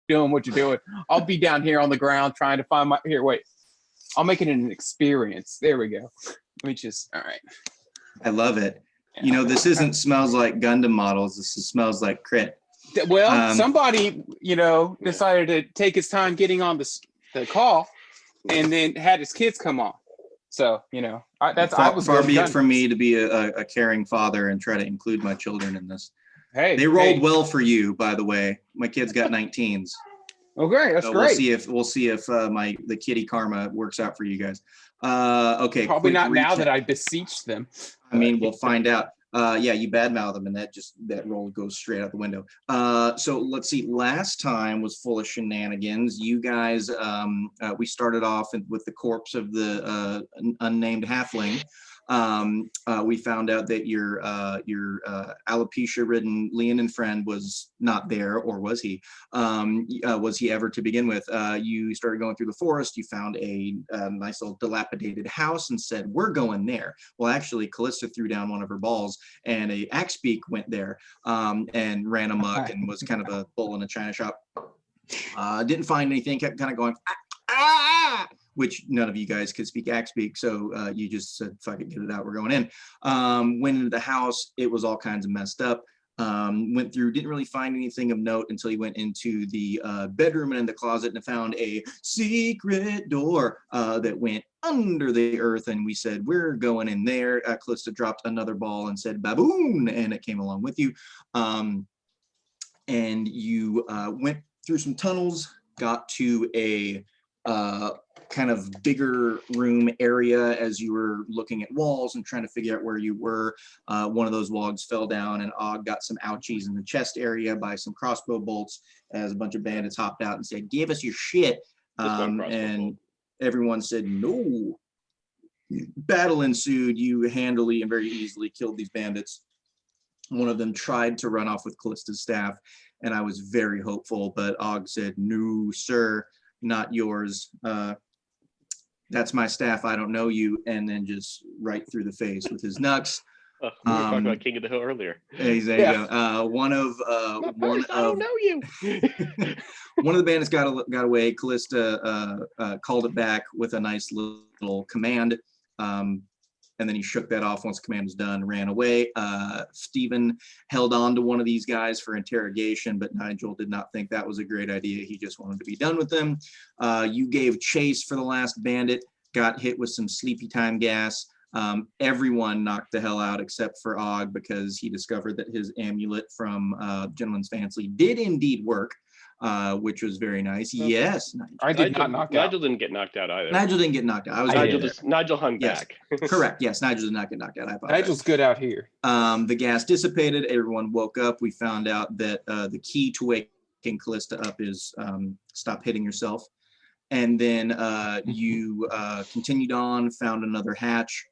doing what you're doing. I'll be down here on the ground trying to find my. Here, wait. I'll make it an experience. There we go. Let me just. All right. I love it. Yeah. You know, this isn't smells like Gundam models. This is smells like crit. Well, somebody, decided to take his time getting on the call, and then had his kids come on. So, I was far be it from me to be a caring father and try to include my children in this. Hey, they rolled well for you, by the way. My kids got 19s. Okay, that's so great. We'll see if the kitty karma works out for you guys. Okay, probably not now that I beseech them. I mean, we'll find out. Yeah, you badmouth them, and that roll goes straight out the window. So let's see. Last time was full of shenanigans. You guys, we started off with the corpse of the unnamed halfling. We found out that your alopecia-ridden Leonin friend was not there, or was he? Was he ever to begin with? You started going through the forest. You found a nice little dilapidated house and said, "We're going there." Well, actually, Kallista threw down one of her balls, and a axe beak went there and ran amok and was kind of a bull in a china shop. Didn't find anything. Kept kind of going. Which none of you guys could speak axe speak, so you just said, "Fuck it, get it out, we're going in." Went into the house, it was all kinds of messed up. Went through, didn't really find anything of note until you went into the bedroom and in the closet and found a secret door that went under the earth, and we said, "We're going in there." Kallista dropped another ball and said, "Baboon," and it came along with you. And you went through some tunnels, got to a kind of bigger room area as you were looking at walls and trying to figure out where you were. One of those logs fell down, and Og got some ouchies in the chest area by some crossbow bolts as a bunch of bandits hopped out and said, "Give us your shit." And everyone said no. Battle ensued. You handily and very easily killed these bandits. One of them tried to run off with Kallista's staff, and I was very hopeful, but Og said, "No, sir, not yours. That's my staff. I don't know you," and then just right through the face with his knucks. We were talking about King of the Hill earlier. There you go. One of I don't know you. One of the bandits got away. Kallista called it back with a nice little command. And then he shook that off once the command was done, ran away. Phteven held on to one of these guys for interrogation, but Nigel did not think that was a great idea. He just wanted to be done with them. You gave chase for the last bandit, got hit with some sleepy time gas. Everyone knocked the hell out except for Og, because he discovered that his amulet from Gentleman's Fancy did indeed work. Which was very nice. Yes, I did not knock out. Nigel didn't get knocked out either. Nigel didn't get knocked out. Nigel hung back. Correct. Yes, Nigel did not get knocked out. I apologize. Nigel's good out here. The gas dissipated. Everyone woke up. We found out that the key to waking Kallista up is stop hitting yourself. And then you continued on, found another hatch,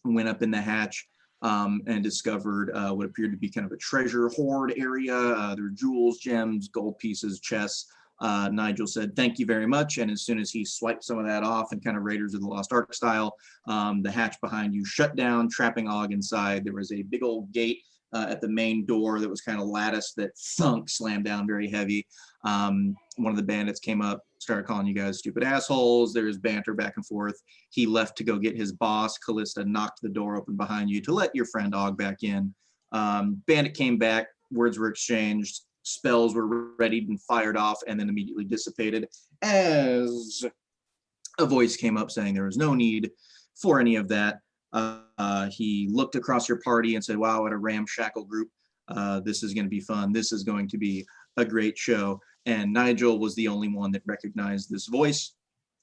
went up in the hatch. And discovered what appeared to be kind of a treasure hoard area. There were jewels, gems, gold pieces, chests. Nigel said, "Thank you very much." And as soon as he swiped some of that off and kind of Raiders of the Lost Ark style, the hatch behind you shut down, trapping Og inside. There was a big old gate at the main door that was kind of latticed that slammed down very heavy. One of the bandits came up, started calling you guys stupid assholes. There was banter back and forth. He left to go get his boss. Kallista knocked the door open behind you to let your friend Og back in. Bandit came back, words were exchanged, spells were readied and fired off, and then immediately dissipated as a voice came up saying there was no need for any of that. He looked across your party and said, "Wow, what a ramshackle group. This is going to be fun. This is going to be a great show." And Nigel was the only one that recognized this voice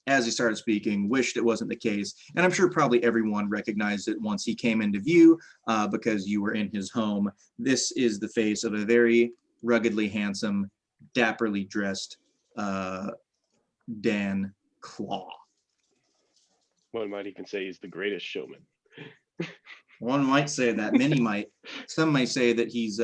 as he started speaking, wished it wasn't the case. And I'm sure probably everyone recognized it once he came into view because you were in his home. This is the face of a very ruggedly handsome, dapperly dressed Dan Claw. One might even say he's the greatest showman. One might say that. Many might. Some may say that he's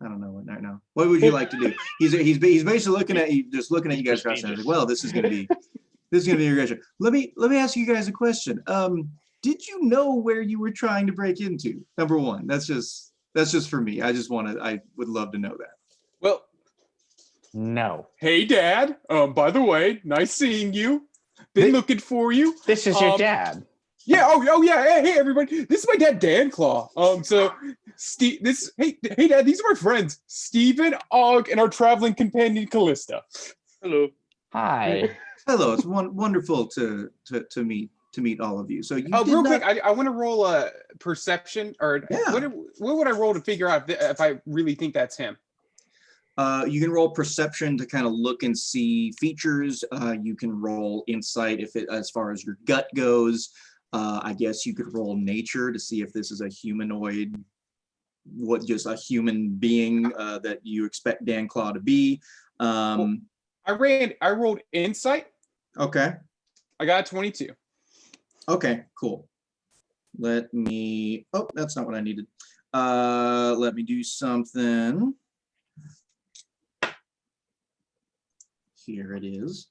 I don't know what right now. What would you like to do? He's basically looking at you, just looking at you guys across the like, well, this is gonna be your great show. Let me ask you guys a question. Did you know where you were trying to break into? Number one, that's just That's just for me. I would love to know that. Well, No. hey, Dad. By the way, nice seeing you. Been looking for you. This is your dad. Yeah. Oh yeah. Hey, everybody. This is my dad, Dan Claw. So, Steve. Hey, Dad. These are my friends, Steven, Og, and our traveling companion, Kallista. Hello. Hi. Hello, it's wonderful to meet all of you. So you Oh, did real not, quick, I want to roll a perception, or Yeah. what would I roll to figure out if I really think that's him? You can roll perception to kind of look and see features. You can roll insight as far as your gut goes. I guess you could roll nature to see if this is a humanoid, just a human being that you expect Dan Claw to be. I rolled insight. Okay. I got 22. Okay, cool. Let me, oh, that's not what I needed. Let me do something. Here it is.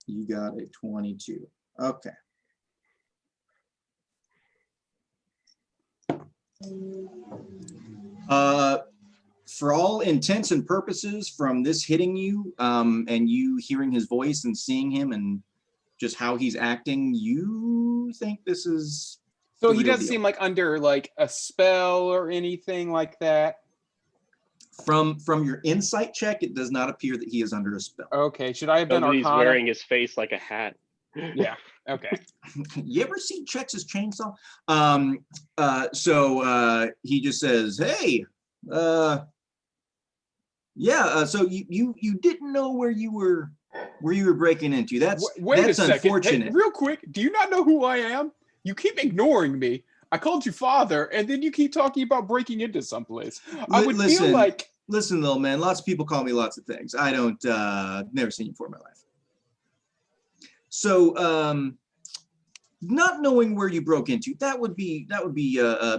You got a 22. Okay. For all intents and purposes, from this hitting you and you hearing his voice and seeing him and just how he's acting, you think this is So the he real doesn't deal. seem like under like a spell or anything like that. From your insight check, it does not appear that he is under a spell. Okay, should I have done Nobody's Arcana? wearing his face like a hat. Yeah. Okay. You ever see Chex's chainsaw? He just says, "Hey, so you didn't know where you were breaking into. That's Wait that's a second. unfortunate." Hey, real quick, do you not know who I am? You keep ignoring me. I called you father, and then you keep talking about breaking into someplace. I would feel like. Listen, little man. Lots of people call me lots of things. I don't. Never seen you before in my life. So, not knowing where you broke into, that would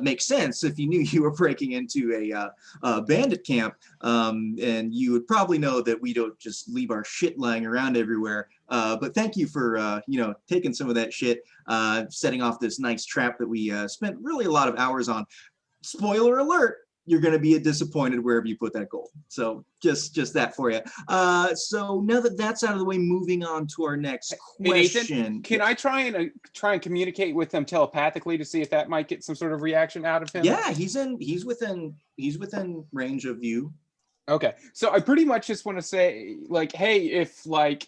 make sense if you knew you were breaking into a bandit camp, and you would probably know that we don't just leave our shit lying around everywhere. But thank you for taking some of that shit, setting off this nice trap that we spent really a lot of hours on. Spoiler alert: you're going to be disappointed wherever you put that gold. So just that for you. So now that that's out of the way, moving on to our next question. Nathan, can I try and communicate with him telepathically to see if that might get some sort of reaction out of him? Yeah, he's within range of you. Okay, so I pretty much just want to say, like, hey, if like,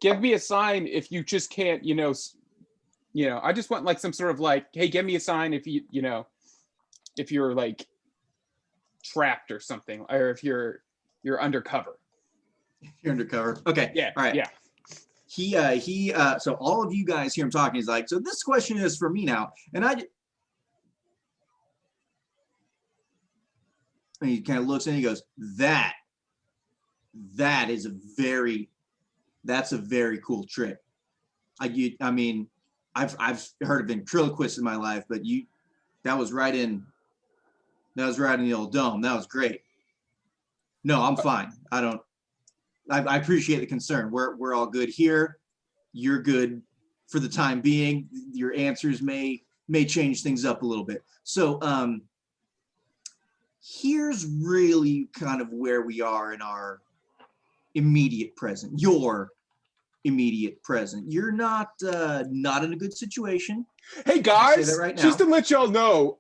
give me a sign if you just can't, I just want like some sort of like, hey, give me a sign if if you're like trapped or something, or if you're undercover. You're undercover. Okay. Yeah. All right. Yeah. So all of you guys hear him talking. He's like, so this question is for me now, and he kind of looks and he goes, that's a very cool trick. I mean, I've heard of ventriloquists in my life, but that was right in the old dome. That was great. No, I'm fine. I appreciate the concern. We're all good here. You're good for the time being. Your answers may change things up a little bit. So here's really kind of where we are in our immediate present. Your immediate present. You're not in a good situation. Hey guys, I say that right now. just to let y'all know,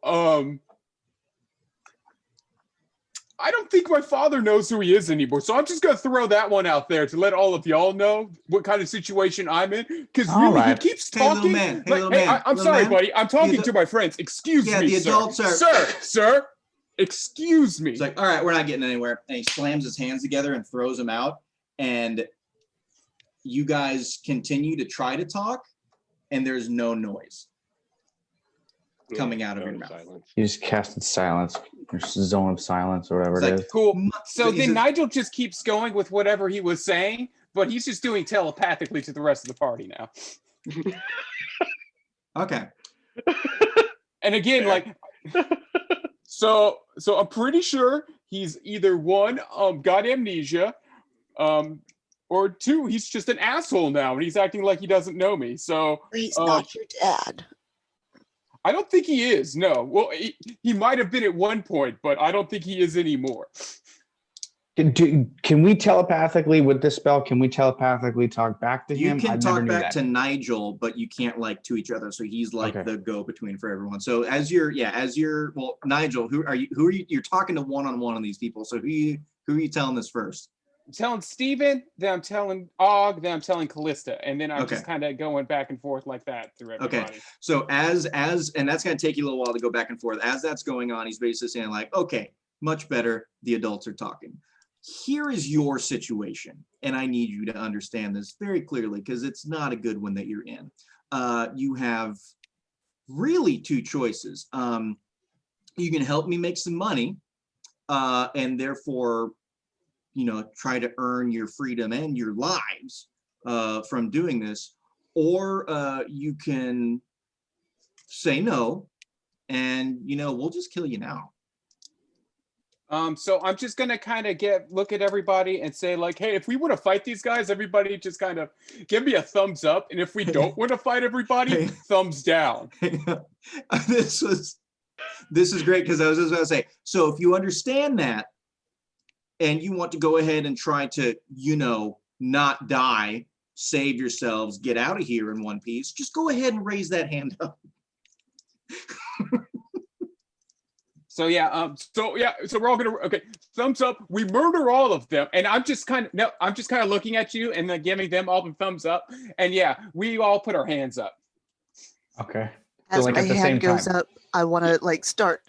I don't think my father knows who he is anymore. So I'm just gonna throw that one out there to let all of y'all know what kind of situation I'm in. Because really, he keeps Hey, little talking. man. Hey, Like, little man. I'm Little sorry, man. buddy. I'm talking The- to my friends. Excuse Yeah, me, the sir. adults are- Sir, excuse me. It's like, all right, we're not getting anywhere. And he slams his hands together and throws them out. And you guys continue to try to talk, and there's no noise coming out of your mouth. Silence. You just casted silence, or zone of silence, or whatever It's it like, is. Cool. So he then says- Nigel just keeps going with whatever he was saying, but he's just doing telepathically to the rest of the party now. Okay. And again, Fair. like, so I'm pretty sure he's either one, got amnesia, or two, he's just an asshole now, and he's acting like he doesn't know me. So He's not your dad. I don't think he is. No. Well, he might have been at one point, but I don't think he is anymore. Can we telepathically with this spell? Can we telepathically talk back to You him? can I never talk knew back that. to Nigel, but you can't like to each other. So he's like Okay. the go-between for everyone. So as you're well, Nigel, who are you? You're talking to one-on-one on these people. So who are you telling this first? I'm telling Steven, then I'm telling Og, then I'm telling Kallista, and then I'm Okay. just kind of going back and forth like that through everybody. So as and that's going to take you a little while to go back and forth. As that's going on, he's basically saying like, okay, much better. The adults are talking. Here is your situation, and I need you to understand this very clearly because it's not a good one that you're in. You have really two choices. You can help me make some money, and therefore, try to earn your freedom and your lives from doing this, or you can say no, and we'll just kill you now. So I'm just gonna kind of look at everybody and say like, hey, if we want to fight these guys, everybody just kind of give me a thumbs up, and if we don't want to fight everybody, thumbs down. This is great because I was just about to say, so if you understand that and you want to go ahead and try to, not die, save yourselves, get out of here in one piece, just go ahead and raise that hand up. So so we're all gonna thumbs up. We murder all of them, and I'm just kind of looking at you and then giving them all the thumbs up, and we all put our hands up. Okay. As like my at the same hand goes time. up, I want to like start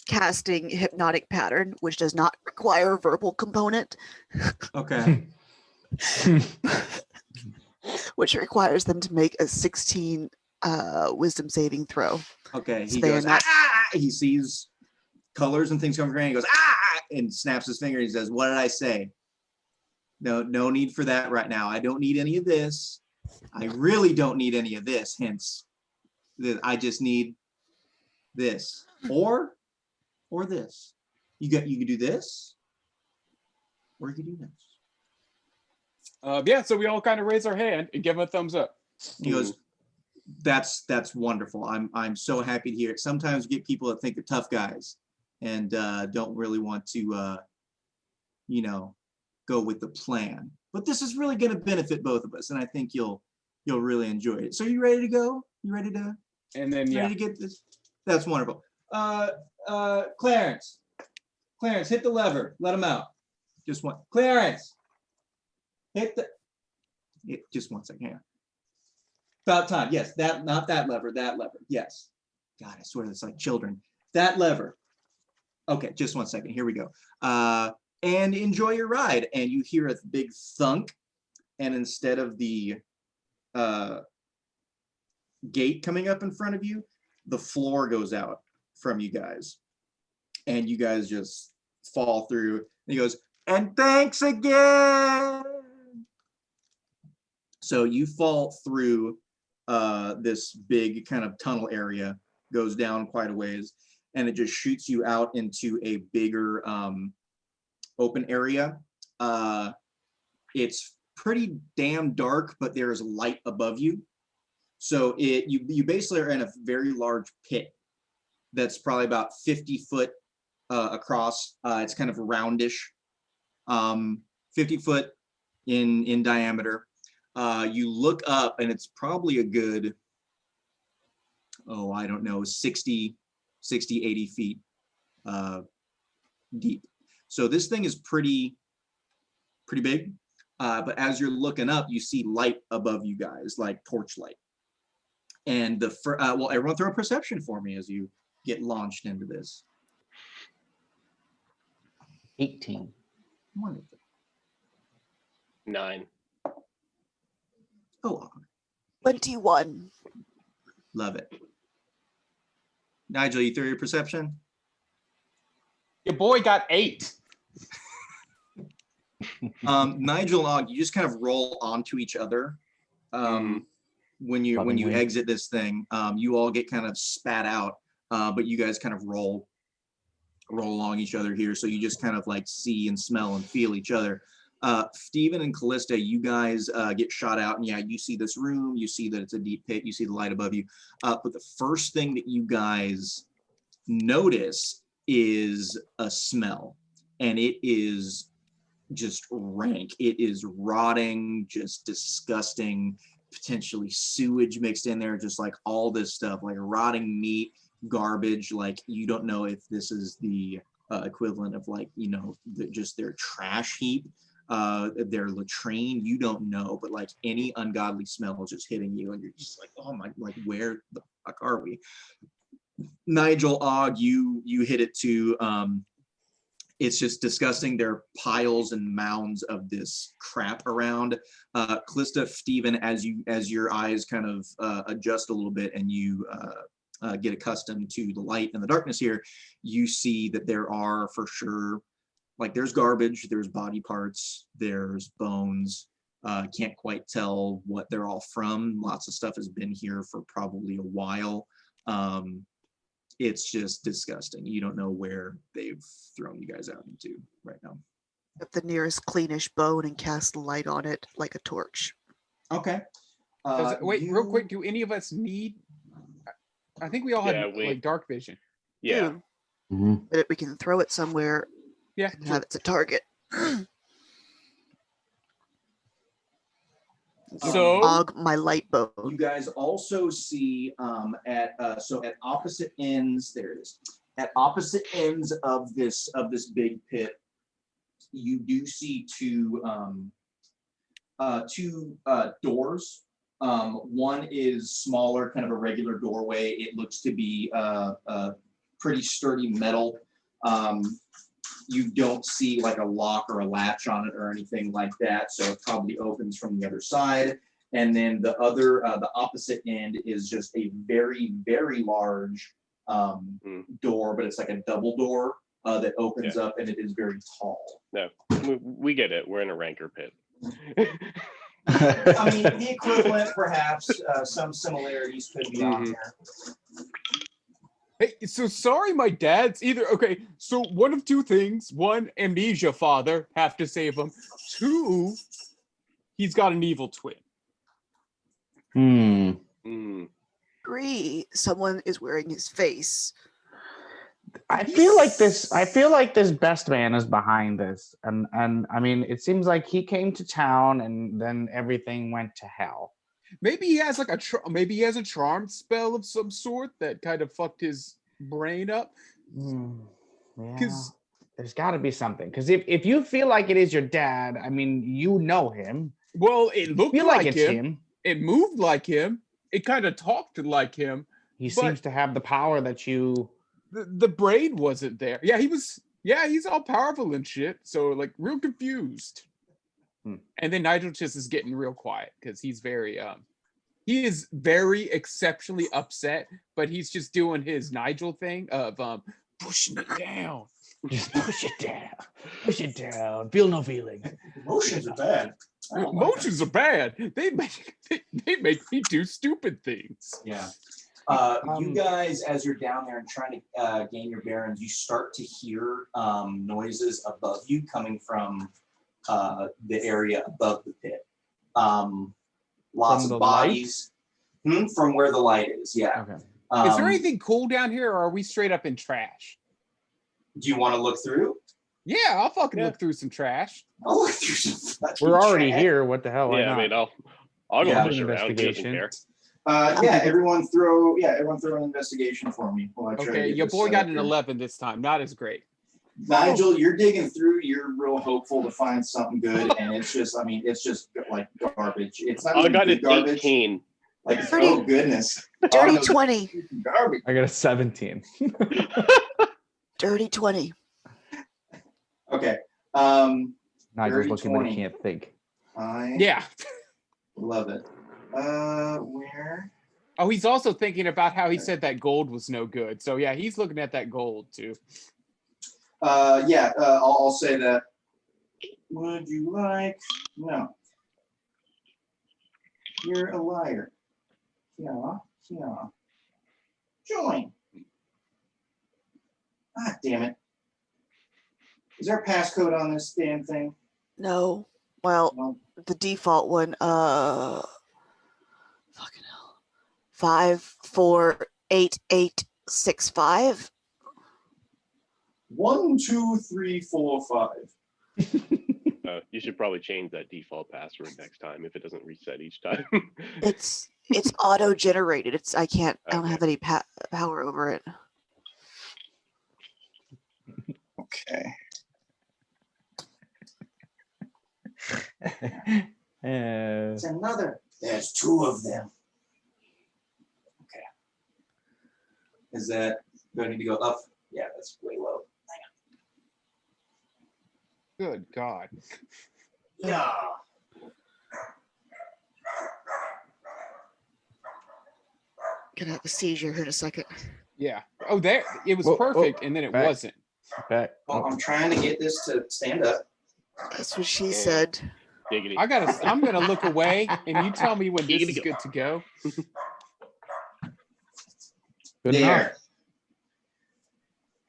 casting hypnotic pattern, which does not require a verbal component, Okay. which requires them to make a 16 wisdom saving throw. Okay. So He they are goes, not- he sees colors and things coming from him. He goes, and snaps his finger. He says, what did I say? No need for that right now. I don't need any of this. I really don't need any of this. Hence, I just need this or this. You can do this, or you can do this. So we all kind of raise our hand and give him a thumbs up. He goes, that's wonderful. I'm so happy to hear it. Sometimes we get people that think they're tough guys and don't really want to go with the plan. But this is really going to benefit both of us, and I think you'll really enjoy it. So you ready to go? You ready to? And then ready to get this? That's wonderful. Clarence, hit the lever. Let him out. Just one. Clarence, just 1 second. Hang on. About time. Yes, not that lever. That lever. Yes. God, I swear it's like children. That lever. Okay, just 1 second. Here we go. And enjoy your ride. And you hear a big thunk, and instead of the gate coming up in front of you, the floor goes out from you guys, and you guys just fall through. And he goes, and thanks again. So you fall through this big kind of tunnel area, goes down quite a ways, and it just shoots you out into a bigger open area. It's pretty damn dark, but there's light above you. So you basically are in a very large pit that's probably about 50 foot across. It's kind of roundish, 50 foot in diameter. You look up and it's probably a good, I don't know, 60, 80 feet deep. So this thing is pretty big. But as you're looking up, you see light above you guys, like torchlight. And everyone throw a perception for me as you get launched into this. 18. Wonderful. 9. Oh, 21. love it. Nigel, you threw your perception? Your boy got 8. Nigel and Og, you just kind of roll onto each other. When you exit this thing, you all get kind of spat out, but you guys kind of roll along each other here. So you just kind of like see and smell and feel each other. Phteven and Kallista, you guys get shot out, and yeah, you see this room, you see that it's a deep pit, you see the light above you. But the first thing that you guys notice is a smell, and it is just rank. It is rotting, just disgusting, potentially sewage mixed in there, just like all this stuff, like rotting meat, garbage. Like you don't know if this is the equivalent of like, you know, just their trash heap, their latrine. You don't know, but like any ungodly smell is just hitting you, and you're just like, oh my, like where the fuck are we? Nigel, Og, you hit it too. It's just disgusting. There are piles and mounds of this crap around. Kallista, Phteven, as your eyes kind of adjust a little bit and you get accustomed to the light and the darkness here, you see that there are for sure, like there's garbage, there's body parts, there's bones. Can't quite tell what they're all from. Lots of stuff has been here for probably a while. It's just disgusting. You don't know where they've thrown you guys out into right now. At the nearest cleanish bone and cast light on it like a torch. Okay. Wait, real quick. Do any of us need? I think we all have like dark vision. Yeah. But we can throw it somewhere. Yeah. And have it a target. So Og my light bone. You guys also see at opposite ends, there it is. At opposite ends of this big pit, you do see two doors. One is smaller, kind of a regular doorway. It looks to be pretty sturdy metal. You don't see like a lock or a latch on it or anything like that, so it probably opens from the other side. And then the opposite end is just a very, very large door, but it's like a double door that opens up, and it is very tall. No, we get it. We're in a rancor pit. I mean, the equivalent, perhaps. Some similarities could be on there. Hey, so sorry, my dad's either okay. So one of two things: one, amnesia, father, have to save him. Two, he's got an evil twin. Three, someone is wearing his face. I feel like this best man is behind this, and I mean, it seems like he came to town and then everything went to hell. Maybe he has like maybe he has a charm spell of some sort that kind of fucked his brain up. Yeah, there's got to be something. Because if you feel like it is your dad, I mean, you know him. Well, it looked like it's him. It moved like him. It kind of talked like him. He seems to have the power that you. The brain wasn't there. Yeah, he was. Yeah, he's all powerful and shit. So like, real confused. And then Nigel just is getting real quiet because he's very he is very exceptionally upset, but he's just doing his Nigel thing of pushing it down. Just push it down. Push it down. Feel no feeling. Emotions are bad. Emotions are bad. They make me do stupid things. Yeah. You guys, as you're down there and trying to gain your bearings, you start to hear noises above you coming from the area above the pit. Lots of bodies from where the light is. Yeah. Okay. Is there anything cool down here, or are we straight up in trash? Do you want to look through? Yeah, I'll fucking look through some trash. I'll look through some fucking We're already trash. here. What the hell? Why Yeah, not? I mean, I'll go push around. Investigation. Everyone throw an investigation for me. While I try to Okay, get your this boy set got up an here. 11 this time. Not as great. Nigel, you're digging through. You're real hopeful to find something good, and it's just like garbage. It's not I even got good an garbage. 18. Like, oh goodness, Dirty Oh, no, 20. garbage. I got a 17. Dirty 20. Okay. Nigel's Dirty looking like 20. he can't think. I Yeah. love it. Where? Oh, he's also thinking about how he said that gold was no good. So yeah, he's looking at that gold too. I'll say that. Would you like? No. You're a liar. Yeah. Join. Ah, damn it. Is there a passcode on this damn thing? No. Well, Well, the default one, fucking hell. 548865. 1, 2, 3, 4, 5. You should probably change that default password next time if it doesn't reset each time. It's auto generated. I don't Okay. have any power over it. Okay. It's another. There's 2 of them. Okay. Is that, do I need to go up? Yeah, that's way low. Good God. Yeah. Gonna have a seizure here in a second. Yeah. Oh, there. It was Whoa, perfect, whoa, and then it back. wasn't. Okay. Well, I'm trying to get this to stand up. That's what she Yeah. said. Giggity. I'm gonna look away, and you tell me when this Giggity is go. good to go. Good there. enough.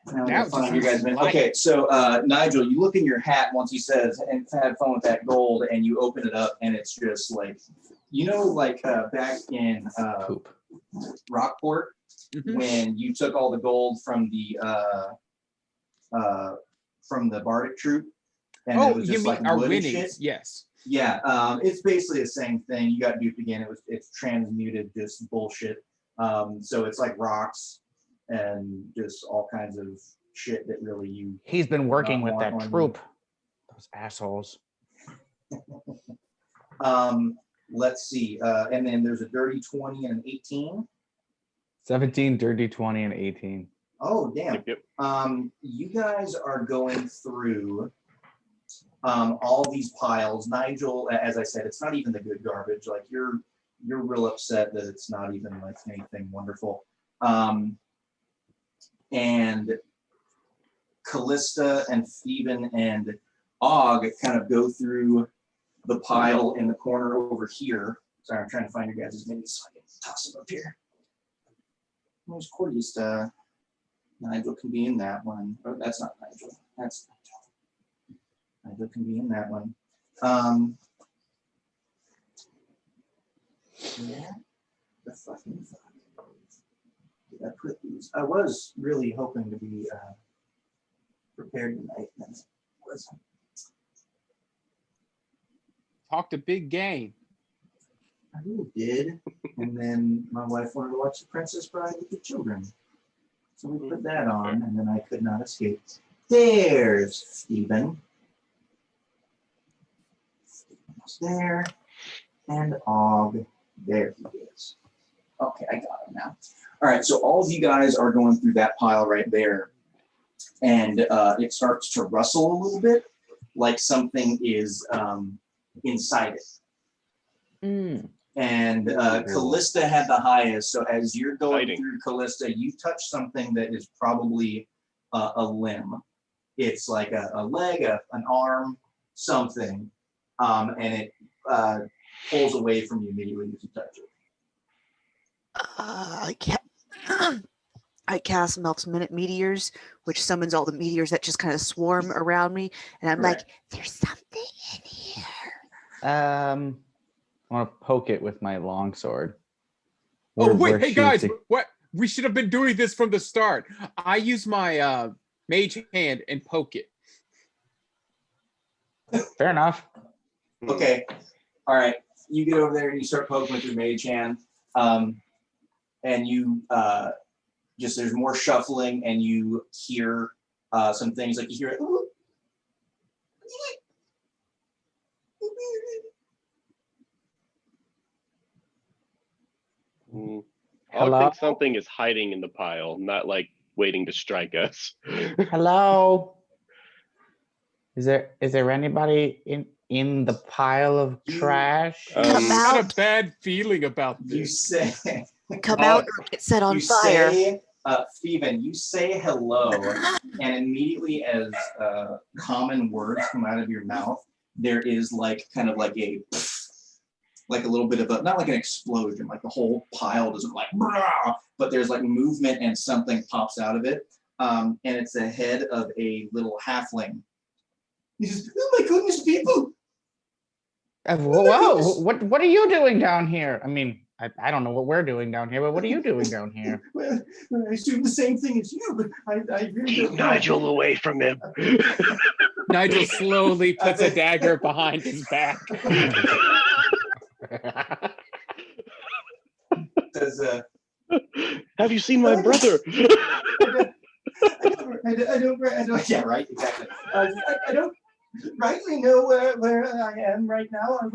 Now Now it just you guys. needs light. Okay, so Nigel, you look in your hat once he says, "And have fun with that gold," and you open it up, and it's just like, like back in Poop. Rockport, Mhm. when you took all the gold from the Bardic troop, and it Oh, was you just mean like our wood and winnings? shit. Yes. Yeah, it's basically the same thing. You got duped again. It's transmuted, just bullshit. So it's like rocks and just all kinds of shit that really you. He's been working with want that on you. troop. Those assholes. Let's see. And then there's a dirty 20 and an 18. 17, dirty 20, and 18. Oh damn. Yep. You guys are going through all these piles. Nigel, as I said, it's not even the good garbage. Like you're real upset that it's not even like anything wonderful. And Kallista and Phteven and Og kind of go through the pile in the corner over here. Sorry, I'm trying to find your guys' minis so I can toss them up here. There's Kallista. Nigel can be in that one. Oh, that's not Nigel. That's Nigel. Nigel can be in that one. Yeah. The fucking fuck. Did I put these? I was really hoping to be prepared tonight, and it wasn't. Talked a big game. I really did. And then my wife wanted to watch The Princess Bride with the children. So we put that on, and then I could not escape. There's Phteven. Phteven's there. And Og. There he is. Okay, I got him now. All right, so all of you guys are going through that pile right there. And it starts to rustle a little bit, like something is inside it. And Kallista had the highest. So as you're going through Kallista, you touch something that is probably a limb. It's like a leg, an arm, something. And it pulls away from you immediately as you touch it. I cast Melt's Minute Meteors, which summons all the meteors that just kind of swarm around me. And I'm like, there's something in here. I want to poke it with my longsword. Oh wait, hey guys, what? We should have been doing this from the start. I use my mage hand and poke it. Fair enough. Okay. All right. You get over there and you start poking with your mage hand. And you just, there's more shuffling, and you hear some things like you hear it. I think something is hiding in the pile, not like waiting to strike us. Hello. Is there anybody in the pile of trash? Come Got out. a bad feeling about You this. say, Come out or get set on fire. say, Phteven, you say hello, and immediately as common words come out of your mouth, there is like kind of like a little bit of a, not like an explosion, like the whole pile doesn't like, but there's like movement and something pops out of it. And it's the head of a little halfling He says, "Oh my goodness, people!" Whoa! What are you doing down here? I mean, I don't know what we're doing down here, but what are you doing down here? Well, I assume the same thing as you, but I really Keep don't know. Nigel away from him. Nigel slowly puts a dagger behind his back. Says, Have you seen my brother? I don't. Yeah, right. Exactly. I don't rightly know where I am right now. I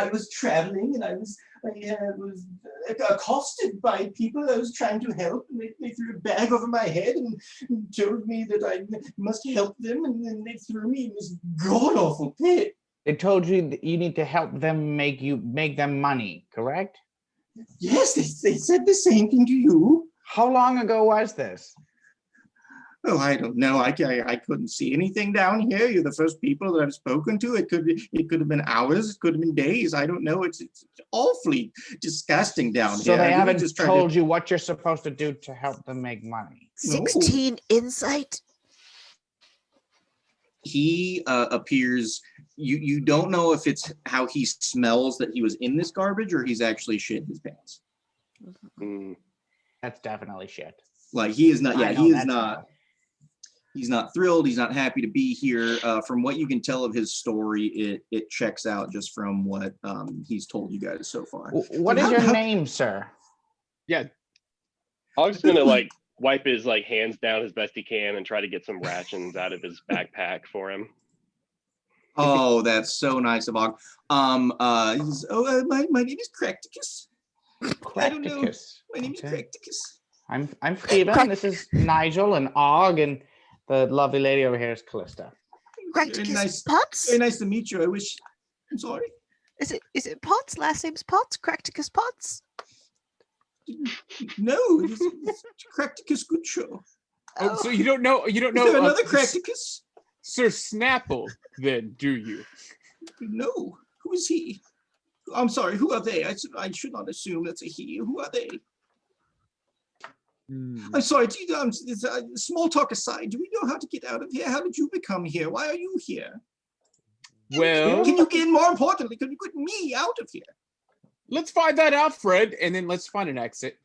was traveling and I was accosted by people I was trying to help, and they threw a bag over my head and told me that I must help them, and then they threw me in this god awful pit. They told you that you need to help them make them money, correct? Yes, they said the same thing to you. How long ago was this? Oh, I don't know. I couldn't see anything down here. You're the first people that I've spoken to. It could have been hours. It could have been days. I don't know. It's awfully disgusting down here. So they I really haven't just tried told you what you're supposed to do to help them make money. No. 16 insight. He appears. You don't know if it's how he smells that he was in this garbage or he's actually shit his pants. Mm. That's definitely shit. Like he is not. Yeah, I know he is that's not. He's not thrilled. He's not happy to be here. From what you can tell of his story, it checks out just from what he's told you guys so far. What is your name, sir? Yeah. Og's gonna like wipe his like hands down as best he can and try to get some rations out of his backpack for him. Oh, that's so nice of Og. He's, my name is Cracticus. I don't know. Cracticus. My name is Okay. Cracticus. I'm Phteven. This is Nigel and Og, and the lovely lady over here is Kallista. Cracticus nice. Potts? Very nice to meet you. I'm sorry. Is it Potts? Last name's Potts? Cracticus Potts? No, it's Cracticus Good Show. Oh, so you don't know? You don't Is know there another Cracticus? Sir Snapple? Then do you? No. Who is he? I'm sorry. Who are they? I should not assume that's a he. Who are they? I'm sorry. Small talk aside, do we know how to get out of here? How did you become here? Why are you here? Well, Can you get, more importantly, can you get me out of here? let's find that out, Fred, and then let's find an exit.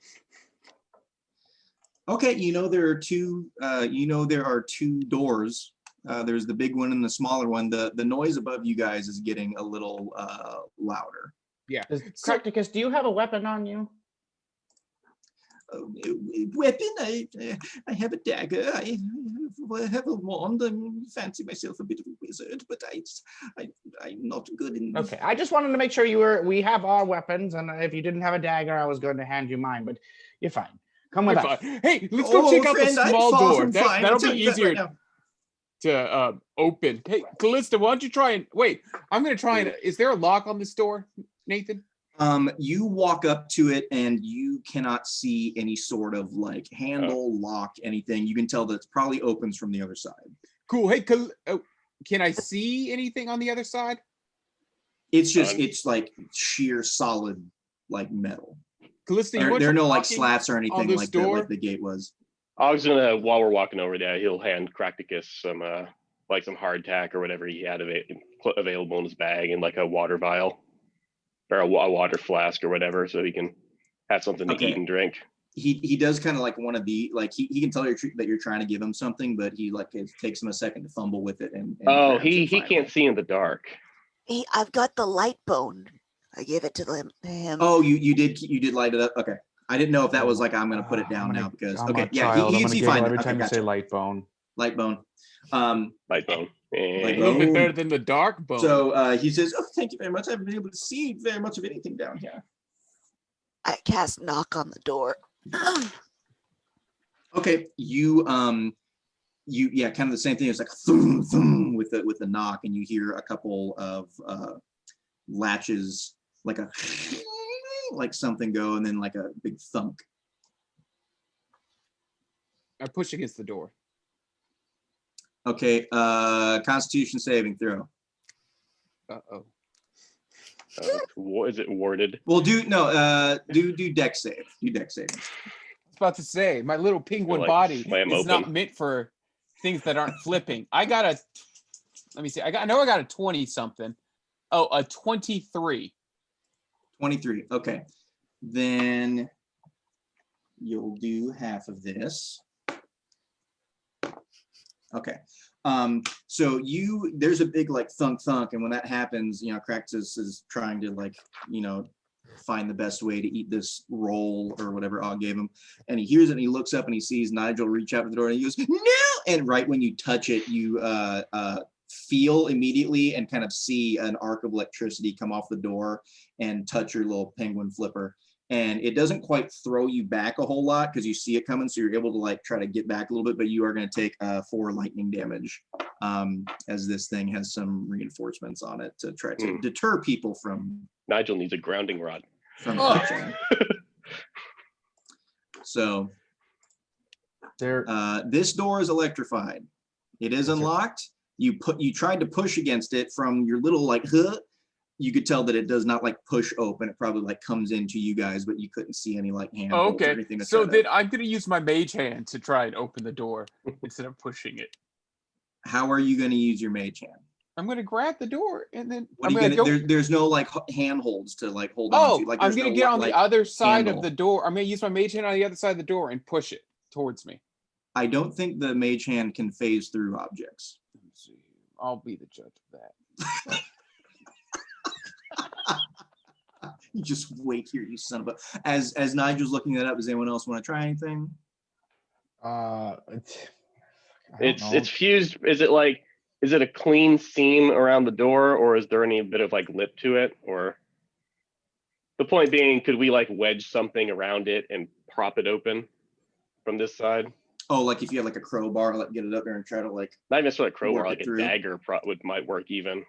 Okay, there are two. There are two doors. There's the big one and the smaller one. The noise above you guys is getting a little louder. Yeah. Cracticus, do you have a weapon on you? Weapon? I have a dagger. I have a wand. I fancy myself a bit of a wizard, but I'm not good in. Okay, I just wanted to make sure we have our weapons, and if you didn't have a dagger, I was going to hand you mine, but you're fine. Come with us. Hey, let's go check out the friend, I'm small far door. from fine. I'll That'll tell be you that easier right now. to open. Hey, Kallista, why don't you try and wait? I'm gonna try and. Is there a lock on this door, Nathan? You walk up to it and you cannot see any sort of like handle, lock, anything. You can tell that it probably opens from the other side. Cool. Hey, can I see anything on the other side? It's just it's like sheer solid like metal. Callista, There are no like slats or anything this like that, door? like the gate was. Og's gonna, while we're walking over there, he'll hand Cracticus some like some hardtack or whatever he had available in his bag, and like a water vial or a water flask or whatever, so he can have something to eat and drink. He does kind of like want to be like he can tell that you're trying to give him something, but he like it takes him a second to fumble with it and Oh, grabs it he finally. can't see in the dark. Hey, I've got the light bone. I give it to him. Oh, you did light it up. Okay, I didn't know if that was like I'm gonna put it down now because okay, yeah, he can see fine every okay, time you gotcha. say light bone. Light bone. Light bone. A little bit better than the dark bone. So he says, "Oh, thank you very much. I haven't been able to see very much of anything down here." I cast knock on the door. Okay, you yeah, kind of the same thing. It's like thum, thum, with the knock, and you hear a couple of latches, like a like something go, and then like a big thunk. I push against the door. Okay, Constitution saving throw. Uh-oh. Is it warded? Well, do deck save. Do deck saving. I was about to say, my little penguin Like, body slam is not open. meant for things that aren't flipping. I got a Let me see. I know I got a 20 something. Oh, a 23. 23. Okay. Then you'll do half of this. Okay. So there's a big like thunk, and when that happens, Cractus is trying to like, find the best way to eat this roll or whatever Og gave him. And he hears it and he looks up and he sees Nigel reach out to the door and he goes, no! And right when you touch it, you feel immediately and kind of see an arc of electricity come off the door and touch your little penguin flipper. And it doesn't quite throw you back a whole lot because you see it coming, so you're able to like try to get back a little bit, but you are going to take 4 lightning damage as this thing has some reinforcements on it to try to deter people from. Nigel needs a grounding rod. From touching. So this door is electrified. It is unlocked. You tried to push against it from your little like you could tell that it does not like push open. It probably like comes into you guys, but you couldn't see any like hand. Okay, or anything to so try then I'm gonna use my mage hand to try and open the door instead of pushing it. How are you going to use your mage hand? I'm gonna grab the door and then What are you gonna? There's no like handholds to like hold on to. Like, I'm gonna get on the other side handle. of the door. I'm gonna use my mage hand on the other side of the door and push it towards me. I don't think the mage hand can phase through objects. Let me see. I'll be the judge of that. You just wait here, you son of a. As Nigel's looking that up, does anyone else want to try anything? It's fused. Is it a clean seam around the door, or is there any bit of like lip to it? Or the point being, could we like wedge something around it and prop it open from this side? Oh, like if you had like a crowbar, like get it up there and try to like. Not even sort of crowbar, like through. A dagger might work even.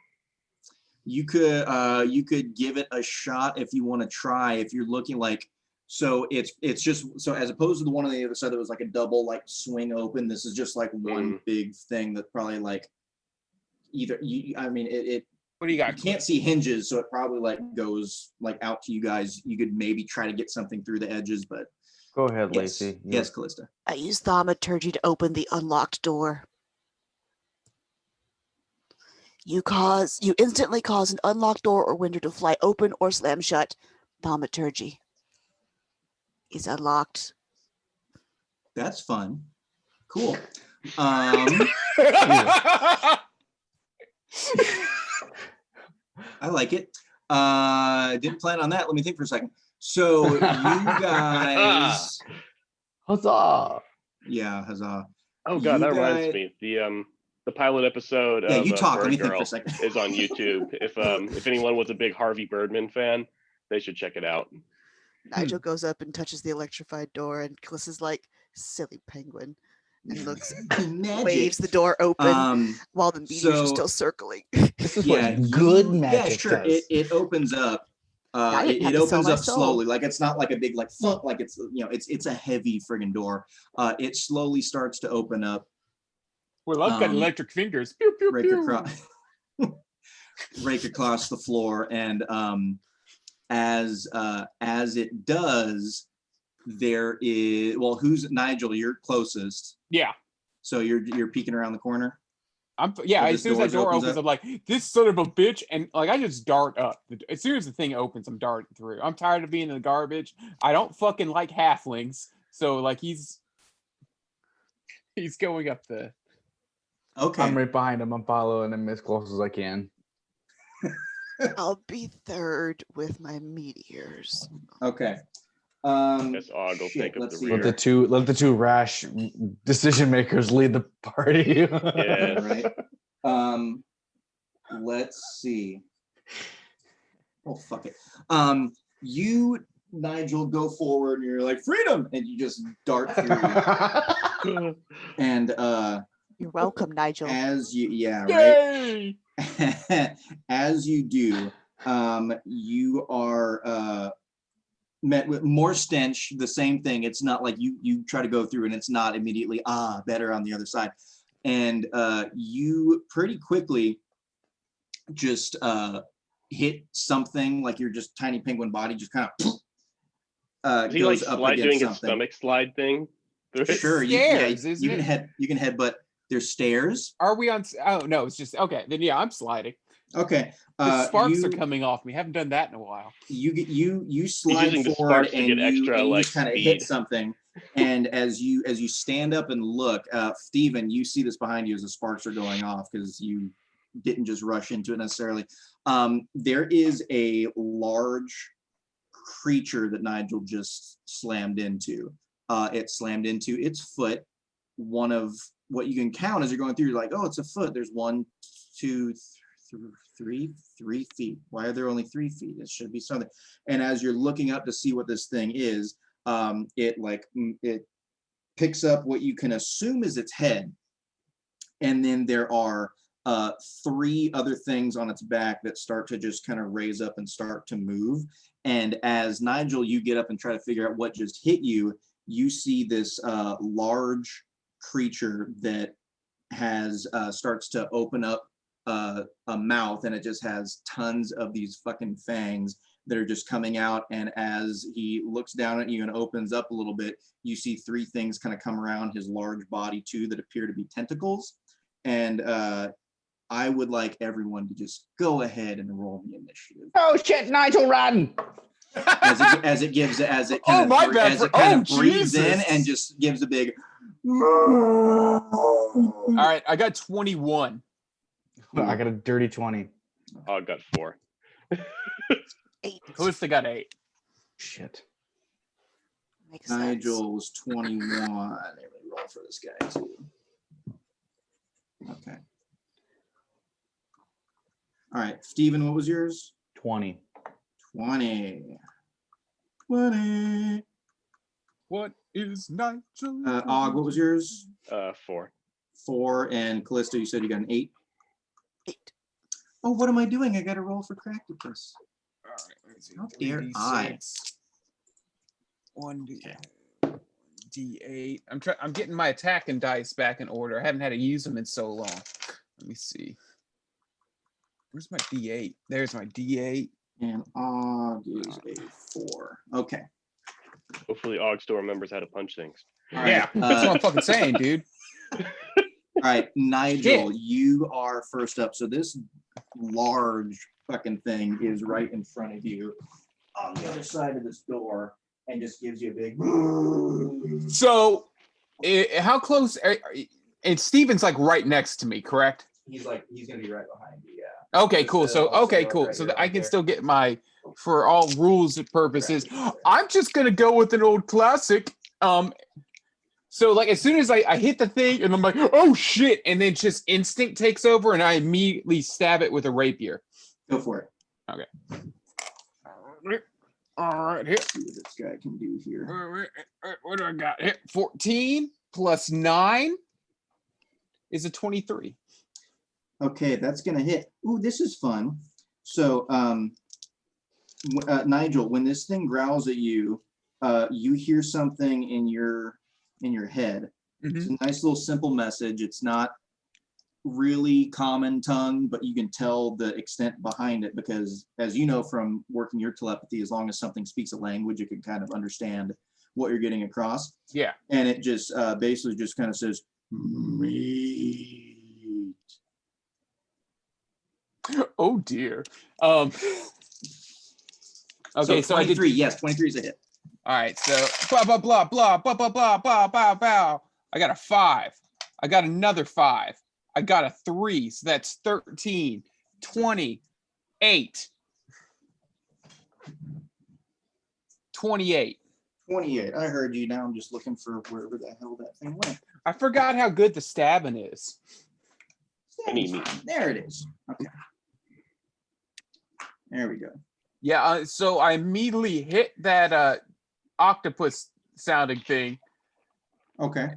You could give it a shot if you want to try. If you're looking like, so it's just so as opposed to the one on the other side that was like a double like swing open. This is just like one big thing that probably like either you. I mean it. What do you got? You can't see hinges, so it probably like goes like out to you guys. You could maybe try to get something through the edges, but Go ahead, yes, Lacey. yes, Kallista. I use thaumaturgy to open the unlocked door. You instantly cause an unlocked door or window to fly open or slam shut. Thaumaturgy is unlocked. That's fun. Cool. I like it. Didn't plan on that. Let me think for a second. So you guys, Huzzah! yeah, huzzah. Oh god, You that reminds guys- me. The pilot episode Yeah, of you talk. Let Bird me think for Girl a second. is on YouTube. If anyone was a big Harvey Birdman fan, they should check it out. Nigel goes up and touches the electrified door, and Kalissa's like, silly penguin, and looks, Magic. waves the door open while the meteors are so- still circling. This is Yeah, what good yeah, magic sure. does. It opens up. I didn't have It to sell opens my up soul. slowly. Like it's not like a big like thunk. Like it's it's a heavy friggin' door. It slowly starts to open up. Well, I've got electric fingers. Pew, pew, Rake pew. across, rake across the floor, and as it does, there is who's Nigel? You're closest, Yeah. so you're peeking around the corner. Yeah, So as this soon as that door door opens opens, up? I'm like, this son of a bitch. And like, I just dart up. As soon as the thing opens, I'm darting through. I'm tired of being in the garbage. I don't fucking like halflings. So like, he's going up the. Okay. I'm right behind him. I'm following him as close as I can. I'll be third with my meteors. Okay. Guess Og will shit, take up let's the see. rear. Let the two rash decision makers lead the party. Yeah. Right. Let's see. Oh fuck it. You, Nigel, go forward and you're like freedom, and you just dart through. And You're welcome, Nigel. as you, yeah, right. Yay! As you do, you are met with more stench. The same thing. It's not like you try to go through and it's not immediately better on the other side. And you pretty quickly just hit something like your just tiny penguin body just kind of Is he like goes up doing against his something. stomach slide thing? Sure, Scares, isn't you it? can head, but There's stairs. Are we on? Oh no, it's just okay. Then yeah, I'm sliding. Okay. The sparks are coming off me. Haven't done that in a while. You slide using the forward sparks to and get you, extra, and you like, kind of hit speed. something. And as you stand up and look, Phteven, you see this behind you as the sparks are going off because you didn't just rush into it necessarily. There is a large creature that Nigel just slammed into. It slammed into its foot. One of what you can count as you're going through, you're like, oh, it's a foot. There's 1, 2, 3 feet. Why are there only 3 feet? It should be something. And as you're looking up to see what this thing is, it picks up what you can assume is its head. And then there are 3 other things on its back that start to just kind of raise up and start to move. And as Nigel, you get up and try to figure out what just hit you, you see this large creature that has starts to open up a mouth, and it just has tons of these fucking fangs that are just coming out. And as he looks down at you and opens up a little bit, you see 3 things kind of come around his large body too that appear to be tentacles. And I would like everyone to just go ahead and roll the initiative. Oh shit, Nigel, run! As it kind of breathes in and just gives a big. All right, I got 21. I got a dirty 20. Oh, I got 4. 8. Kallista got 8. Shit. Makes sense. Nigel was 21. Let me roll for this guy too. Okay. All right, Phteven, what was yours? 20. 20. What is Nigel? Og, what was yours? 4. 4. And Kallista, you said you got an 8. 8. Oh, what am I doing? I got to roll for practice. All right, let's see. How dare I? 1d8. I'm getting my attack and dice back in order. I haven't had to use them in so long. Let me see. Where's my d8? There's my d8. And Og is a 4. Okay. Hopefully, Og still remembers how to punch things. All right, Yeah, that's what I'm fucking saying, dude. All right, Nigel, you are first up. So this large fucking thing is right in front of you on the other side of this door and just gives you a big. So, how close? And Steven's like right next to me, correct? He's gonna be right behind you. Yeah. Okay, cool. So, okay, cool. So that I can still get my, for all rules purposes, I'm just gonna go with an old classic. So like as soon as I hit the thing and I'm like, oh shit, and then just instinct takes over and I immediately stab it with a rapier. Go for it. Okay. All right, here. See what this guy can do here. What do I got? Here, 14 plus 9 is a 23. Okay, that's gonna hit. Ooh, this is fun. So, Nigel, when this thing growls at you, you hear something in your head. Mm-hmm. It's a nice little simple message. It's not really common tongue, but you can tell the extent behind it because, as you know from working your telepathy, as long as something speaks a language, it can kind of understand what you're getting across. Yeah. And it just basically just kind of says, meat. Oh dear. Okay, so 23. Yes, 23 is a hit. All right, so blah blah blah blah blah blah blah blah blah blah. I got a 5. I got another 5. I got a 3. So that's 13, 28, 28. 28. I heard you. Now I'm just looking for wherever the hell that thing went. I forgot how good the stabbing is. There it is. Okay. There we go. Yeah, so I immediately hit that octopus sounding thing. Okay.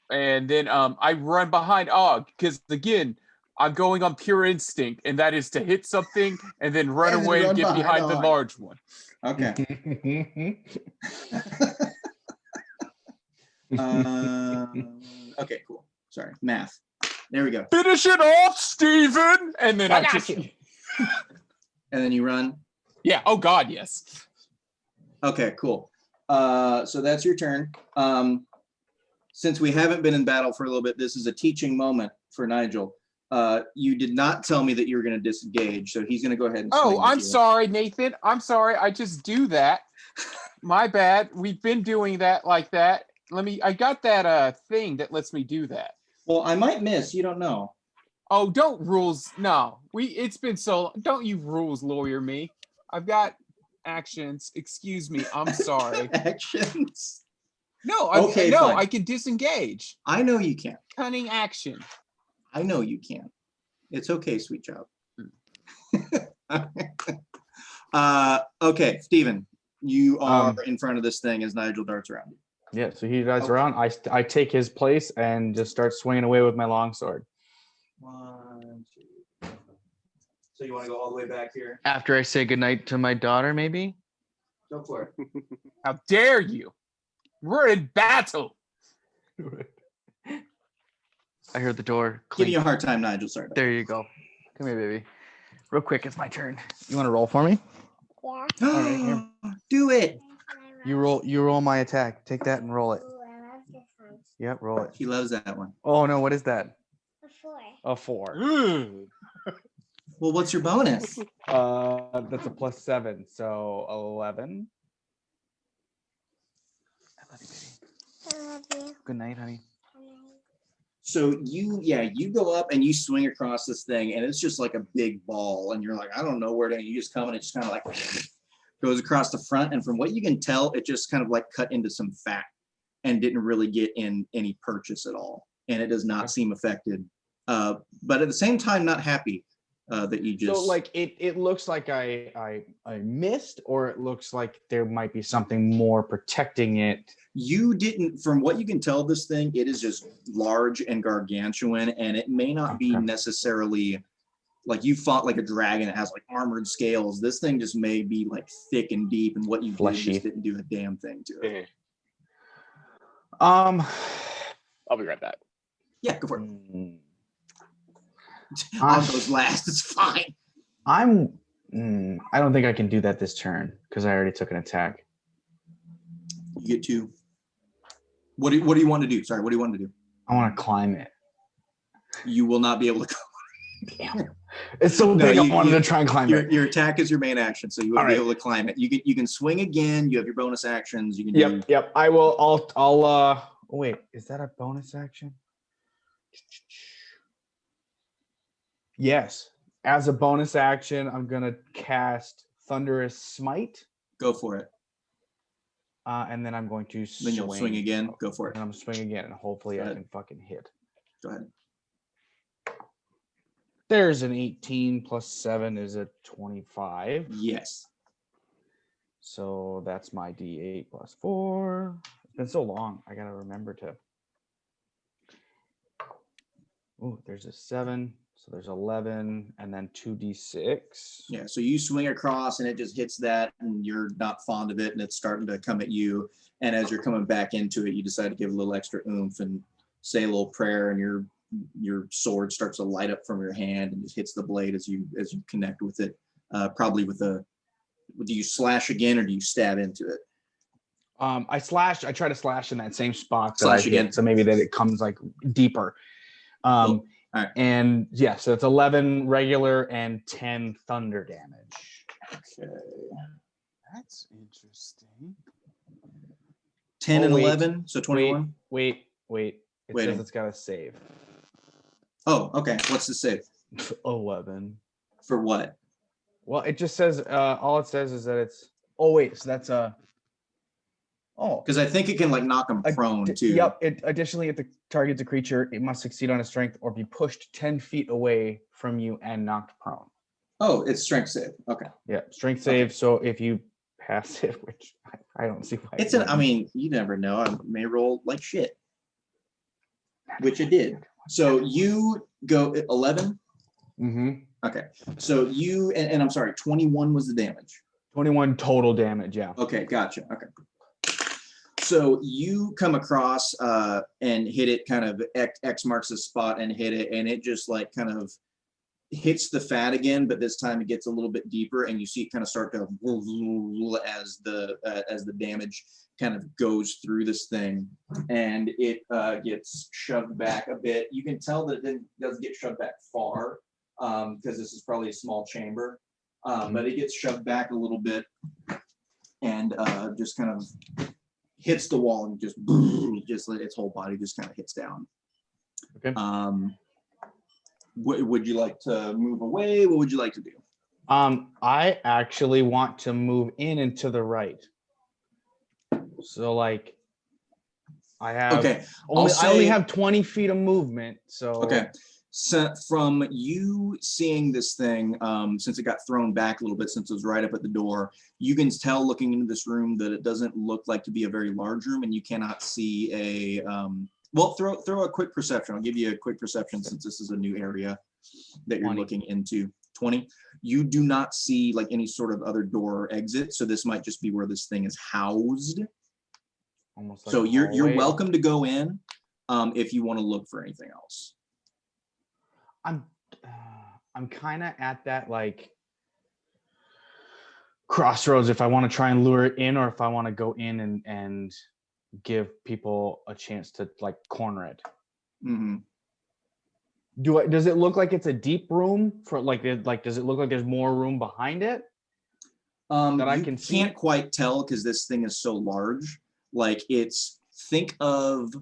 And then I run behind Og because again, I'm going on pure instinct, and that is to hit something and then run And then away run and get behind behind the Og. large one. Okay. Okay, cool. Sorry. Math. There we go. Finish it off, Steven! And then I I got just you. And then you run. yeah, oh god, yes. Okay, cool. So that's your turn. since we haven't been in battle for a little bit, this is a teaching moment for Nigel. You did not tell me that you were going to disengage, so he's going to go ahead and swing Oh, with I'm you. sorry, Nathan. I'm sorry. I just do that. My bad. We've been doing that like that. I got that thing that lets me do that. Well, I might miss. You don't know. Oh, don't rules. No, it's been so. Don't you rules lawyer me. I've got actions. Excuse me. I'm sorry. Actions. No, Okay, no, fine. I can disengage. I know you can. Cunning action. I know you can. It's okay, sweet child. Okay, Phteven, you are in front of this thing as Nigel darts around you. Yeah, so he dies around. I take his place and just start swinging away with my longsword. 1, 2. So you want to go all the way back here? After I say goodnight to my daughter, maybe? Go for it. How dare you? We're in battle. I heard the door Give clink. me a hard time, Nigel. Sorry. There you go. Come here, baby. Real quick, it's my turn. You want to roll for me? All right, here. Do it. You roll my attack. Take that and roll it. Yep, roll it. He loves that one. Oh no, what is that? A 4. A 4. Well, what's your bonus? That's a +7, so 11. I love you, baby. I love you. Good night, honey. So you go up and you swing across this thing, and it's just like a big ball, and you're like, I don't know where to. You just come and it just kind of like goes across the front, and from what you can tell, it just kind of like cut into some fat and didn't really get in any purchase at all, and it does not seem affected. But at the same time, not happy that you just. So like it looks like I missed, or it looks like there might be something more protecting it. You didn't, from what you can tell, this thing, it is just large and gargantuan, and it may not be necessarily like you fought like a dragon that has like armored scales. This thing just may be like thick and deep, and what you did just didn't do a damn thing to it. I'll be right back. Yeah, go for it. On goes last. It's fine. I don't think I can do that this turn because I already took an attack. You get 2. What do you want to do? Sorry, what do you want to do? I want to climb it. You will not be able to. Damn. It's so big. I wanted to try and climb it. Your attack is your main action, so you won't be able to climb it. You can swing again. You have your bonus actions. You can. Yep. I will. I'll. Wait, is that a bonus action? Yes. As a bonus action, I'm gonna cast Thunderous Smite. Go for it. And then I'm going to Then you'll swing again. Go for it. And I'm swing again, and hopefully I can fucking hit. Go ahead. There's an 18 plus 7 is a 25. Yes. So that's my D8 plus 4. It's been so long. I gotta remember to. Oh, there's a 7. So there's 11, and then 2d6. Yeah, so you swing across and it just hits that, and you're not fond of it, and it's starting to come at you. And as you're coming back into it, you decide to give a little extra oomph and say a little prayer, and your sword starts to light up from your hand and just hits the blade as you connect with it. Probably with do you slash again or do you stab into it? I try to slash in that same spot. Slash again. So maybe that it comes like deeper. Cool. All right. And yeah, so it's 11 regular and 10 thunder damage. Okay. That's interesting. 10 and 11, so 21. Wait. It says it's got a save. Oh, okay. What's the save? 11. For what? Well, it just says all it says is that it's. Oh wait, so that's a. Oh, because I think it can like knock them prone too. Yep. Additionally, if the target's a creature, it must succeed on a strength or be pushed 10 feet away from you and knocked prone. Oh, it's strength save. Okay. Yeah, strength save. So if you pass it, which I don't see why. I mean, you never know. I may roll like shit, which it did. So you go 11. Mm-hmm. Okay. So you and I'm sorry, 21 was the damage. 21 total damage. Yeah. Okay, gotcha. Okay. So you come across and hit it, kind of X marks the spot and hit it, and it just like kind of hits the fat again, but this time it gets a little bit deeper, and you see it kind of start to as the damage kind of goes through this thing, and it gets shoved back a bit. You can tell that it doesn't get shoved back far, because this is probably a small chamber, but it gets shoved back a little bit, and just kind of hits the wall, and just its whole body just kind of hits down. Okay. Would you like to move away? What would you like to do? I actually want to move in and to the right. So like I have Okay. I only have 20 feet of movement. So okay. So from you seeing this thing, since it got thrown back a little bit, since it was right up at the door, you can tell looking into this room that it doesn't look like to be a very large room, and you cannot see a well, throw a quick perception. I'll give you a quick perception since this is a new area that you're 20. looking into. 20. You do not see like any sort of other door or exit, so this might just be where this thing is housed. almost like So a you're hallway. welcome to go in if you want to look for anything else. I'm kind of at that like crossroads if I want to try and lure it in or if I want to go in and give people a chance to like corner it. Mm-hmm. Does it look like it's a deep room for does it look like there's more room behind it that I can see? Can't quite tell because this thing is so large. Like think of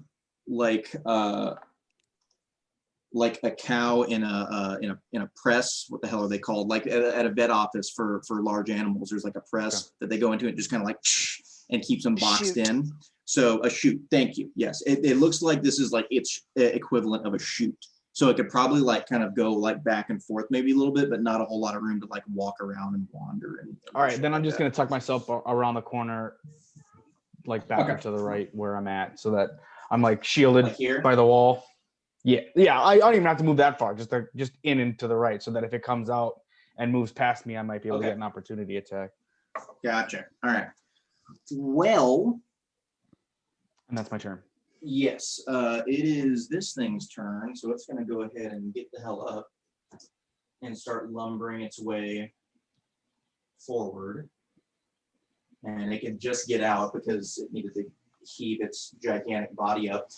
like a cow in a press. What the hell are they called? Like at a vet office for large animals. There's like a press that they go into. It just kind of like and keeps them boxed in. So a chute. Thank you. Yes, it looks like this is like its equivalent of a chute. So it could probably like kind of go like back and forth maybe a little bit, but not a whole lot of room to like walk around and wander. And all right, then I'm just gonna tuck myself around the corner, like back up to the right where I'm at, so that I'm like shielded by the wall. Yeah. I don't even have to move that far. Just in and to the right, so that if it comes out and moves past me, I might be able to get an opportunity attack. Gotcha. All right. Well, and that's my turn. Yes, it is this thing's turn, so it's going to go ahead and get the hell up and start lumbering its way forward. And it can just get out because it needed to heave its gigantic body up.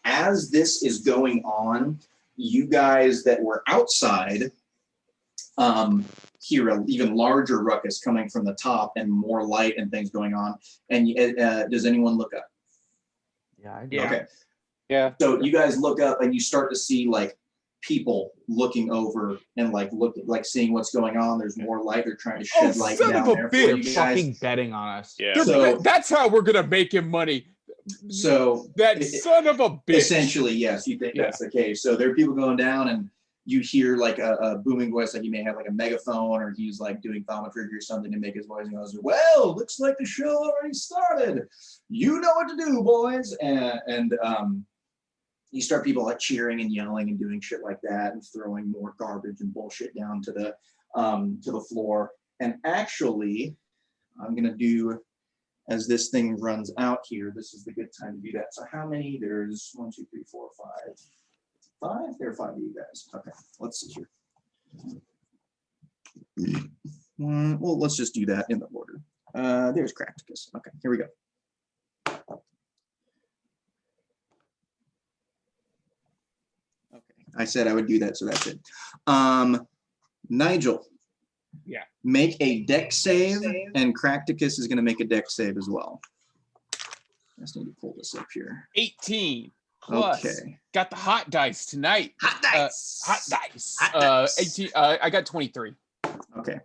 As this is going on, you guys that were outside hear an even larger ruckus coming from the top and more light and things going on. And does anyone look up? Yeah, I do. Okay. Yeah. So you guys look up and you start to see like people looking over and like seeing what's going on. There's more light. They're trying to shed light son down of a there. bitch. For you They're fucking guys. betting on us. Yeah. So- that's how we're gonna make him money. So That son of a bitch. essentially, yes, you think that's the case. So there are people going down, and you hear like a booming voice, like he may have like a megaphone, or he's like doing thaumaturgy or something to make his voice. And goes, "Well, looks like the show already started. You know what to do, boys!" And you start people like cheering and yelling and doing shit like that, and throwing more garbage and bullshit down to the floor. And actually, I'm gonna do. As this thing runs out here, this is the good time to do that. So how many? There's 1, 2, 3, 4, 5. 5? There are 5 of you guys. Okay, let's see here. Well, let's just do that in the order. There's Cracticus. Okay, here we go. Okay, I said I would do that, so that's it. Nigel. Yeah. Make a dex save, and Cracticus is going to make a dex save as well. I just need to pull this up here. 18 plus. Okay. Got the hot dice tonight. Hot dice. Hot dice. Hot dice. 18. I got 23. Okay.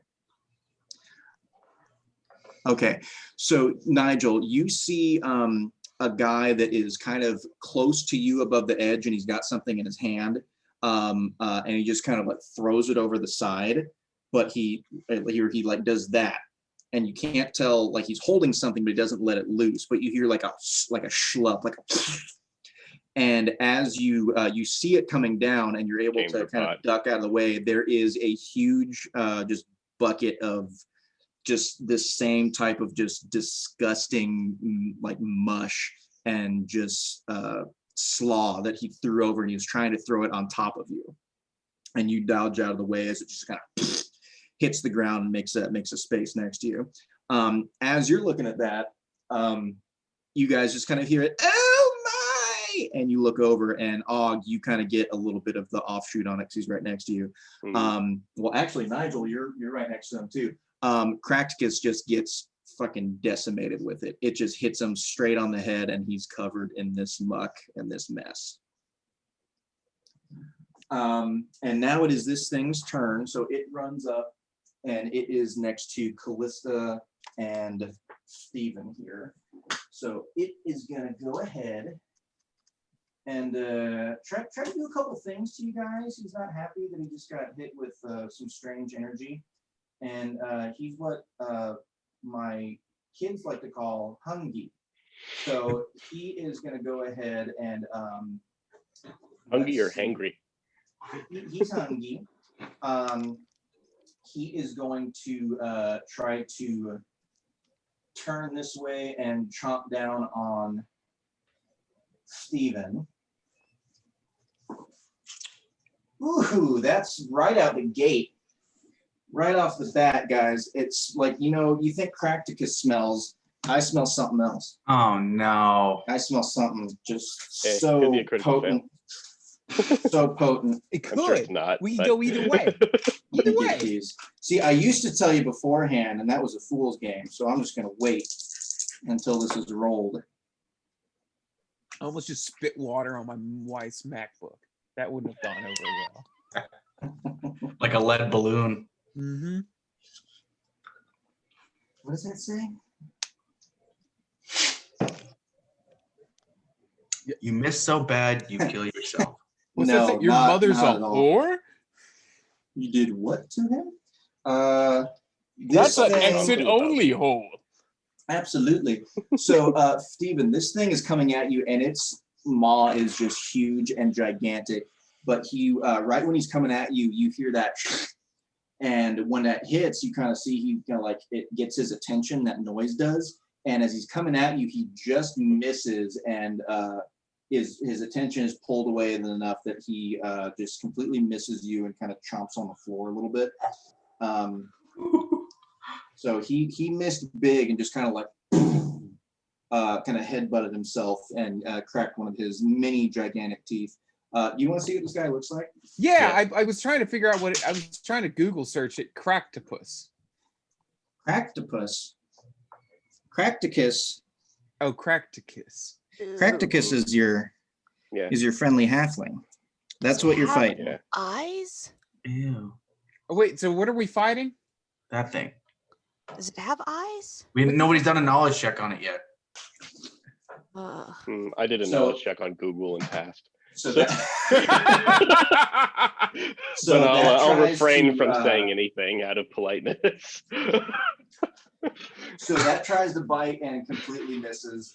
Okay. So Nigel, you see a guy that is kind of close to you above the edge, and he's got something in his hand, and he just kind of like throws it over the side. But he like does that, and you can't tell, like he's holding something, but he doesn't let it loose. But you hear like a schlup, like a, and as you see it coming down, and you're able to kind of duck out of the way, there is a huge just bucket of just this same type of just disgusting like mush and just slaw that he threw over, and he was trying to throw it on top of you, and you dodge out of the way as it just kind of hits the ground and makes a space next to you. As you're looking at that, You guys just kind of hear it, oh my, and you look over, and Og, you kind of get a little bit of the offshoot on it because he's right next to you. Well, actually, Nigel, you're right next to him too. Cracticus just gets fucking decimated with it. It just hits him straight on the head, and he's covered in this muck and this mess. And now it is this thing's turn, so it runs up, and it is next to Kallista and Phteven here. So it is gonna go ahead and try to do a couple things to you guys. He's not happy that he just got hit with some strange energy, and he's what my kids like to call hungry. So he is gonna go ahead and hungry or hangry? He's hungry. He is going to try to turn this way and chomp down on Phteven. Ooh, that's right out the gate. Right off the bat, guys. It's like, you think Cracticus smells. I smell something else. Oh no. I smell something just It so could be a critical potent. So potent. It I'm sure it's could. not. We but- go either way. Either way. These. See, I used to tell you beforehand, and that was a fool's game. So I'm just going to wait until this is rolled. I almost just spit water on my wife's MacBook. That wouldn't have gone over well. Like a lead balloon. Mm-hmm. What does that say? You miss so bad, you kill yourself. What's No, that say? Your not- mother's not a at all. whore? You did what to him? That's this an thing- exit-only hole. Absolutely. So, Phteven, this thing is coming at you, and its maw is just huge and gigantic. But he, right when he's coming at you, you hear that, and when that hits, you kind of see he kind of like it gets his attention. That noise does, and as he's coming at you, he just misses, and his attention is pulled away enough that he just completely misses you and kind of chomps on the floor a little bit. So he missed big and just kind of like kind of headbutted himself and cracked one of his many gigantic teeth. Do you want to see what this guy looks like? Yeah, I was trying to figure out I was trying to Google search it. Cractopus. Cractopus. Cracticus. Oh, Cracticus. Cracticus is your friendly halfling. That's what you're fighting. Yeah. Eyes? Ew. Oh, wait, so what are we fighting? That thing. Does it have eyes? Nobody's done a knowledge check on it yet. I did a So- knowledge check on Google and passed. So that, But I'll tries refrain to, from saying anything out of politeness. So that tries to bite and completely misses.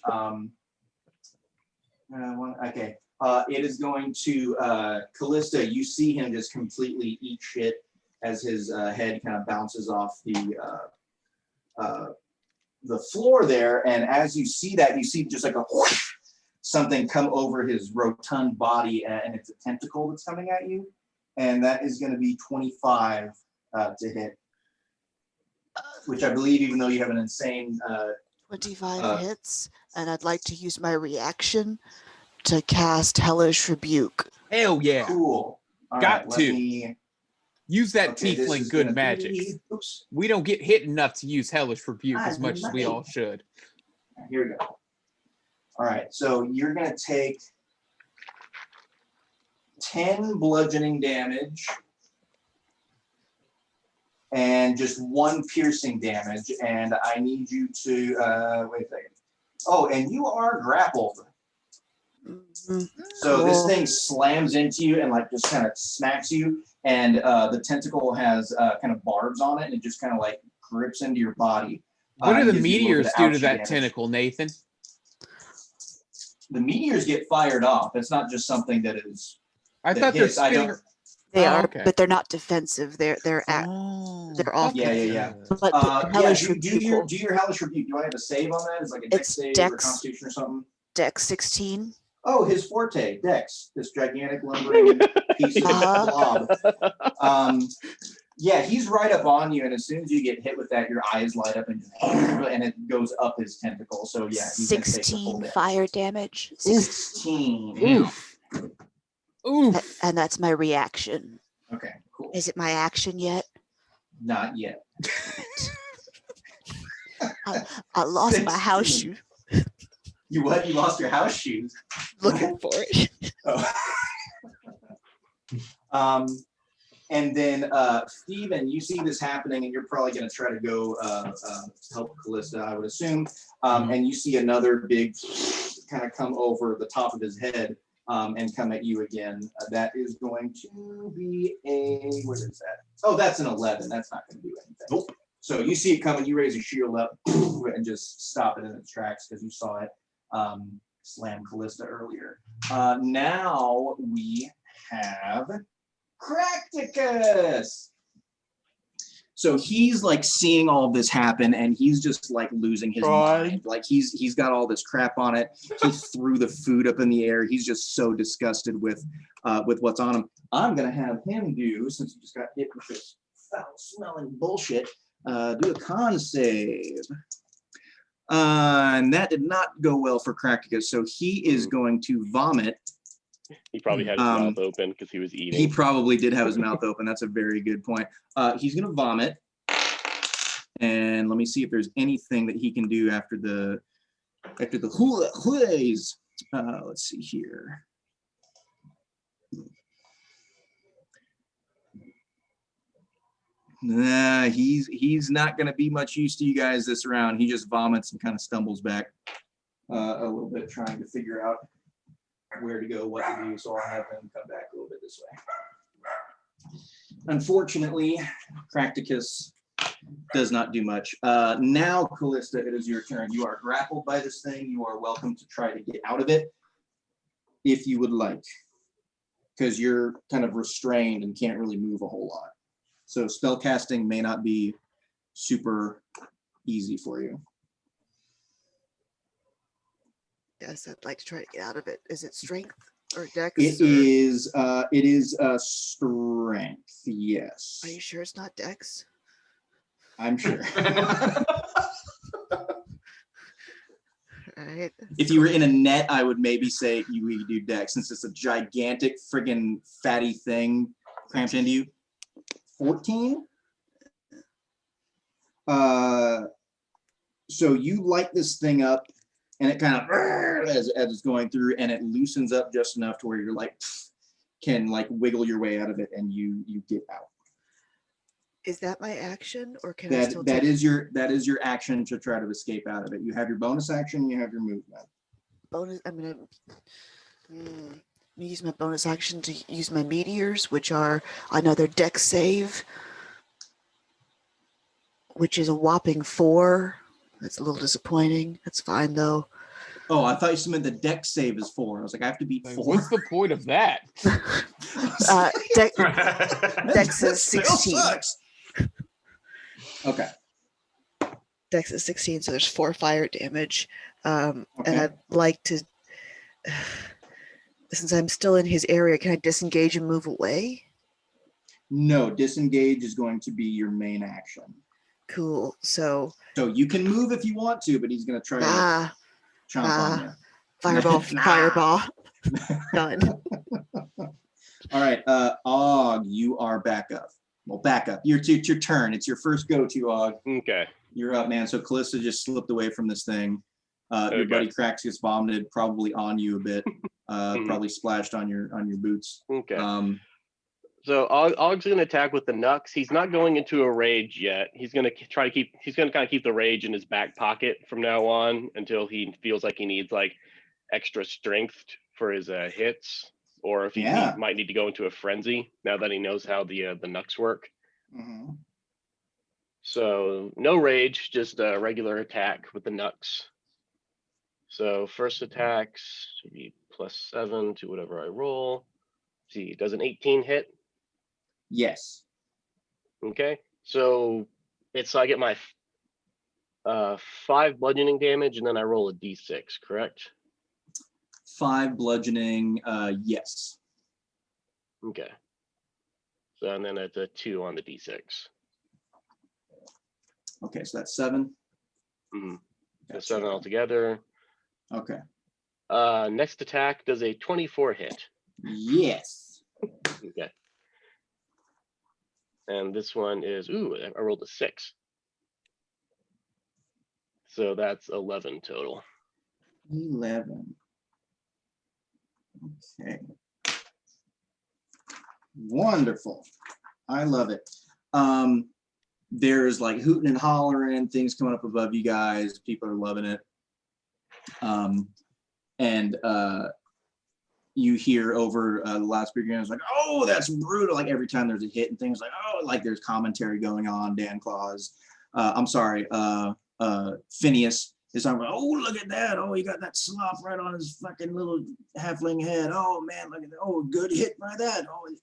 Okay. It is going to Kallista. You see him just completely eat shit as his head kind of bounces off the floor there. And as you see that, you see just like a whoosh, something come over his rotund body, and it's a tentacle that's coming at you. And that is going to be 25 to hit, which I believe, even though you have an insane 25 hits, and I'd like to use my reaction to cast Hellish Rebuke. Hell yeah. cool. All Got let to. me- Use that okay, this tiefling is good gonna magic. be- Oops. We don't get hit enough to use Hellish Rebuke as much as we all should. Here we go. All right, so you're going to take 10 bludgeoning damage and just 1 piercing damage, and I need you to wait a second. Oh, and you are grappled. Mhm. So this Cool. thing slams into you and like just kind of smacks you, and the tentacle has kind of barbs on it, and it just kind of like grips into your body. What do the gives you a little meteors bit of do to ouchie that damage. tentacle, Nathan? The meteors get fired off. It's not just something that is. I that thought they're hits. I spinning. don't- They Oh, are, okay. but they're not defensive. They're Oh, they're off. Yeah, yeah, yeah. But Yeah, Hellish do your Rebuke, do your hellish rebuke. Do I have a save on that? Is like a dex It's save or dex. constitution or something? Dex 16. Oh, his forte, dex. This gigantic lumbering piece of blob. Yeah, he's right up on you, and as soon as you get hit with that, your eyes light up and it goes up his tentacle. So yeah, he's gonna take the full 16 damage. fire damage. 16. Oof. Oof. And that's my reaction. Okay, cool. Is it my action yet? Not yet. I lost my house 16. shoe. You what? You lost your house shoes? Looking for it. Oh. And then Phteven, you see this happening, and you're probably going to try to go help Kallista, I would assume. And you see another big kind of come over the top of his head and come at you again. That is going to be what is that? Oh, that's an 11. That's not going to do anything. Nope. So you see it coming, you raise your shield up and just stop it in its tracks because you saw it slam Kallista earlier. Now we have Cracticus. So he's like seeing all this happen, and he's just like losing his mind. Like he's got all this crap on it. He threw the food up in the air. He's just so disgusted with what's on him. I'm gonna have him do, since he just got hit with this foul-smelling bullshit, do a con save. And that did not go well for Cracticus. So he is going to vomit. He probably had his mouth open because he was eating. He probably did have his mouth open. That's a very good point. He's going to vomit. And let me see if there's anything that he can do after the hulays. Let's see here. Nah, he's not going to be much use to you guys this round. He just vomits and kind of stumbles back a little bit, trying to figure out where to go, what to do. So I'll have him come back a little bit this way. Unfortunately, Cracticus does not do much. Now, Kallista, it is your turn. You are grappled by this thing. You are welcome to try to get out of it if you would like, because you're kind of restrained and can't really move a whole lot. So spell casting may not be super easy for you. Yes, I'd like to try to get out of it. Is it strength or dex? It is strength, yes. Are you sure it's not dex? I'm sure. All right. If you were in a net, I would maybe say you would do dex, since it's a gigantic friggin' fatty thing cramped into you. 14? So you light this thing up, and it kind of as it's going through, and it loosens up just enough to where you're like can like wiggle your way out of it, and you get out. Is that my action, or can I still that is your action to try to escape out of it? You have your bonus action, you have your movement. Bonus. I'm gonna use my bonus action to use my meteors, which are another dex save, which is a whopping 4. That's a little disappointing. That's fine though. Oh, I thought you meant the dex save is 4. I was like, I have to beat 4. What's the point of that? Dex is 16. Okay. Dex is 16, so there's 4 fire damage. And Okay. I'd like to, since I'm still in his area, can I disengage and move away? No, disengage is going to be your main action. Cool. So you can move if you want to, but he's going to try to chomp on you. Fireball, fireball. Done. All right, Og, you are back up. Well, back up. It's your turn. It's your first go-to, Og. Okay. You're up, man. So Kallista just slipped away from this thing. Your Okay. buddy Cracks gets vomited, probably on you a bit. Probably splashed on your boots. Okay. So Og's gonna attack with the Nux. He's not going into a rage yet. He's gonna kind of keep the rage in his back pocket from now on until he feels like he needs like extra strength for his hits, or if he might need to go into a frenzy now that he knows how the Nux work. Mm-hmm. So no rage, just a regular attack with the Nux. So first attacks should be +7 to whatever I roll. See, does an 18 hit? Yes. Okay, so I get my 5 bludgeoning damage, and then I roll a d6, correct? 5 bludgeoning, yes. Okay. So, and then it's a 2 on the d6. Okay, so that's 7. Mm-hmm. So Gotcha. 7 altogether. Okay. Next attack does a 24 hit. Yes. Okay. And this one is, ooh, I rolled a 6. So that's 11 total. 11. Okay. Wonderful. I love it. There's like hooting and hollering, things coming up above you guys. People are loving it. And you hear over the loudspeaker, it's like, oh, that's brutal. Like every time there's a hit and things like, oh, like there's commentary going on. Dan Claus, I'm sorry, Phineas is talking about, oh, look at that. Oh, he got that slop right on his fucking little halfling head. Oh, man, look at that. Oh, good hit by that. Oh,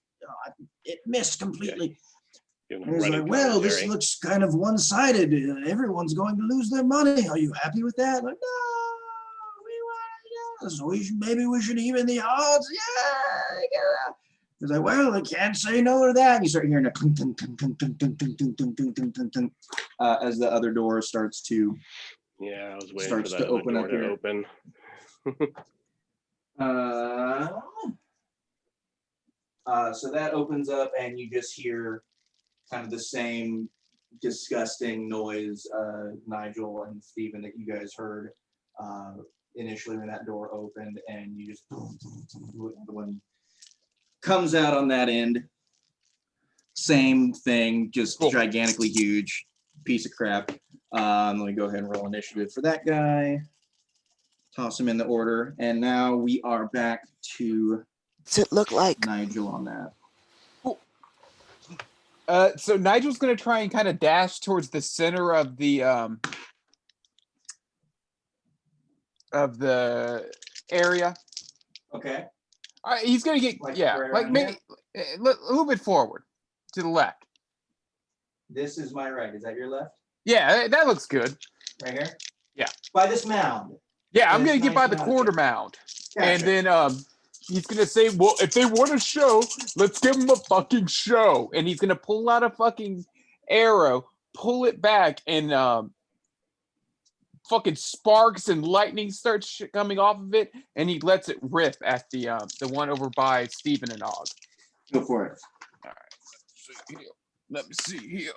it missed completely. And he's like, well, this looks kind of one-sided. Everyone's going to lose their money. Are you happy with that? Like, no, we want, yes. Maybe we should even the odds. Yeah. He's like, well, I can't say no to that. And you start hearing a clink, clink, clink, clink, clink, clink, clink, clink, clink, clink, clink, clink, as the other door starts to I was waiting for that open door up to here. open. So that opens up, and you just hear kind of the same disgusting noise, Nigel and Phteven, that you guys heard initially when that door opened, and you just the one comes out on that end. Same thing, just gigantically huge piece of crap. Let me go ahead and roll initiative for that guy. Toss him in the order, and now we are back to. Does it look like Nigel on that? So Nigel's gonna try and kind of dash towards the center of the area. Okay. He's gonna get Like maybe a little bit forward to the left. This is my right. Is that your left? Yeah, that looks good. Right here? Yeah. By this mound. Yeah, I'm This gonna get by nice the mound. quarter mound. Gotcha. And then he's gonna say, well, if they want a show, let's give them a fucking show. And he's gonna pull out a fucking arrow, pull it back, and fucking sparks and lightning starts coming off of it, and he lets it rip at the one over by Stephen and Og. Go for it. All right. Let me see here.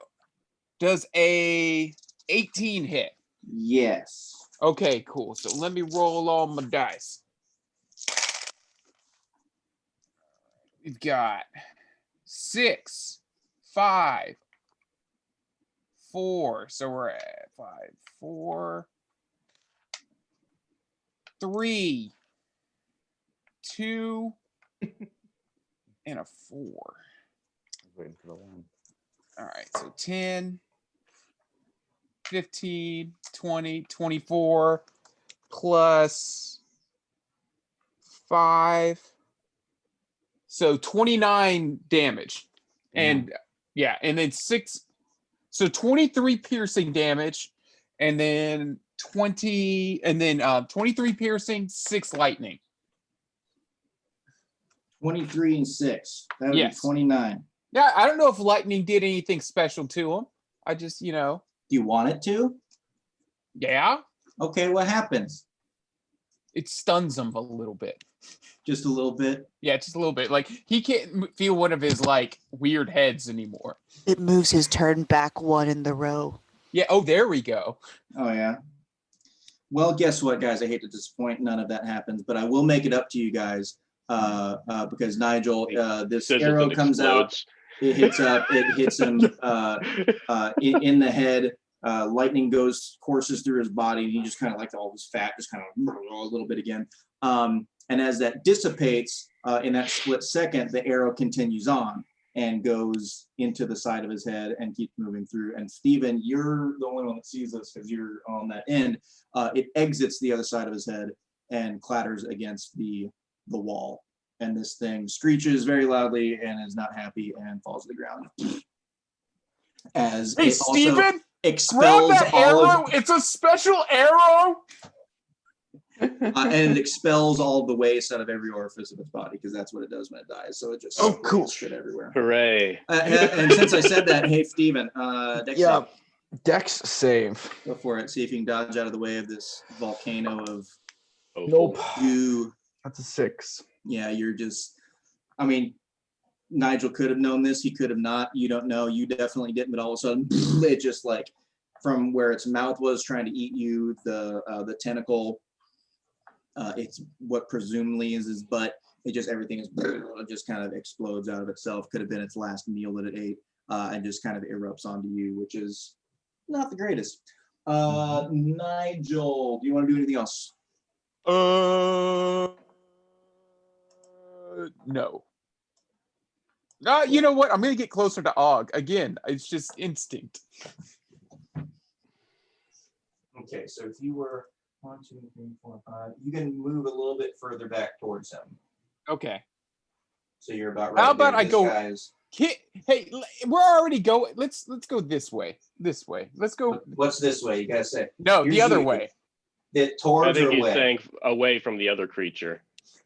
Does a 18 hit? Yes. Okay, cool. So let me roll all my dice. We've got 6, 5, 4. So we're at 5, 4, 3, 2, and a 4. Waiting for the one. All right, so 10, 15, 20, 24 plus 5. So 29 damage. And yeah, and then 6. So 23 piercing damage, and then 23 piercing, 6 lightning. 23 and 6. That would Yes. be 29. Yeah, I don't know if lightning did anything special to him. I just, Do you want it to? yeah, Okay, what happens? it stuns him a little bit. Just a little bit. Yeah, just a little bit. Like he can't feel one of his like weird heads anymore. it moves his turn back 1 in the row? Yeah. Oh, there we go. Oh, yeah. Well, guess what, guys? I hate to disappoint. None of that happens, but I will make it up to you guys because Nigel, this arrow comes out. It hits up. It hits him in the head. Lightning courses through his body, and he just kind of like all this fat, just kind of a little bit again. And as that dissipates in that split second, the arrow continues on and goes into the side of his head and keeps moving through. And Phteven, you're the only one that sees this because you're on that end. It exits the other side of his head and clatters against the wall. And this thing screeches very loudly and is not happy and falls to the ground. As Hey, it also Steven, grab expels that all arrow. of, It's a special arrow. and it expels all the waste out of every orifice of its body because that's what it does when it dies. So it just cool. shit everywhere. Hooray! And since I said that, hey Phteven, Dex save. Dex save. Go for it. See if you can dodge out of the way of this volcano of Nope. goo. That's a 6. Yeah, you're just. I mean, Nigel could have known this. He could have not. You don't know. You definitely didn't. But all of a sudden, it just like from where its mouth was trying to eat you, the tentacle. It's what presumably is his butt. It just everything is it just kind of explodes out of itself. Could have been its last meal that it ate, and just kind of erupts onto you, which is not the greatest. Nigel, do you want to do anything else? No. You know what? I'm gonna get closer to Og again. It's just instinct. Okay, so if you were 1, 2, 3, 4, 5, you can move a little bit further back towards him. Okay. So you're about right. How about there. I This go? guy's- Hey, we're already going. Let's go this way. This way. Let's go. What's this way? You gotta say. No, Here's the other you. way. I Towards or think he's away? saying away from the other creature.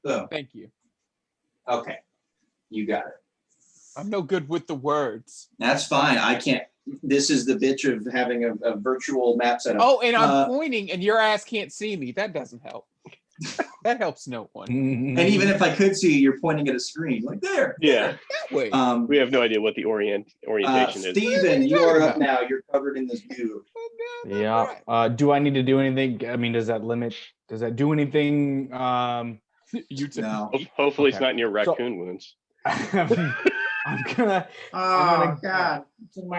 Oh, Thank you. okay. You got it. I'm no good with the words. That's fine. I can't. This is the bitch of having a virtual map setup. Oh, and I'm pointing, and your ass can't see me. That doesn't help. That helps no one. And even if I could see you, you're pointing at a screen like there. Yeah. That way. We have no idea what the orientation is. Phteven, you are up now. You're covered in this goo. Yeah. Do I need to do anything? I mean, does that do anything? You too. No. Hopefully, it's Okay. not in your raccoon wounds. I'm gonna God.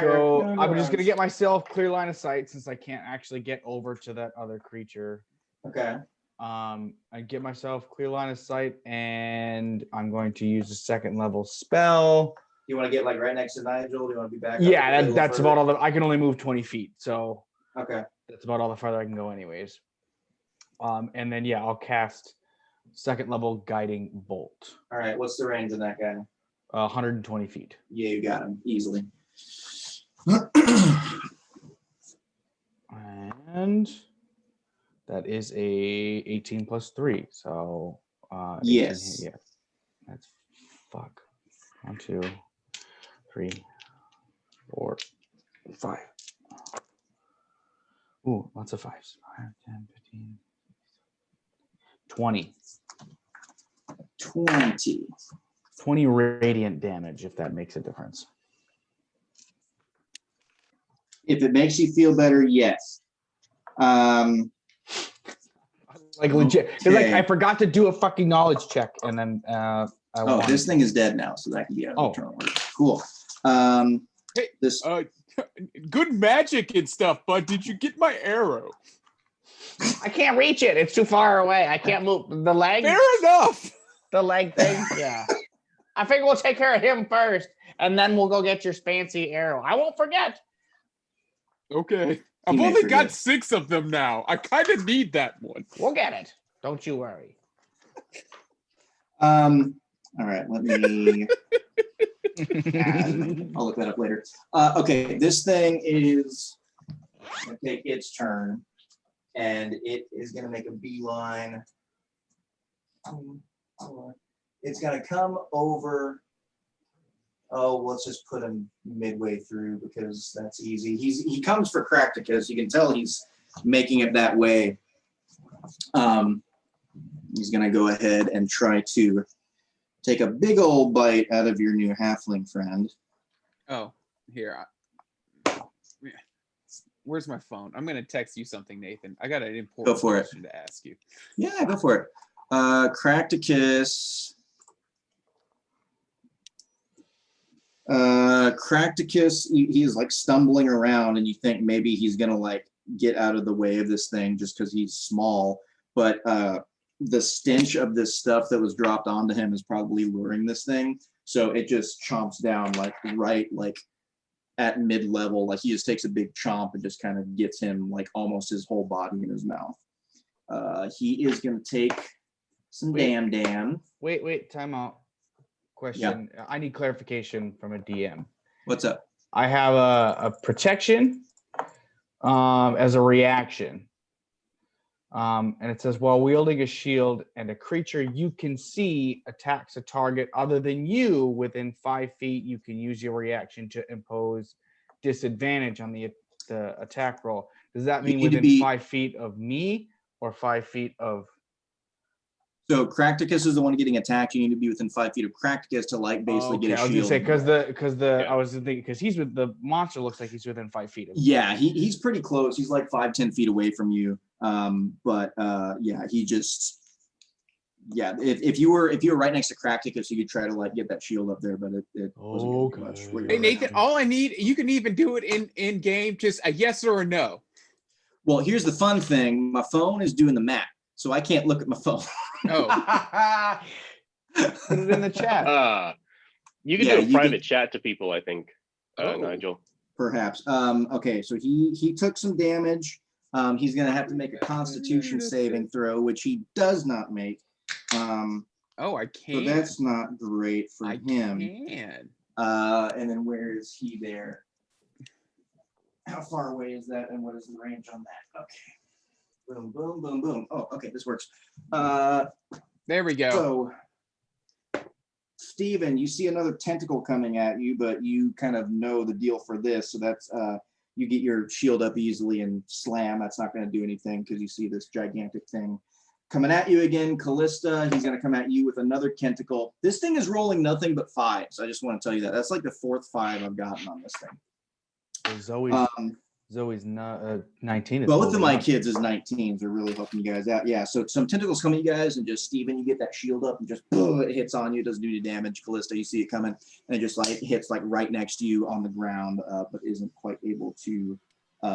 go. I'm just gonna get myself clear line of sight since I can't actually get over to that other creature. Okay. I get myself clear line of sight, and I'm going to use a 2nd level spell. You want to get like right next to Nigel? Do you want to be back? Yeah, that's about all. I can only move 20 feet, so Okay. that's about all the farther I can go, anyways. And then I'll cast 2nd level guiding bolt. All right. What's the range on that guy? 120 feet. Yeah, you got him easily. And that is a 18 plus 3. So 18, Yes. yeah. That's fuck. 1, 2, 3, 4, 5. Ooh, lots of 5s. 5, 10, 15, 20. 20 radiant damage, if that makes a difference. If it makes you feel better, yes. Like legit, because Okay. I forgot to do a fucking knowledge check, and then this thing is dead now, so that can be out of eternal order. Cool. Hey, This good magic and stuff, bud. Did you get my arrow? I can't reach it. It's too far away. I can't move the leg. Fair enough. The leg thing. Yeah. I figure we'll take care of him first, and then we'll go get your fancy arrow. I won't forget. Okay. I've may only got forget. 6 of them now. I kind of need that one. We'll get it. Don't you worry. all right, let me I'll look that up later. Okay, this thing is gonna take its turn, and it is gonna make a beeline. It's gonna come over. Oh, let's just put him midway through because that's easy. He comes for Cracticus. You can tell he's making it that way. He's gonna go ahead and try to take a big old bite out of your new halfling friend. Oh, here. Where's my phone? I'm gonna text you something, Nathan. I got an important Go for it. question to ask you. Yeah, go for it. Cracticus. Cracticus, he's like stumbling around, and you think maybe he's gonna like get out of the way of this thing just because he's small. But the stench of this stuff that was dropped onto him is probably luring this thing. So it just chomps down like right like at mid-level. Like he just takes a big chomp and just kind of gets him like almost his whole body in his mouth. He is gonna take some damn. Wait, time out. Question. Yeah. I need clarification from a DM. What's up? I have a protection as a reaction. And it says, while wielding a shield and a creature you can see attacks a target other than you within 5 feet, you can use your reaction to impose disadvantage on the attack roll. Does that mean within 5 feet of me or 5 feet of? So Cracticus is the one getting attacked. You need to be within 5 feet of Cracticus to like basically get a shield. I was gonna say because I was thinking because he's with the monster looks like he's within 5 feet of me. Yeah, he's pretty close. He's like 5-10 feet away from you. Yeah, he just if you were right next to Cracticus, you could try to like get that shield up there, but it wasn't gonna do much. Hey Nathan, all I need, you can even do it in game, just a yes or a no. Well, here's the fun thing. My phone is doing the map, so I can't look at my phone. Oh. Put it in the chat. You can do a private chat to people, I think, Nigel. Perhaps. Okay, so he took some damage. He's gonna have to make a Constitution saving throw, which he does not make. I can't. So that's not great for him. Can. And then where is he there? How far away is that, and what is the range on that? Okay. Boom, boom, boom, boom. Oh, okay, this works. There we go. So, Phteven, you see another tentacle coming at you, but you kind of know the deal for this. So that's you get your shield up easily and slam. That's not going to do anything because you see this gigantic thing coming at you again. Kallista, he's going to come at you with another tentacle. This thing is rolling nothing but 5s. I just want to tell you that. That's like the 4th 5 I've gotten on this thing. Zoe's not 19. Both of my kids is 19s. They're really helping you guys out. Yeah, so some tentacles come at you guys, and just Phteven, you get that shield up, and just it hits on you. It doesn't do any damage. Callista, you see it coming, and it just like hits like right next to you on the ground, but isn't quite able to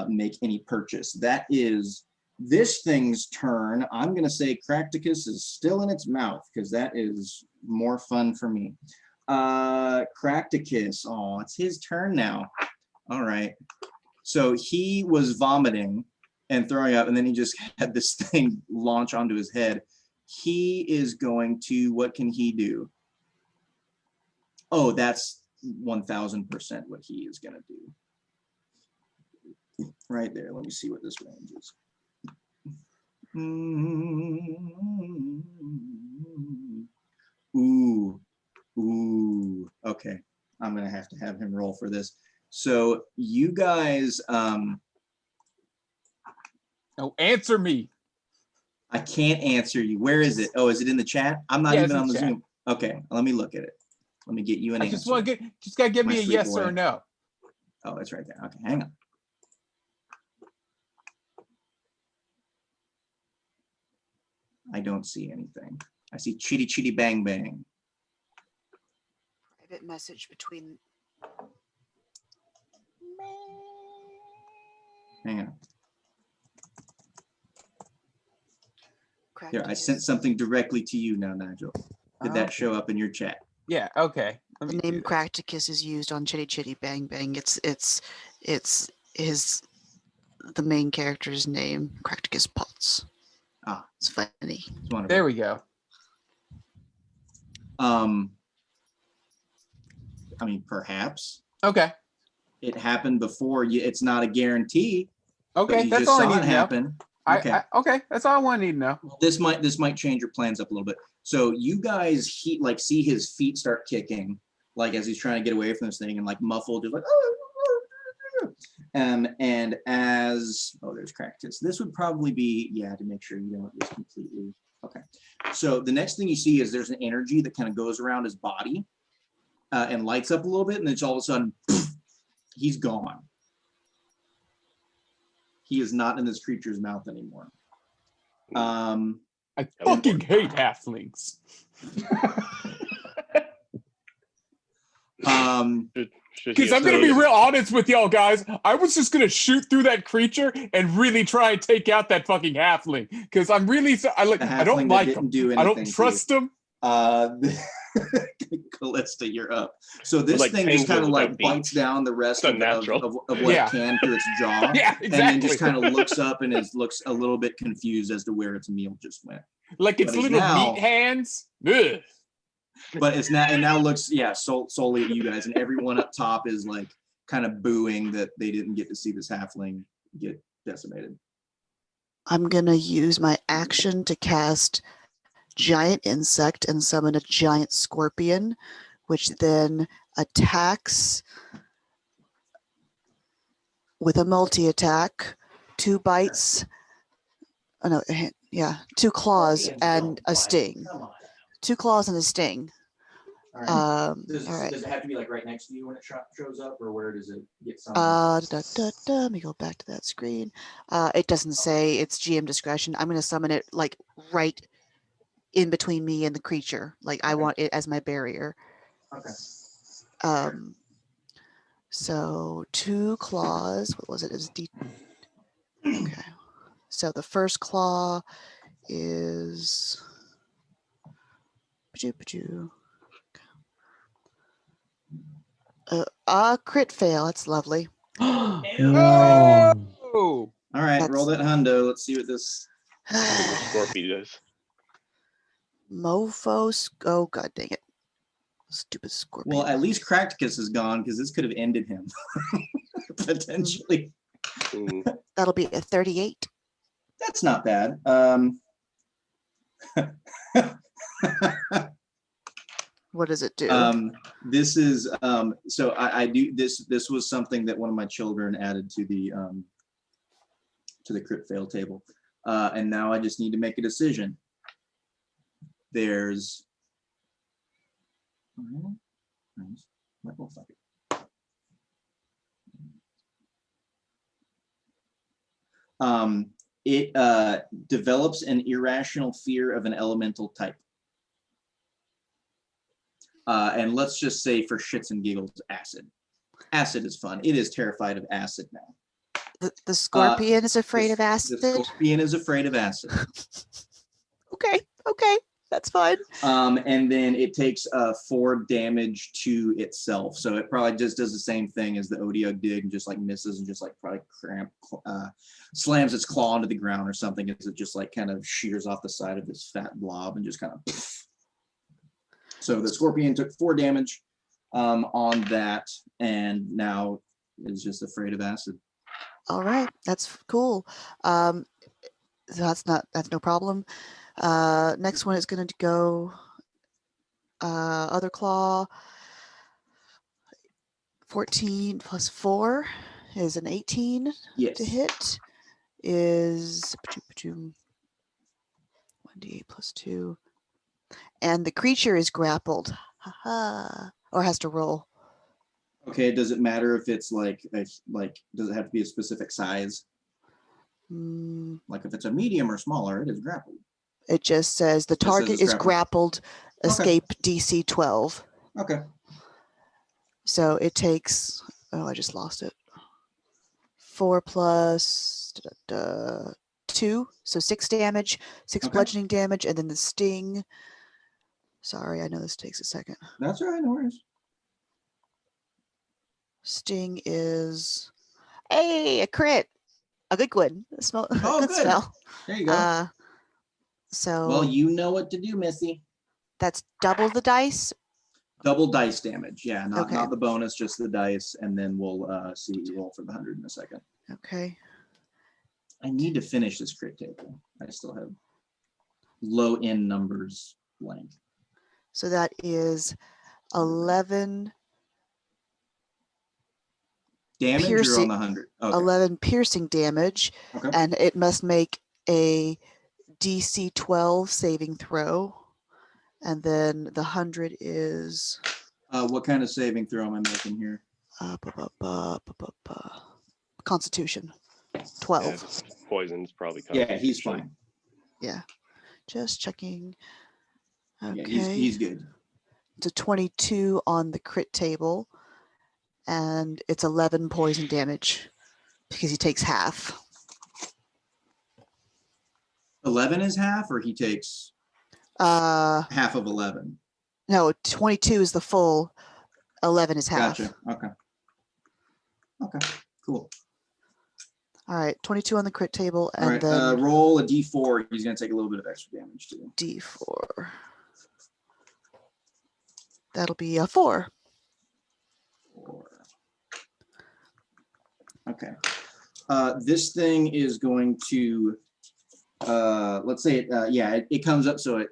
make any purchase. That is this thing's turn. I'm gonna say Cracticus is still in its mouth because that is more fun for me. Cracticus, oh, it's his turn now. All right. So he was vomiting and throwing up, and then he just had this thing launch onto his head. He is going to, what can he do? Oh, that's 1000% what he is going to do. Right there. Let me see what this range is. Ooh. Okay. I'm going to have him roll for this. So you guys, answer me. I can't answer you. Where is it? Oh, is it in the chat? I'm not even on the Zoom. Okay, let me look at it. Let me get you an answer. Just gotta give me a yes or a no. Oh, it's right there. Okay, hang on. I don't see anything. I see chitty chitty bang bang. Private message between. Hang on. Here, I sent something directly to you now, Nigel. Did that show up in your chat? Yeah. Okay. The name Cracticus is used on Chitty Chitty Bang Bang. It's the main character's name, Cracticus Potts. Ah, it's funny. It's wonderful. There we go. I mean, perhaps. Okay. It happened before. It's not a guarantee. Okay, that's all I need to happen. Okay. Okay, that's all I need to know. This might change your plans up a little bit. So you guys see his feet start kicking, like as he's trying to get away from this thing, and like muffled, just like and as there's Cracticus. This would probably be to make sure you don't just completely okay. So the next thing you see is there's an energy that kind of goes around his body and lights up a little bit, and then it's all of a sudden he's gone. He is not in this creature's mouth anymore. I fucking hate halflings. Because I'm gonna be real honest with y'all guys. I was just gonna shoot through that creature and really try and take out that fucking halfling. Because I'm really I don't like him. I don't trust him. Kallista, you're up. So this thing just kind of like bites down the rest of what it can through it's jaw. Yeah, exactly. And then just kind of looks up and looks a little bit confused as to where its meal just went. Like its little meat hands. Ugh. But it's now looks solely at you guys, and everyone up top is like kind of booing that they didn't get to see this halfling get decimated. I'm going to use my action to cast Giant Insect and summon a giant scorpion, which then attacks with a multi-attack, 2 bites, oh no, yeah, 2 claws and a sting. 2 claws and a sting. All right. All right. Does it have to be like right next to you when it shows up, or where does it get some? Let me go back to that screen. It doesn't say, it's GM discretion. I'm going to summon it like right in between me and the creature. Like I want it as my barrier. Okay. So 2 claws. What was it? It was okay. So the first claw is crit fail. That's lovely. No. Oh, All right, roll that hundo. Let's see what this. Scorpio does. Mofo. Oh god dang it. Stupid scorpion. Well, at least Cracticus is gone because this could have ended him potentially. That'll be a 38. That's not bad. What does it do? This is so I do this. This was something that one of my children added to the crit fail table, and now I just need to make a decision. There's. Oh, fuck it. It develops an irrational fear of an elemental type. And let's just say for shits and giggles, acid. Acid is fun. It is terrified of acid now. The scorpion is afraid of acid? The scorpion is afraid of acid. Okay, that's fine. And then it takes 4 damage to itself. So it probably just does the same thing as the Odiug dig and just like misses and just like probably slams its claw into the ground or something as it just like kind of shears off the side of this fat blob and just kind of. So the scorpion took 4 damage on that and now is just afraid of acid. All right, that's cool. So that's no problem. Next one is going to go other claw. 14 plus 4 is an 18 to hit. Is 1d8 plus 2. And the creature is grappled. Or has to roll. Okay, does it matter if it's like does it have to be a specific size? Like if it's a medium or smaller, it is grappled. It just says the target is grappled, escape DC 12. Okay. So it takes, oh, I just lost it. 4 plus 2, so 6 damage, 6 bludgeoning damage, and then the sting. Sorry, I know this takes a second. That's all right, no worries. Sting is, hey, a crit. A good one. Good spell. There you go. So. Well, you know what to do, Missy. That's double the dice? Double dice damage, yeah. Not the bonus, just the dice, and then we'll see what you roll for the 100 in a second. Okay. I need to finish this crit table. I still have low end numbers blank. So that is 11 damage piercing, or on the 100? Okay. 11 piercing damage, and it must make a DC 12 saving throw. And then the 100 is... what kind of saving throw am I making here? Constitution. 12. Yeah, poison's probably Yeah, he's fine. Yeah. Just checking. Okay. Yeah, he's good. It's a 22 on the crit table. And it's 11 poison damage because he takes half. 11 is half, or he takes half of 11? No, 22 is the full. 11 is half. Gotcha. Okay, cool. All right, 22 on the crit table, and then roll a d4. He's going to take a little bit of extra damage too. D4. That'll be a 4. 4. Okay. This thing is going to let's say it comes up, so it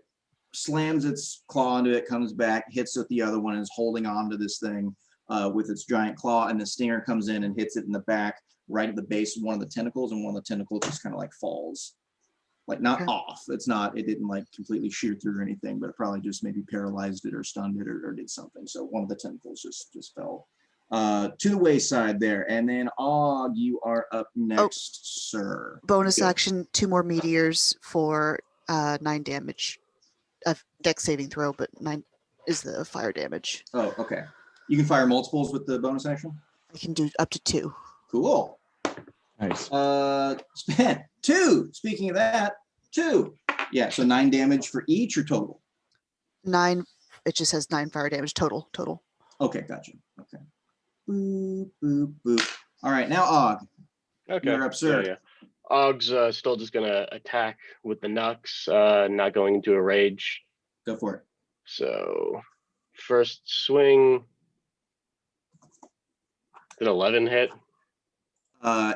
slams its claw into it, comes back, hits with the other one, and is holding on to this thing with its giant claw, and the stinger comes in and hits it in the back, right at the base of one of the tentacles, and one of the tentacles just kind of like falls. Like not off. It didn't like completely shear through or anything, but it probably just maybe paralyzed it or stunned it or did something. So one of the tentacles just fell to the wayside there. And then Og, you are up next, sir. Bonus action, 2 more meteors for 9 damage. Dex saving throw, but 9 is the fire damage. Oh, okay. You can fire multiples with the bonus action? I can do up to 2. Cool. Nice. Spent 2. Speaking of that, 2. Yeah, so 9 damage for each or total? 9. It just has 9 fire damage total. Okay, gotcha. Okay. Boop, boop, boop. All right, now Og. Okay. You're up, sir. Yeah. Og's still just gonna attack with the Nux, not going into a rage. Go for it. So first swing. Did 11 hit?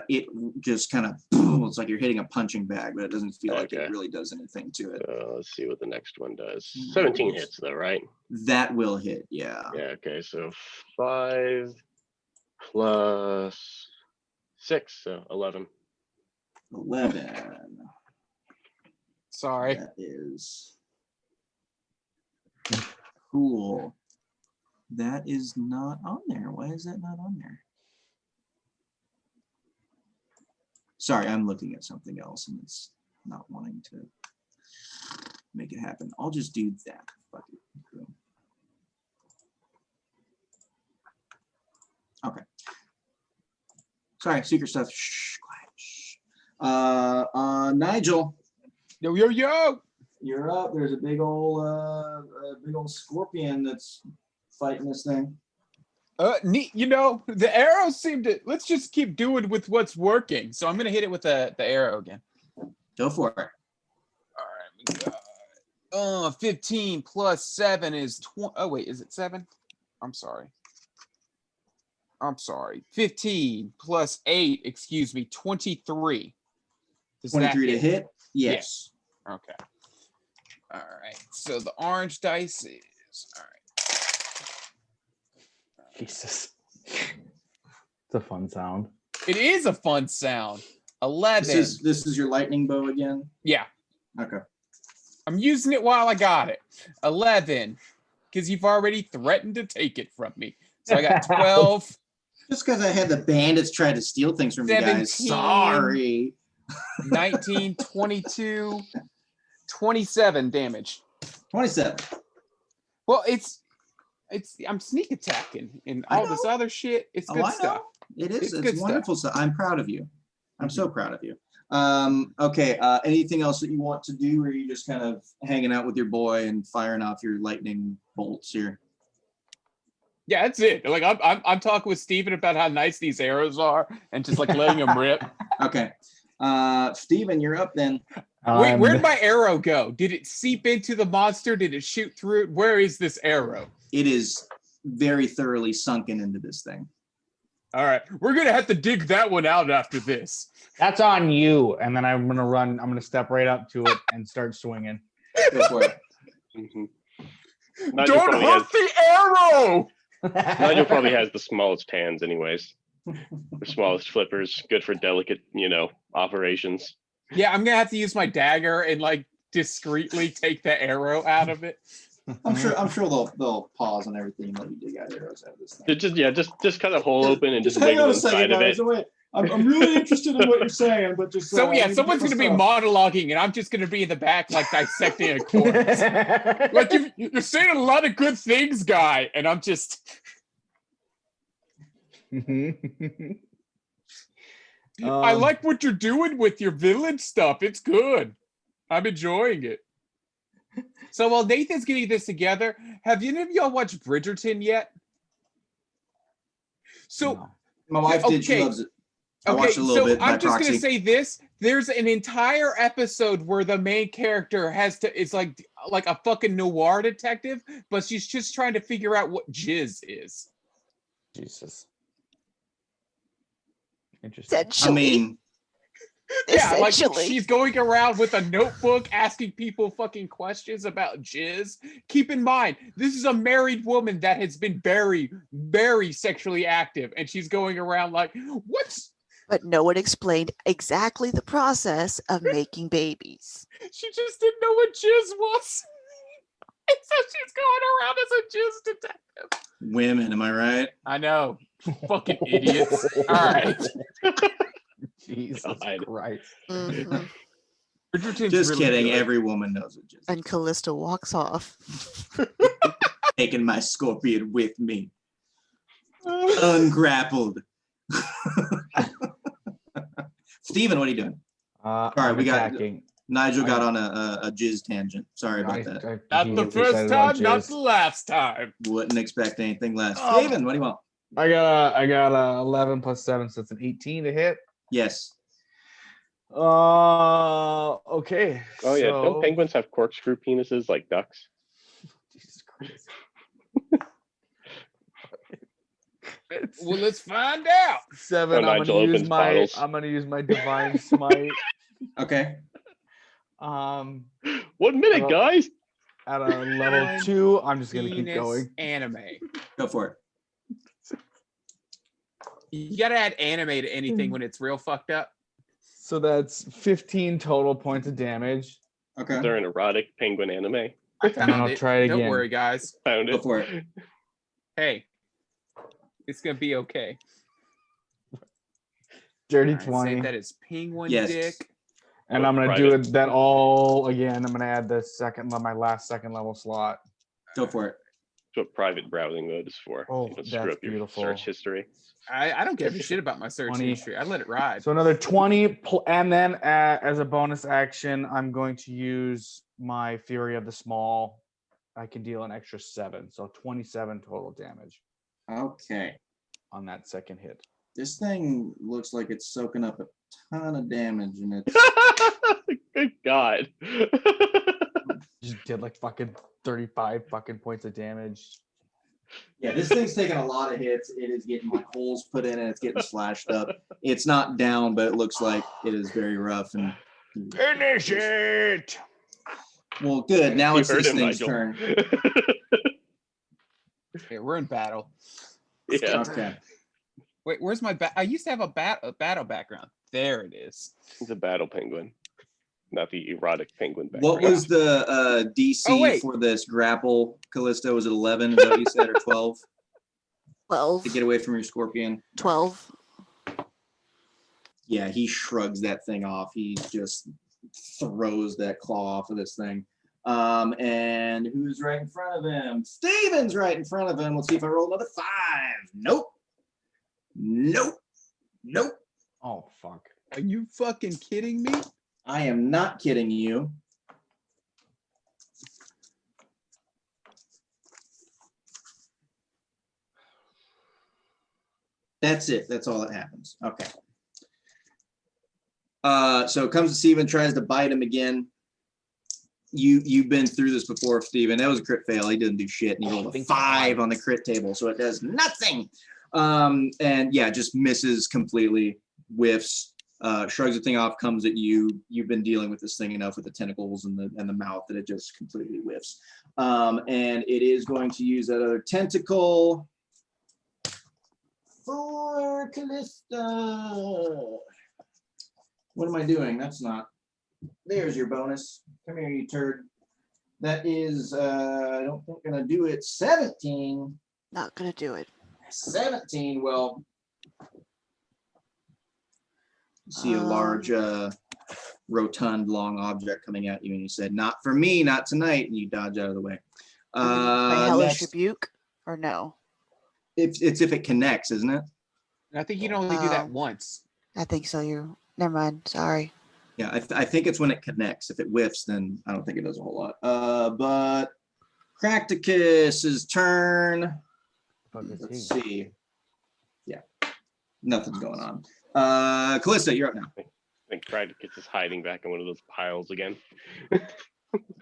It just kind of, it's like you're hitting a punching bag, but it doesn't feel like it really does anything to it. Let's see what the next one does. 17 hits though, right? That will hit, yeah. Yeah, okay, so 5 plus 6, so 11. 11. Sorry. That is cool. That is not on there. Why is that not on there? Sorry, I'm looking at something else and it's not wanting to make it happen. I'll just do that. Fuck it. Cool. Okay. Sorry, secret stuff. Shh, quiet. Shh. Nigel. Yo. You're up. There's a big old scorpion that's fighting this thing. Neat. The arrows seem to. Let's just keep doing with what's working. So I'm gonna hit it with the arrow again. Go for it. All right. We got 15 plus 7 is 20. Oh wait, is it 7? I'm sorry. 15 plus 8. Excuse me. 23. 23 to hit. Yes. Okay. All right. So the orange dice is all right. Jesus. It's a fun sound. It is a fun sound. 11. This is your lightning bow again? Yeah. Okay. I'm using it while I got it. 11. Because you've already threatened to take it from me. So I got 12. Just because I had the bandits try to steal things from 17, you guys. Sorry. 19, 22, 27 damage. 27. Well, I'm sneak attacking and all this other shit. It's good stuff. It is. It's It's wonderful stuff. I'm proud of you. I'm so proud of you. Okay. Anything else that you want to do, or are you just kind of hanging out with your boy and firing off your lightning bolts here? Yeah, that's it. Like I'm talking with Steven about how nice these arrows are and just like letting them rip. Okay. Steven, you're up then. Wait, where'd my arrow go? Did it seep into the monster? Did it shoot through it? Where is this arrow? It is very thoroughly sunken into this thing. All right, we're gonna have to dig that one out after this. That's on you. And then I'm gonna step right up to it and start swinging. Go for it. Mm-hmm. Don't hurt the arrow! Nigel probably has the smallest hands anyways. The smallest flippers, good for delicate, operations. Yeah, I'm gonna have to use my dagger and like discreetly take the arrow out of it. I'm sure they'll pause on everything and let you dig out arrows out of this thing. Just cut a hole open and just hang wiggle on a second, inside of guys. it. Wait, I'm really interested in what you're saying, but just So yeah, someone's gonna be monologuing, and I'm just gonna be in the back, like dissecting a corpse. Like you're saying a lot of good things, guy, and I'm just. I like what you're doing with your villain stuff. It's good. I'm enjoying it. So while Nathan's getting this together, have any of y'all watched Bridgerton yet? So No. My wife did. She loves it. I watched a little bit by I'm just proxy. gonna say this. There's an entire episode where the main character is like a fucking noir detective, but she's just trying to figure out what jizz is. Jesus. Interesting. I mean, Yeah, like Essentially. she's going around with a notebook asking people fucking questions about jizz. Keep in mind, this is a married woman that has been very, very sexually active, and she's going around like, what's But no one explained exactly the process of making babies. she just didn't know what jizz was. And so she's going around as a jizz detective. Women, am I right? I know. Fucking idiots. All right. Jesus God. Christ. Mhm. Bridgerton's Just really kidding. good. Every woman knows what jizz. And Callista walks off. Taking my scorpion with me, ungrappled. Steven, what are you doing? I'm we got- attacking. Nigel got on a jizz tangent. Sorry about that. Not he the gets first excited about time, not jizz. the last time. Wouldn't expect anything less. Oh. Steven, what do you want? I got a 11 plus 7, so it's an 18 to hit. Yes. Okay. Oh yeah, so- don't penguins have corkscrew penises like ducks? Jesus Christ. Well, let's find out. 7. Oh, Nigel opens bottles. I'm gonna use my divine smite. Okay. 1 minute, Hello? guys. At a level 2, I'm just gonna keep Penis going. Anime. Go for it. You gotta add anime to anything when it's real fucked up. So that's 15 total points of damage. Okay. Is there an erotic penguin anime? I And then found I'll it. try it Don't again. worry, guys. Found Go it. for it. Hey, it's gonna be okay. Dirty All right, 20. save that as penguin Yes. dick. And I'm gonna do it that all again. I'm gonna add the my last second level slot. Go for it. That's what private browsing mode is for. Oh, You don't that's screw up your beautiful. search history. I don't give a shit about my search 20. history. I let it ride. So another 20, and then as a bonus action, I'm going to use my Fury of the Small. I can deal an extra 7, so 27 total damage Okay. on that second hit. This thing looks like it's soaking up a ton of damage, and it's Good God. Just did like fucking 35 fucking points of damage. yeah. This thing's taking a lot of hits. It is getting like holes put in, and it's getting slashed up. It's not down, but it looks like it is very rough. And Finish it. well, good. Now You it's heard this him, thing's Nigel. turn. Okay, we're in battle. Yeah. Okay. Wait, where's my I used to have a battle background. There it is. It's a battle penguin, not the erotic penguin background. What was the DC Oh, wait. for this grapple, Kallista? Was it 11? Is that what you said, or 12 12. to get away from your scorpion? 12. Yeah, he shrugs that thing off. He just throws that claw off of this thing. And who's right in front of him? Steven's right in front of him. Let's see if I roll another 5. Nope. Nope. Nope. Oh fuck. Are you fucking kidding me? I am not kidding you. That's it. That's all that happens. Okay. So it comes to Steven, tries to bite him again. You've been through this before, Steven. That was a crit fail. He didn't do shit. And he rolled a 5 on the crit table, so it does nothing. And yeah, just misses completely, whiffs, shrugs the thing off, comes at you. You've been dealing with this thing enough with the tentacles and the mouth that it just completely whiffs. And it is going to use that other tentacle for Kallista. What am I doing? That's not. There's your bonus. Come here, you turd. That is, I don't think gonna do it. 17. Not gonna do it. 17. Well, you see a large, rotund, long object coming at you, and you said, "Not for me, not tonight," and you dodge out of the way. My hellish Next, rebuke, or no? it's if it connects, isn't it? I think you can only do that Oh. once. I think so. Never mind. Sorry. Yeah, I think it's when it connects. If it whiffs, then I don't think it does a whole lot. But Cracticus's turn. Fuck is Let's he? see. Yeah, nothing's going on. Kallista, you're up now. I think Practicus is hiding back in one of those piles again.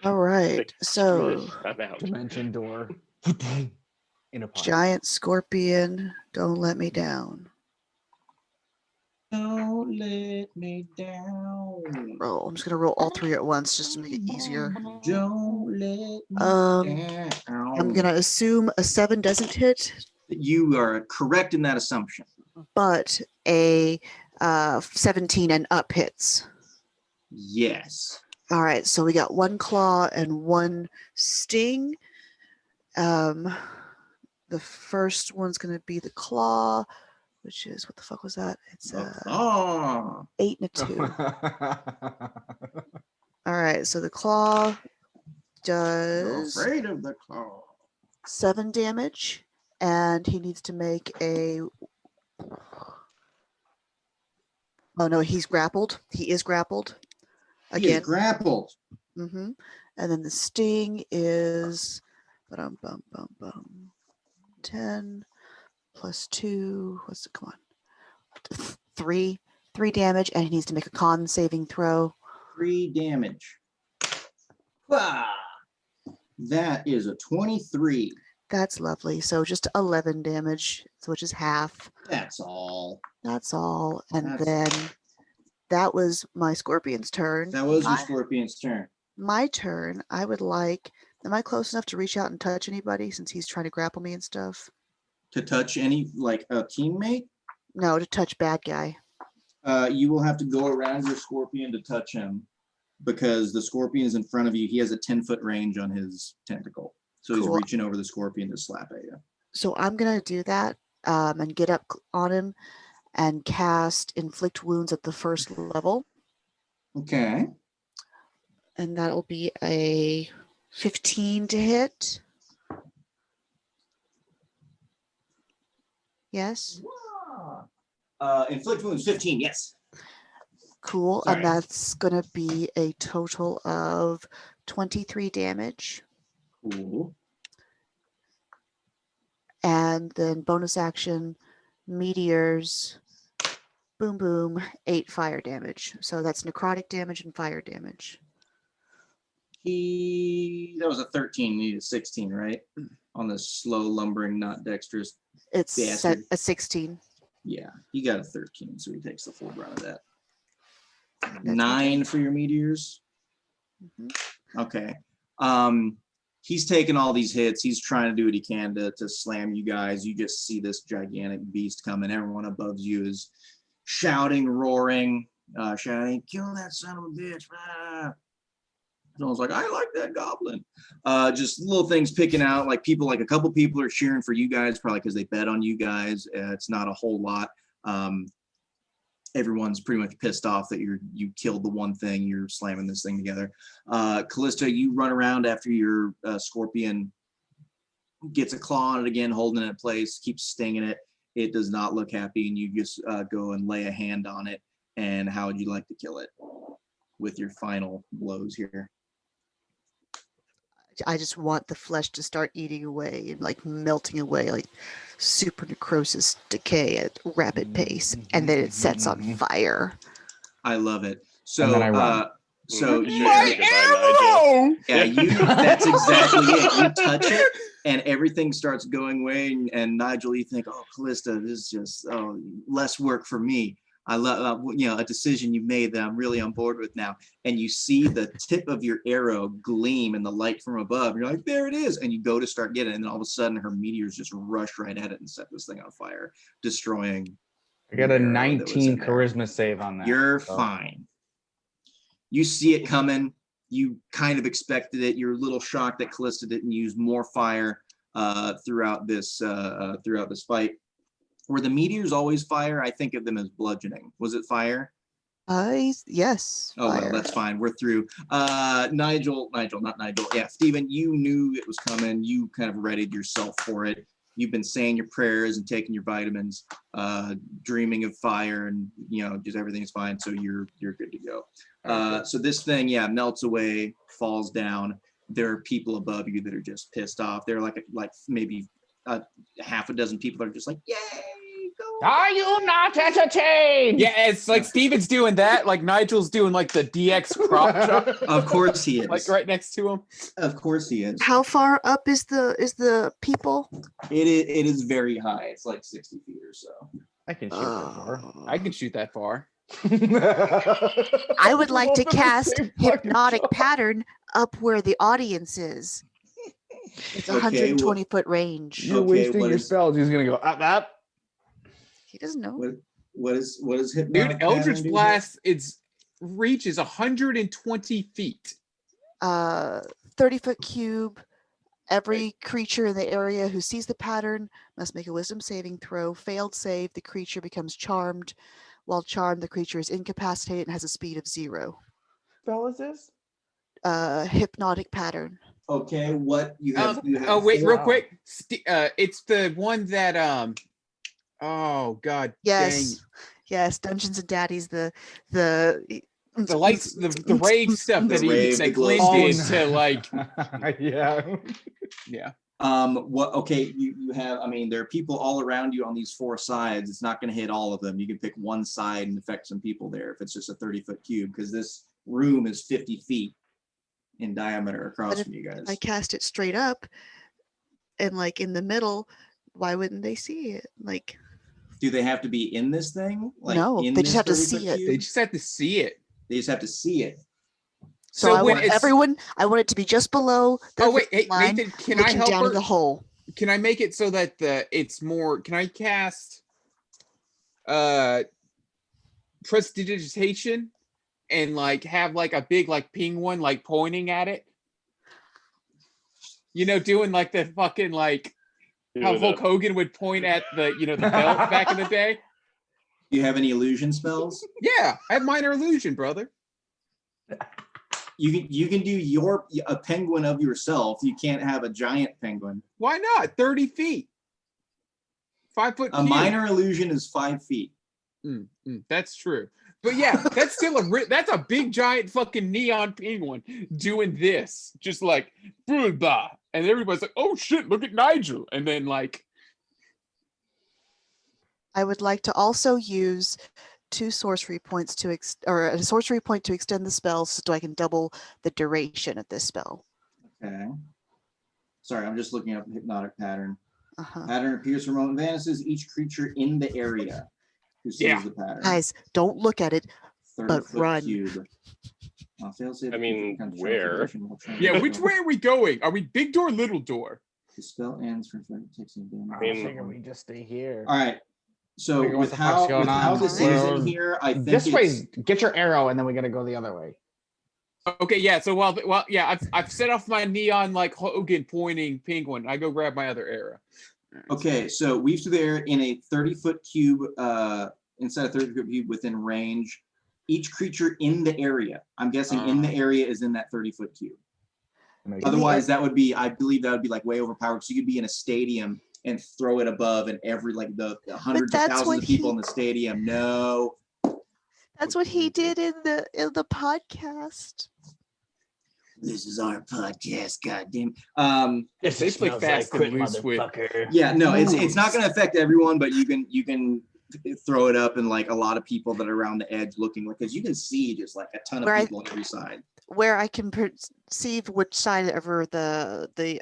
All right. Like, So Screw this, I'm out. Dimension door. In a pile. giant scorpion, don't let me down. Don't let me down. Roll. I'm just gonna roll all three at once just to make it easier. Don't let me I'm down. gonna assume a 7 doesn't hit, You are correct in that assumption. but a 17 and up hits. Yes. All right, so we got 1 claw and 1 sting. The first one's gonna be the claw, which is, what the fuck was that? It's 8 and a 2. All right, so the claw does Afraid of the claw. 7 damage, and he needs to make a. Oh no, he's grappled. He is grappled. He is grappled. Mm-hmm. And then the sting is 10 plus 2. What's it? Come on. 3 damage, and he needs to make a con saving throw. 3 damage. Ah, that is a 23. That's lovely. So just 11 damage, which is half. That's all. That's all. And That's- then that was my scorpion's turn. That was your scorpion's turn. My turn. I would like. Am I close enough to reach out and touch anybody since he's trying to grapple me and stuff? To touch any, like a teammate? No, to touch bad guy. You will have to go around your scorpion to touch him because the scorpion is in front of you. He has a 10-foot range on his tentacle. So he's Cool. reaching over the scorpion to slap at you. So I'm going to do that and get up on him and cast Inflict Wounds at the first level. Okay. And that'll be a 15 to hit. Yes. Inflict wounds 15, yes. Cool. Sorry. And that's going to be a total of 23 damage. Cool. And then bonus action, meteors, boom, boom, 8 fire damage. So that's necrotic damage and fire damage. That was a 13, you need a 16, right? On the slow, lumbering, not dexterous. It's set Bastard. a 16. Yeah, he got a 13, so he takes the full brunt of that. That's my 9 turn. for your meteors. Mhm. Okay. He's taking all these hits. He's trying to do what he can to slam you guys. You just see this gigantic beast coming. Everyone above you is shouting, roaring, shouting, "Kill that son of a bitch!" Ah. Someone's like, "I like that goblin." Just little things picking out. Like people, like a couple people are cheering for you guys, probably because they bet on you guys. It's not a whole lot. Everyone's pretty much pissed off that you killed the one thing. You're slamming this thing together. Kallista, you run around after your scorpion gets a claw on it again, holding it in place, keeps stinging it. It does not look happy, and you just go and lay a hand on it. And how would you like to kill it with your final blows here? I just want the flesh to start eating away and like melting away, like super necrosis decay at rapid pace, and then it sets on fire. I love it. And So, then I run. so you, My arrow! yeah, that's exactly it. You touch it, and everything starts going away. And Nigel, you think, "Oh, Kallista, this is just less work for me. I love, a decision you made that I'm really on board with now." And you see the tip of your arrow gleam in the light from above. You're like, "There it is!" And you go to start getting it, and then all of a sudden, her meteors just rush right at it and set this thing on fire, destroying. I got the a arrow that was 19 in there. charisma save on that. You're so. fine. You see it coming. You kind of expected it. You're a little shocked that Kallista didn't use more fire throughout this fight. Were the meteors always fire? I think of them as bludgeoning. Was it fire? Yes. Oh, well, fire. that's fine. We're through. Nigel, not Nigel. Yeah, Phteven, you knew it was coming. You kind of readied yourself for it. You've been saying your prayers and taking your vitamins, dreaming of fire, and just everything's fine. So you're good to go. So this thing, melts away, falls down. There are people above you that are just pissed off. They're like maybe half a dozen people that are just like, "Yay, go!" Are you not entertained? Yeah, it's like Steven's doing that, like Nigel's doing like the DX crop shot, Of course he is. like right next to him. Of course he is. How far up is the people? It is very high. It's like 60 feet or so. I can shoot that far. I can shoot that far. I would like to Both of the cast same fucking hypnotic shot. pattern up where the audience is. It's Okay, 120-foot range. You're Okay, wasting what your is- spells. He's gonna go up. He doesn't know. What is Dude, hypnotic Eldritch pattern do? Blast, its reach is 120 feet. 30-foot cube. Every creature in the area who sees the pattern must make a wisdom saving throw. Failed save, the creature becomes charmed. While charmed, the creature is incapacitated and has a speed of 0. Spell is this? Hypnotic pattern. Okay, what you have? You have Oh wait, four- real quick. It's the one that oh god. Yes. Dang. Yes, Dungeons and Daddies, the The lights, the rave stuff that rave, the that glow Glenn did sticks. to like Yeah. yeah. What? Okay, you have. I mean, there are people all around you on these 4 sides. It's not going to hit all of them. You can pick one side and affect some people there if it's just a 30-foot cube, because this room is 50 feet in diameter across But from you guys. I cast it straight up and like in the middle, why wouldn't they see it? Like, Do they have to be in this thing? No, in they just this have to 30-foot see it. cube? They just have to see it. They just have to see it. so So I when want it's- everyone, I want it to be just below the Oh wait, hey line, Nathan, can I looking help down her? in the hole. Can I make it so that it's more? Can I cast prestidigitation and like have like a big like penguin like pointing at it? You know, doing like the fucking like how Doing Hulk the- Hogan would point at the the belt back in the day. Do you have any illusion spells? Yeah, I have minor illusion, brother. You can do a penguin of yourself. You can't have a giant penguin. Why not? 30 feet. 5 foot. A cube. minor illusion is 5 feet. That's true. But yeah, that's still that's a big giant fucking neon penguin doing this, just like blah, and everybody's like, "Oh shit, look at Nigel!" And then like, I would like to also use 2 sorcery points to or a sorcery point to extend the spell so I can double the duration of this spell. Okay. Sorry, I'm just looking up hypnotic pattern. Uh-huh. Pattern appears from moment vanishes each creature in the area who sees Yeah. the pattern. Guys, don't look at it. 30-foot run. cube. Fail-safe I mean, becomes where? transformation while trying to yeah, control. which way are we going? Are we big door, little door? The spell ends for 30 takes any damage. I mean- figure we just stay here. All right. So Figure what with the fuck's how, going with how on. this is Well, in here, I think This it's, way, get your arrow, and then we gotta go the other way. Okay, yeah. So well, yeah. I've set off my neon like Hogan pointing penguin. I go grab my other arrow. Okay, so weave through there in a 30-foot cube, inside a 30-foot cube within range. Each creature in the area, I'm guessing in the area is in that 30-foot cube. Otherwise, that would be, I believe that would be like way overpowered. So you could be in a stadium and throw it above, and every like the hundreds of that's thousands what of people he- in the stadium. No, That's what he did in the podcast. this is our podcast. Goddamn. This They play fast and loose with. Yeah, no, it's not going to affect everyone, but you can throw it up and like a lot of people that are around the edge looking, because you can see just like a ton of Where people on every side. Where I can perceive which side ever the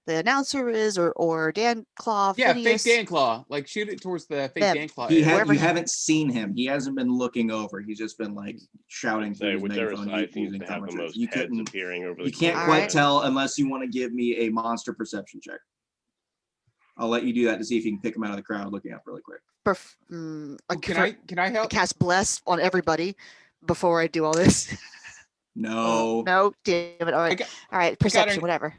announcer is or Dan Claw. Yeah, Phineas. fake Dan Claw. Like shoot it towards the fake Them. Dan Claw. You area. wherever you he- haven't seen him. He hasn't been looking over. He's just been like shouting through Say his whichever megaphone side seems using to have the commentaries. most You heads couldn't. appearing over the You can't corner. quite Alright. tell unless you want to give me a monster perception check. I'll let you do that to see if you can pick him out of the crowd looking up really quick. Can I help? cast bless on everybody before I do all this? No. No, damn it. All right, got- all right. Perception, whatever.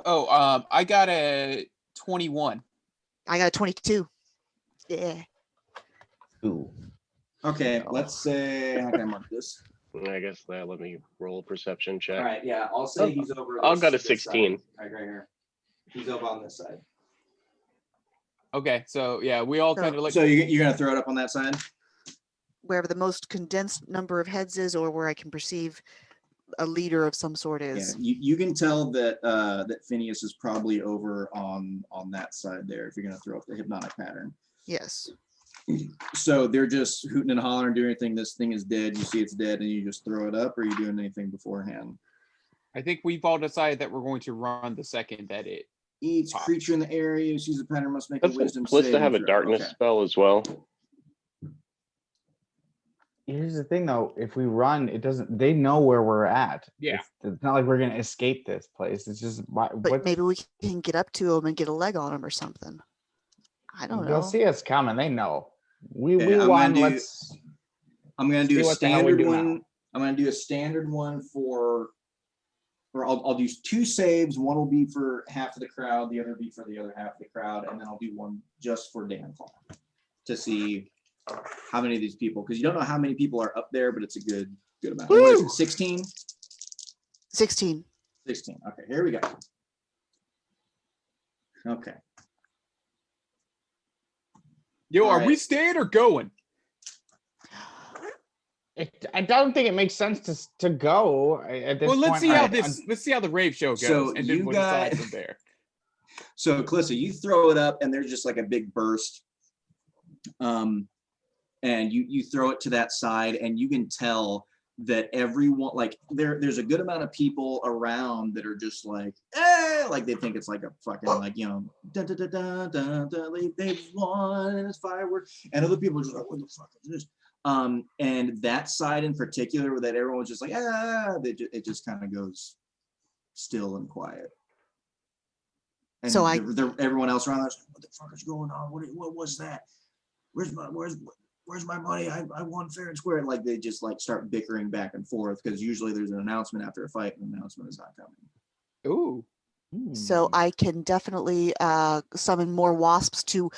Oh, I got a 21. I got a 22. Yeah. Ooh. Okay, let's say, how can I mark this? I guess that let me roll a perception check. All right, yeah, I'll say he's over. I'll got a 16. Right here. He's over on this side. Okay, so yeah, we all So- kind of like. So you're gonna throw it up on that side? Wherever the most condensed number of heads is, or where I can perceive a leader of some sort Yeah, is. you can tell that that Phineas is probably over on that side there if you're gonna throw up the hypnotic pattern. Yes. So they're just hooting and hollering, doing anything. This thing is dead. You see it's dead, and you just throw it up, or are you doing anything beforehand? I think we've all decided that we're going to run the second that it Each creature in the area who sees the pattern must make a Doesn't wisdom Kallista saving have a throw. darkness Okay. spell as well? Here's the thing, though. If we run, it doesn't. They know where we're at. Yeah. It's not like we're gonna escape this place. It's just But maybe we can get up to them and get a leg on them or something. I don't they'll know. see us coming. They know. We I'm won. gonna do- Let's. I'm going to do See a what the hell we standard do one. now. I'm going to do a standard one or I'll do 2 saves. One will be for half of the crowd. The other will be for the other half of the crowd. And then I'll do one just for Dan Claw to see how many of these people, because you don't know how many people are up there, but it's a good amount. What is it, 16? 16. 16. Okay, here we go. Okay. Yo, All are we right. staying or going? I don't think it makes sense to go at this Well, let's point. see how Alright, let's see how the rave show goes, So and you then we'll decide got- from there. So Kallista, you throw it up and there's just like a big burst. And you throw it to that side and you can tell that everyone, like there's a good amount of people around that are just like, like they think it's like a fucking like, you know, da, da, da, da, da, da, they've won and it's fireworks. And other people are just like, what the fuck is this? And that side in particular, that everyone was just like, it just kind of goes still and quiet. And So everyone else around there's like, what the fuck is going on? What was that? Where's my money? I won fair and square. Like they just like start bickering back and forth because usually there's an announcement after a fight and the announcement is not coming. Ooh. So I can definitely summon more wasps to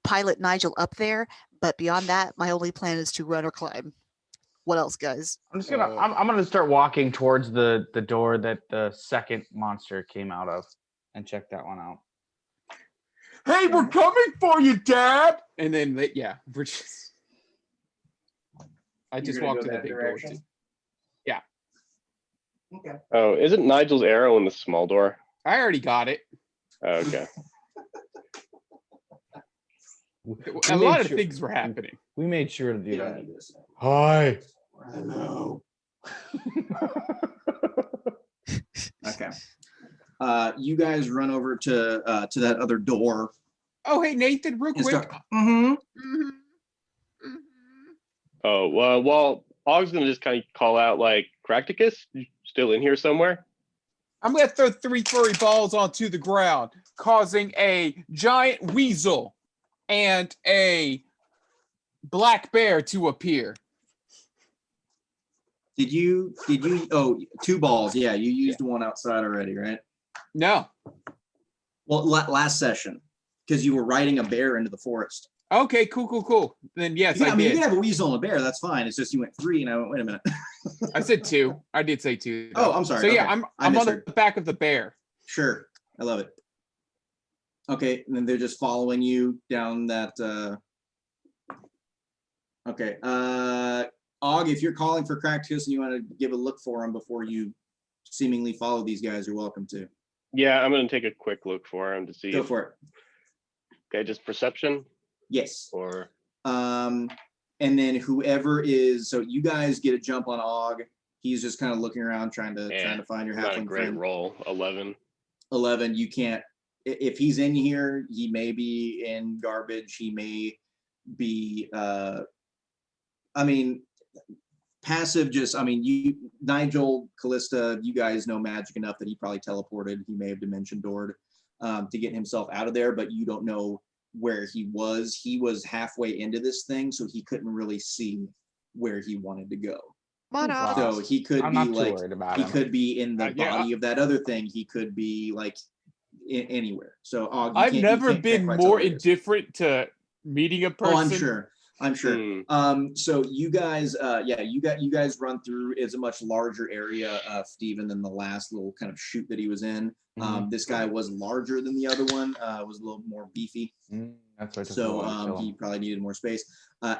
pilot Nigel up there. But beyond that, my only plan is to run or climb. What else, guys? I'm just gonna. I'm gonna start walking towards the door that the second monster came out of, and check that one out. Hey, we're coming for you, Dad. And then we're just. I You're just gonna walked go to the that big door. direction? Too. Yeah. Okay. Oh, isn't Nigel's arrow in the small door? I already got it. Oh, okay. A lot of things were happening. We made sure to do You don't that. need this. Hi. Hello. Okay. You guys run over to that other door. Oh, hey, Nathan, real and quick. start- Mhm. Oh, well, Og's gonna just kind of call out like, Cracticus, you still in here somewhere? I'm going to throw 3 furry balls onto the ground, causing a giant weasel and a black bear to appear. Did you? Oh, 2 balls. Yeah, you used one outside already, right? No. Well, last session, because you were riding a bear into the forest. Okay, cool. Then yes, Yeah, I I mean, you did. can have a weasel and a bear. That's fine. It's just you went 3, and I went, wait a minute. I said 2. I did say 2. Oh, I'm sorry. So yeah, Okay. I'm I on the misheard. back of the bear. Sure, I love it. Okay, and then they're just following you down that. Okay, Og, if you're calling for Cracticus and you want to give a look for him before you seemingly follow these guys, you're welcome to. Yeah, I'm gonna take a quick look for him to see. Go for it. Okay, just perception Yes. or. And then whoever is, so you guys get a jump on Og. He's just kind of looking around, trying to find your Not a halfling great friend. roll. 11. 11. You can't. If he's in here, he may be in garbage. He may be. I mean, passive. Just. I mean, you, Nigel, Kallista. You guys know magic enough that he probably teleported. He may have dimension doored to get himself out of there, but you don't know where he was. He was halfway into this thing, so he couldn't really see where he wanted to go. Mana. So he could I'm be not too like, worried about he him. could be in the Yeah. body of that other thing. He could be like anywhere. So Og, I've never can't been quite tell more where he is. indifferent to meeting a person. Oh, I'm sure. So you guys, you guys run through. It's a much larger area of Phteven than the last little kind of shoot that he was in. This guy was larger than the other one. Was a little more beefy. That's why. So he probably needed more space.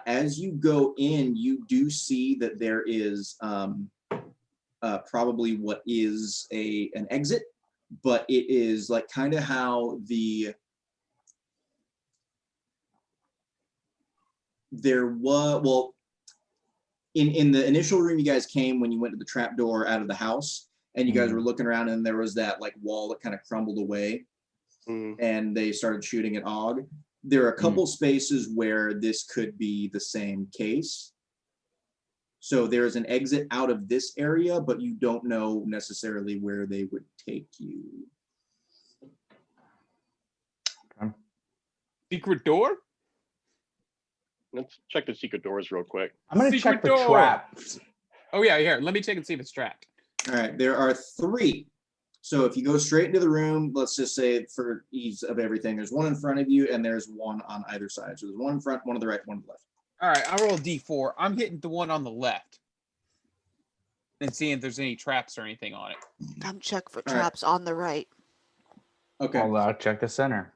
As you go in, you do see that there is probably what is an exit, but it is like kind of how there was, well, in the initial room you guys came when you went to the trap door out of the house, and you guys were looking around, and there was that like wall that kind of crumbled away. and they started shooting at Og. There are a couple spaces where this could be the same case. So there's an exit out of this area, but you don't know necessarily where they would take you. Secret door? Let's check the secret doors real quick. I'm gonna Secret check the door. traps. Oh yeah, here. Let me check and see if it's trapped. All right, there are 3. So if you go straight into the room, let's just say for ease of everything, there's one in front of you and there's one on either side. So there's one in front, one on the right, one on the left. All right, I roll a D4. I'm hitting the one on the left and seeing if there's any traps or anything on it. I'm check for All right. traps on the right. Okay. I'll check the center.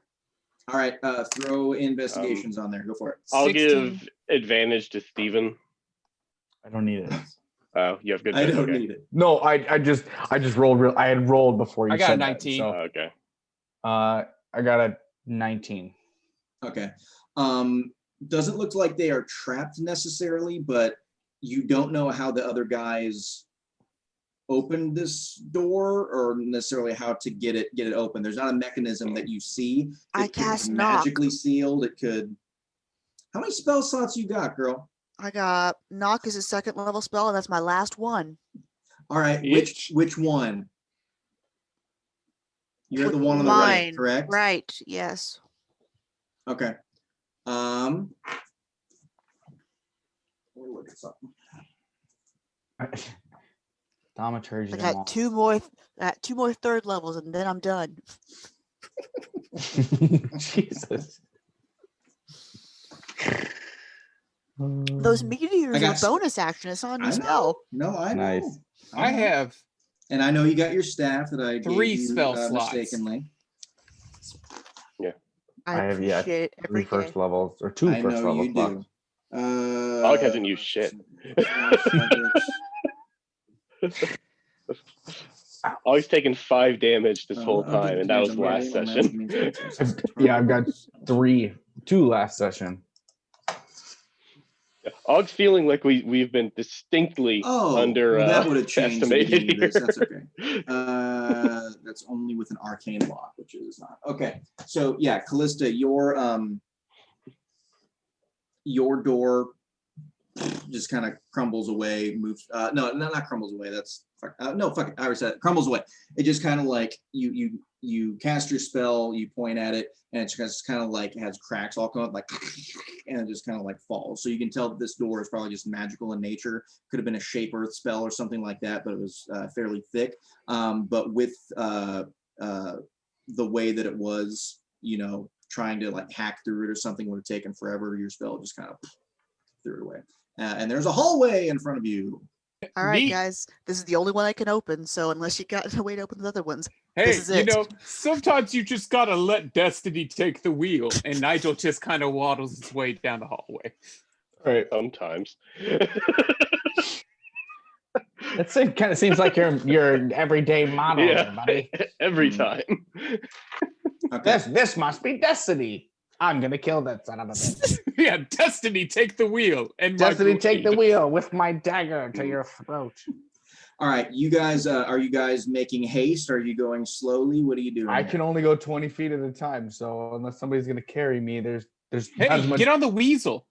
All right, throw investigations on there. Go for it. I'll 16. give advantage to Phteven. I don't need it. Oh, you have good. I don't okay. need it. No, I just rolled real. I had rolled before you. I got a said that, 19. so, Okay. I got a 19. Okay. Doesn't look like they are trapped necessarily, but you don't know how the other guys opened this door or necessarily how to get it open. There's not a mechanism that you see. I It could be cast knock. magically sealed. It could. How many spell slots you got, girl? I got knock is a 2nd level spell, and that's my last one. All right, which one? You're the one on the right, Mine. correct? Right. Yes. Okay. Let me look at something. Thaumaturgy. I got 2 more. Two more 3rd levels, and then I'm done. Jesus. Those meteors I are got a bonus action. It's not a new I spell. know. No, I know. Nice. I know. have And I know you got your staff that I 3 gave you, spell slots. mistakenly. I have, yeah, appreciate it 3 every first day. levels or 2 I first know levels. you do. Og hasn't used shit. Og's taken 5 damage this whole time, and that was last session. Yeah, I've got 2 last session. Og's feeling like we've been distinctly under that would have changed the estimated beginning of this. here. That's okay. That's only with an arcane lock, which is not okay. So yeah, Kallista, your door just kind of crumbles away. Moves. No, not crumbles away. That's no, fuck it. I already said it. Crumbles away. It just kind of like you cast your spell, you point at it, and it just kind of like has cracks all come up, like, and it just kind of like falls. So you can tell that this door is probably just magical in nature. Could have been a shape earth spell or something like that, but it was fairly thick. But with the way that it was, trying to like hack through it or something would have taken forever. Your spell just kind of threw it away. And there's a hallway in front of you. All right, Neat. guys. This is the only one I can open. So unless you got a way to open the other ones, Hey, this is it. sometimes you just gotta let destiny take the wheel, and Nigel just kind of waddles his way down the hallway. Right, sometimes. That kind of seems like your everyday motto, Yeah, buddy. every time. Okay. This must be destiny. I'm gonna kill that son of a bitch. Yeah, destiny take the wheel, and Destiny, take the wheel with my dagger to your throat. All right, you guys, are you guys making haste? Are you going slowly? What are you doing? I can only go 20 feet at a time, so unless somebody's gonna carry me, there's Hey, not as much. get on the weasel.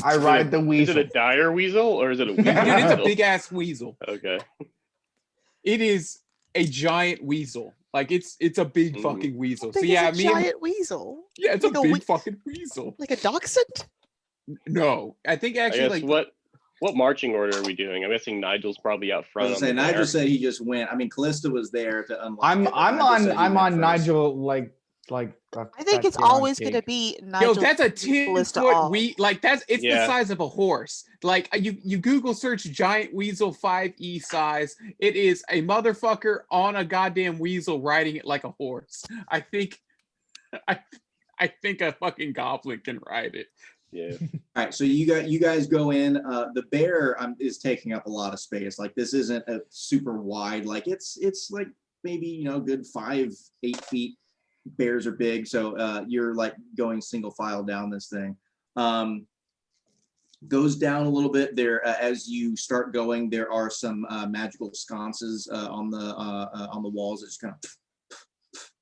I ride the Is weasel. it a dire weasel or is it a weasel? Dude, it's a big ass weasel. Okay. It is a giant weasel. Like it's a big Mm. fucking weasel. Big So as yeah, a giant weasel. yeah, it's a like a big we- fucking weasel. Like a dachshund? No, I think I actually guess like what marching order are we doing? I'm guessing Nigel's probably out I front. was on gonna say the Nigel bear. said he just went. I mean, Kallista was there to unlock. I'm it, but Nigel said he on went first. Nigel like I think it's always going to be Nigel. yo, that's a Kallista 10-foot off. like it's the Yeah. size of a horse. Like you Google search giant weasel 5e size. It is a motherfucker on a goddamn weasel riding it like a horse. I think a fucking goblin can ride it. Yeah. All right, so you guys go in. The bear is taking up a lot of space. Like this isn't a super wide. Like it's like maybe good 5-8 feet. Bears are big, so you're like going single file down this thing. Goes down a little bit there as you start going. There are some magical sconces on the walls that just kind of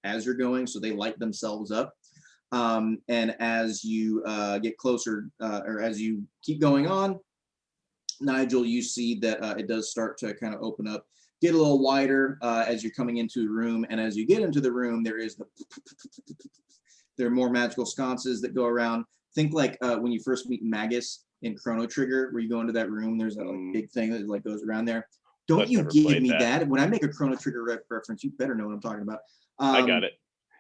as you're going, so they light themselves up. And as you get closer, or as you keep going on, Nigel, you see that it does start to kind of open up, get a little wider as you're coming into the room. And as you get into the room, there are more magical sconces that go around. Think like when you first meet Magus in Chrono Trigger, where you go into that room, there's a big thing that like goes around there. Don't you give me that. When I make a Chrono Trigger reference, you better know what I'm talking about. I got it.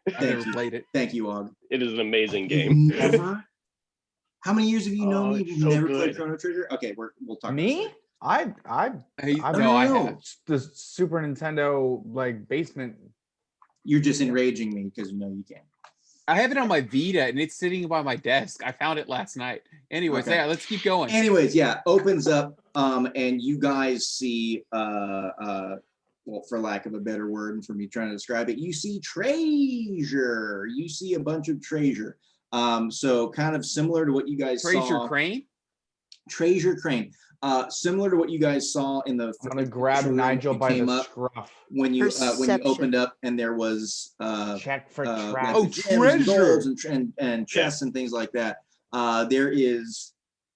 I've never played it. Thank you, Og. It is an amazing game. Never? How many years have you known me? it's You've so never good. played Chrono Trigger? Okay, we'll talk. Me? I No, I have. the Super Nintendo like basement. You're just enraging me because you know you can't. I have it on my Vita and it's sitting by my desk. I found it last night. Anyways, Okay. yeah, let's keep going. Anyways, yeah, opens up, and you guys see, well, for lack of a better word, and for me trying to describe it, you see treasure. You see a bunch of treasure. So kind of similar to what you guys Treasure saw. Crane? Treasure crane. Similar to what you guys saw in the. I'm gonna grab room Nigel you by came the up scruff. when you Perception. opened up, and there was Check for like traps. Oh, the gems and treasure. golds and chests and things like that. There is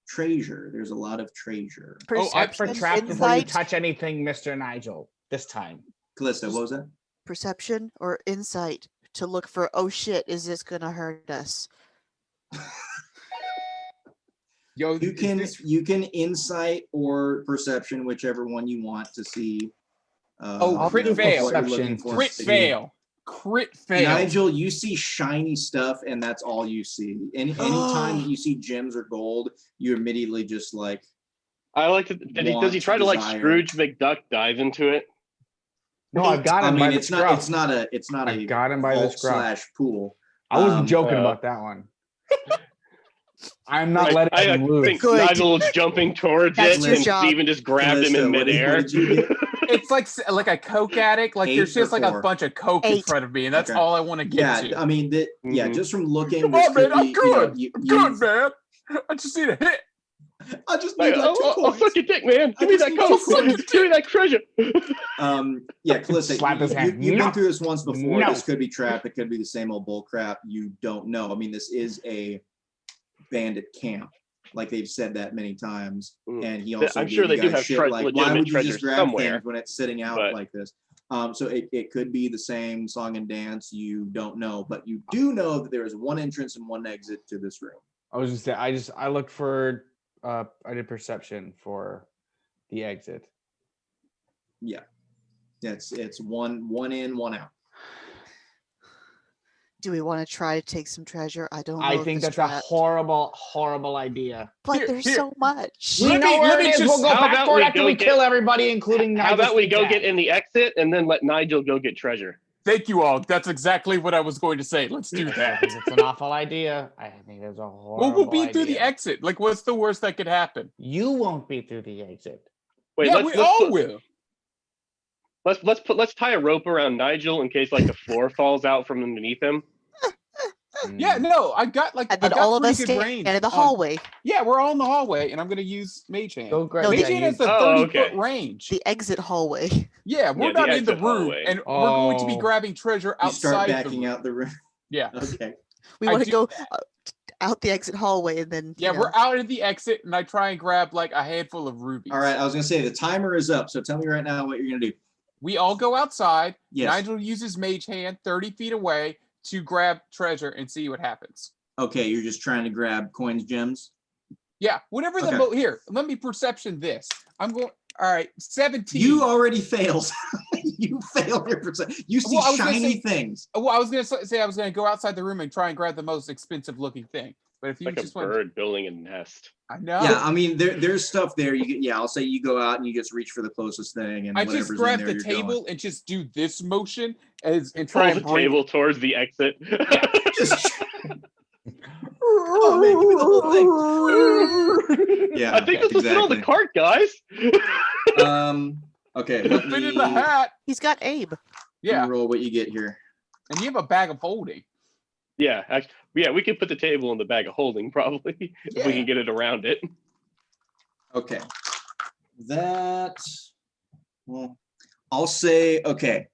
treasure. There's a lot of treasure. Check for Perception, traps before you insight, touch anything, Mr. Nigel. This time. Kallista, what was that? perception or insight to look for, oh shit, is this gonna hurt us? Yo, You can insight or perception, whichever one you want to see. Oh, crit what fail. you're looking for. Crit fail. Crit fail. Nigel, you see shiny stuff, and that's all you see. Anytime that you see gems or gold, you immediately just like. I like to. Does he try to like desire. Scrooge McDuck dive into it? No, I've got him I by mean, the it's scruff. not a I got him by the vault scruff. / pool. I wasn't joking Oh. about that one. I'm not letting I him lose. think Good. Nigel was jumping towards That's it, your and job. Steven just grabbed him Kallista, in what midair. did you get? It's like a coke addict. Like there's 8 or just like a 4? bunch of coke in 8. front of me, and that's Okay. all I want to get Yeah, to. I mean, Mhm. just from looking, Come this on, could man, I'm be, you know, good. you- I'm you- good, man. I just need a hit. I just need Like, like 2 I'll coins. suck your dick, man. I Give me just that need coke. 2 coins. Give me that treasure. Yeah, Kallista, Slap his hand. you've No. been through this once before. No. This could be trap. It could be the same old bull crap. You don't know. I mean, this is a bandit camp. Like they've said that many times. And he also I'm gave sure you they do guys have shit like, why legitimate would you treasure just grab somewhere, things when it's sitting out but- like this? So it could be the same song and dance. You don't know, but you do know that there is one entrance and one exit to this room. I was just saying, I looked for I did perception for the exit. Yeah, it's one in, one out. Do we want to try to take some treasure? I don't know. I if think this that's a trapped. horrible idea. But Here, there's here. so much. We Let know me- where let it me is. just- We'll go how back about for we it after go we get- kill everybody, including How Nigel about we go Speak get Out. in the exit and then let Nigel go get treasure? Thank you all. That's exactly what I was going to say. Let's do I that. think it's an awful idea. I think it's a horrible Well, we'll be through the idea. exit. Like, what's the worst that could happen? You won't be through the exit. Wait, Yeah, we all will. Let's tie a rope around Nigel in case like the floor falls out from underneath him. Yeah, no, I got like And I then got all of pretty us good stand range in the on- hallway. Yeah, we're all in the hallway, and I'm gonna use Mage Hand. Go great. No, Mage the- Hand has the Oh, 30-foot okay. range. The exit hallway. Yeah, we're Yeah, the not in the exit room, hallway. and we're going to be Oh. grabbing treasure You outside start the backing room. out the room. Yeah, Okay. We I want to do- go out the exit hallway and then. yeah, you know, we're out at the exit, and I try and grab like a handful of rubies. All right. I was gonna say the timer is up. So tell me right now what you're gonna do. We all go outside. Yes. Nigel uses Mage Hand 30 feet away to grab treasure and see what happens. Okay, you're just trying to grab coins, gems. Yeah, whatever the Okay. here. Let me perception this. I'm going. All right, 17. You already failed. You failed your perception. You see Well, I was gonna shiny say- things. Well, I was gonna say I was gonna go outside the room and try and grab the most expensive looking thing. But if you Like a just went, bird building a nest. I know. Yeah, I mean there's stuff there. I'll say you go out and you just reach for the closest thing, and I whatever's just grab in there, the you're table and just do this motion and try Pull and the bring. table towards the exit. going. Just oh man, give me the whole thing. Yeah, I think this will fit on the exactly. cart, guys. Okay, It'll let fit me in the hat. He's got Abe. Yeah, roll what you get here. and you have a bag of holding. Yeah, actually, yeah, we could put the table in the bag of holding probably if we Yeah. can get it around it. Okay, that. Well, I'll say okay.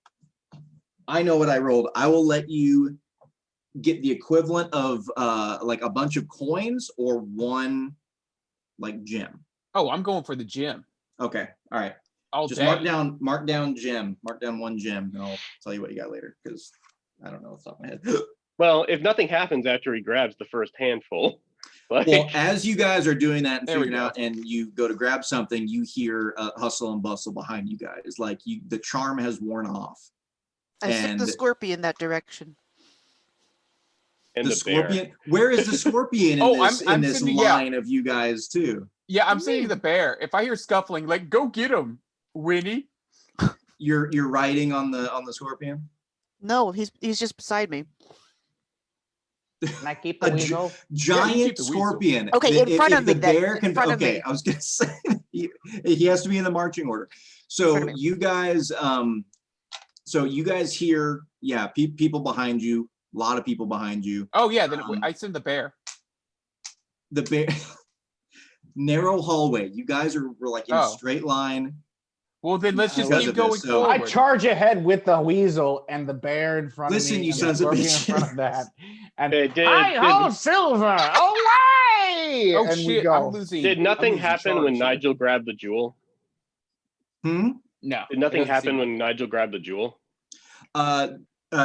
I know what I rolled. I will let you get the equivalent of like a bunch of coins or one like gem. Oh, I'm going for the gym. Okay. All right. All Just day. mark down gem. Mark down one gem, and I'll tell you what you got later because I don't know off the top of my head. Well, if nothing happens after he grabs the first handful, like, Well, as you guys are doing that and There we figuring go. out, and you go to grab something, you hear hustle and bustle behind you guys. Like the charm has worn off. I sent the And- scorpion that direction. and The the scorpion. bear. Where is the scorpion in Oh, this I'm in this sending- yeah. line of you guys too? Yeah, I'm saying the bear. If I hear scuffling, like, go get him, Winnie. You're riding on the scorpion. No, he's just beside me. Can I keep A the gi- weasel? Giant keep the weasel. scorpion. Okay, in front of the me then, bear in can. front of Okay, me. I was gonna say he has to be in the marching order. So front of me. you guys, hear, yeah, people behind you. A lot of people behind you. Oh yeah, then Um, I send the bear. The bear. Narrow hallway. You guys were like in a Oh. straight line. Well, then let's just because keep of this, going so- I forward. charge ahead with the weasel and the bear in front Listen, of me. you and sons the of scorpion bitches. in front of that. And Did- hi ho, Silver! Away! Oh and we shit, go. I'm losing. Did I'm nothing losing happen when charge here. Nigel grabbed the jewel? Hmm. No. Did it nothing doesn't happen seem when like Nigel grabbed the jewel?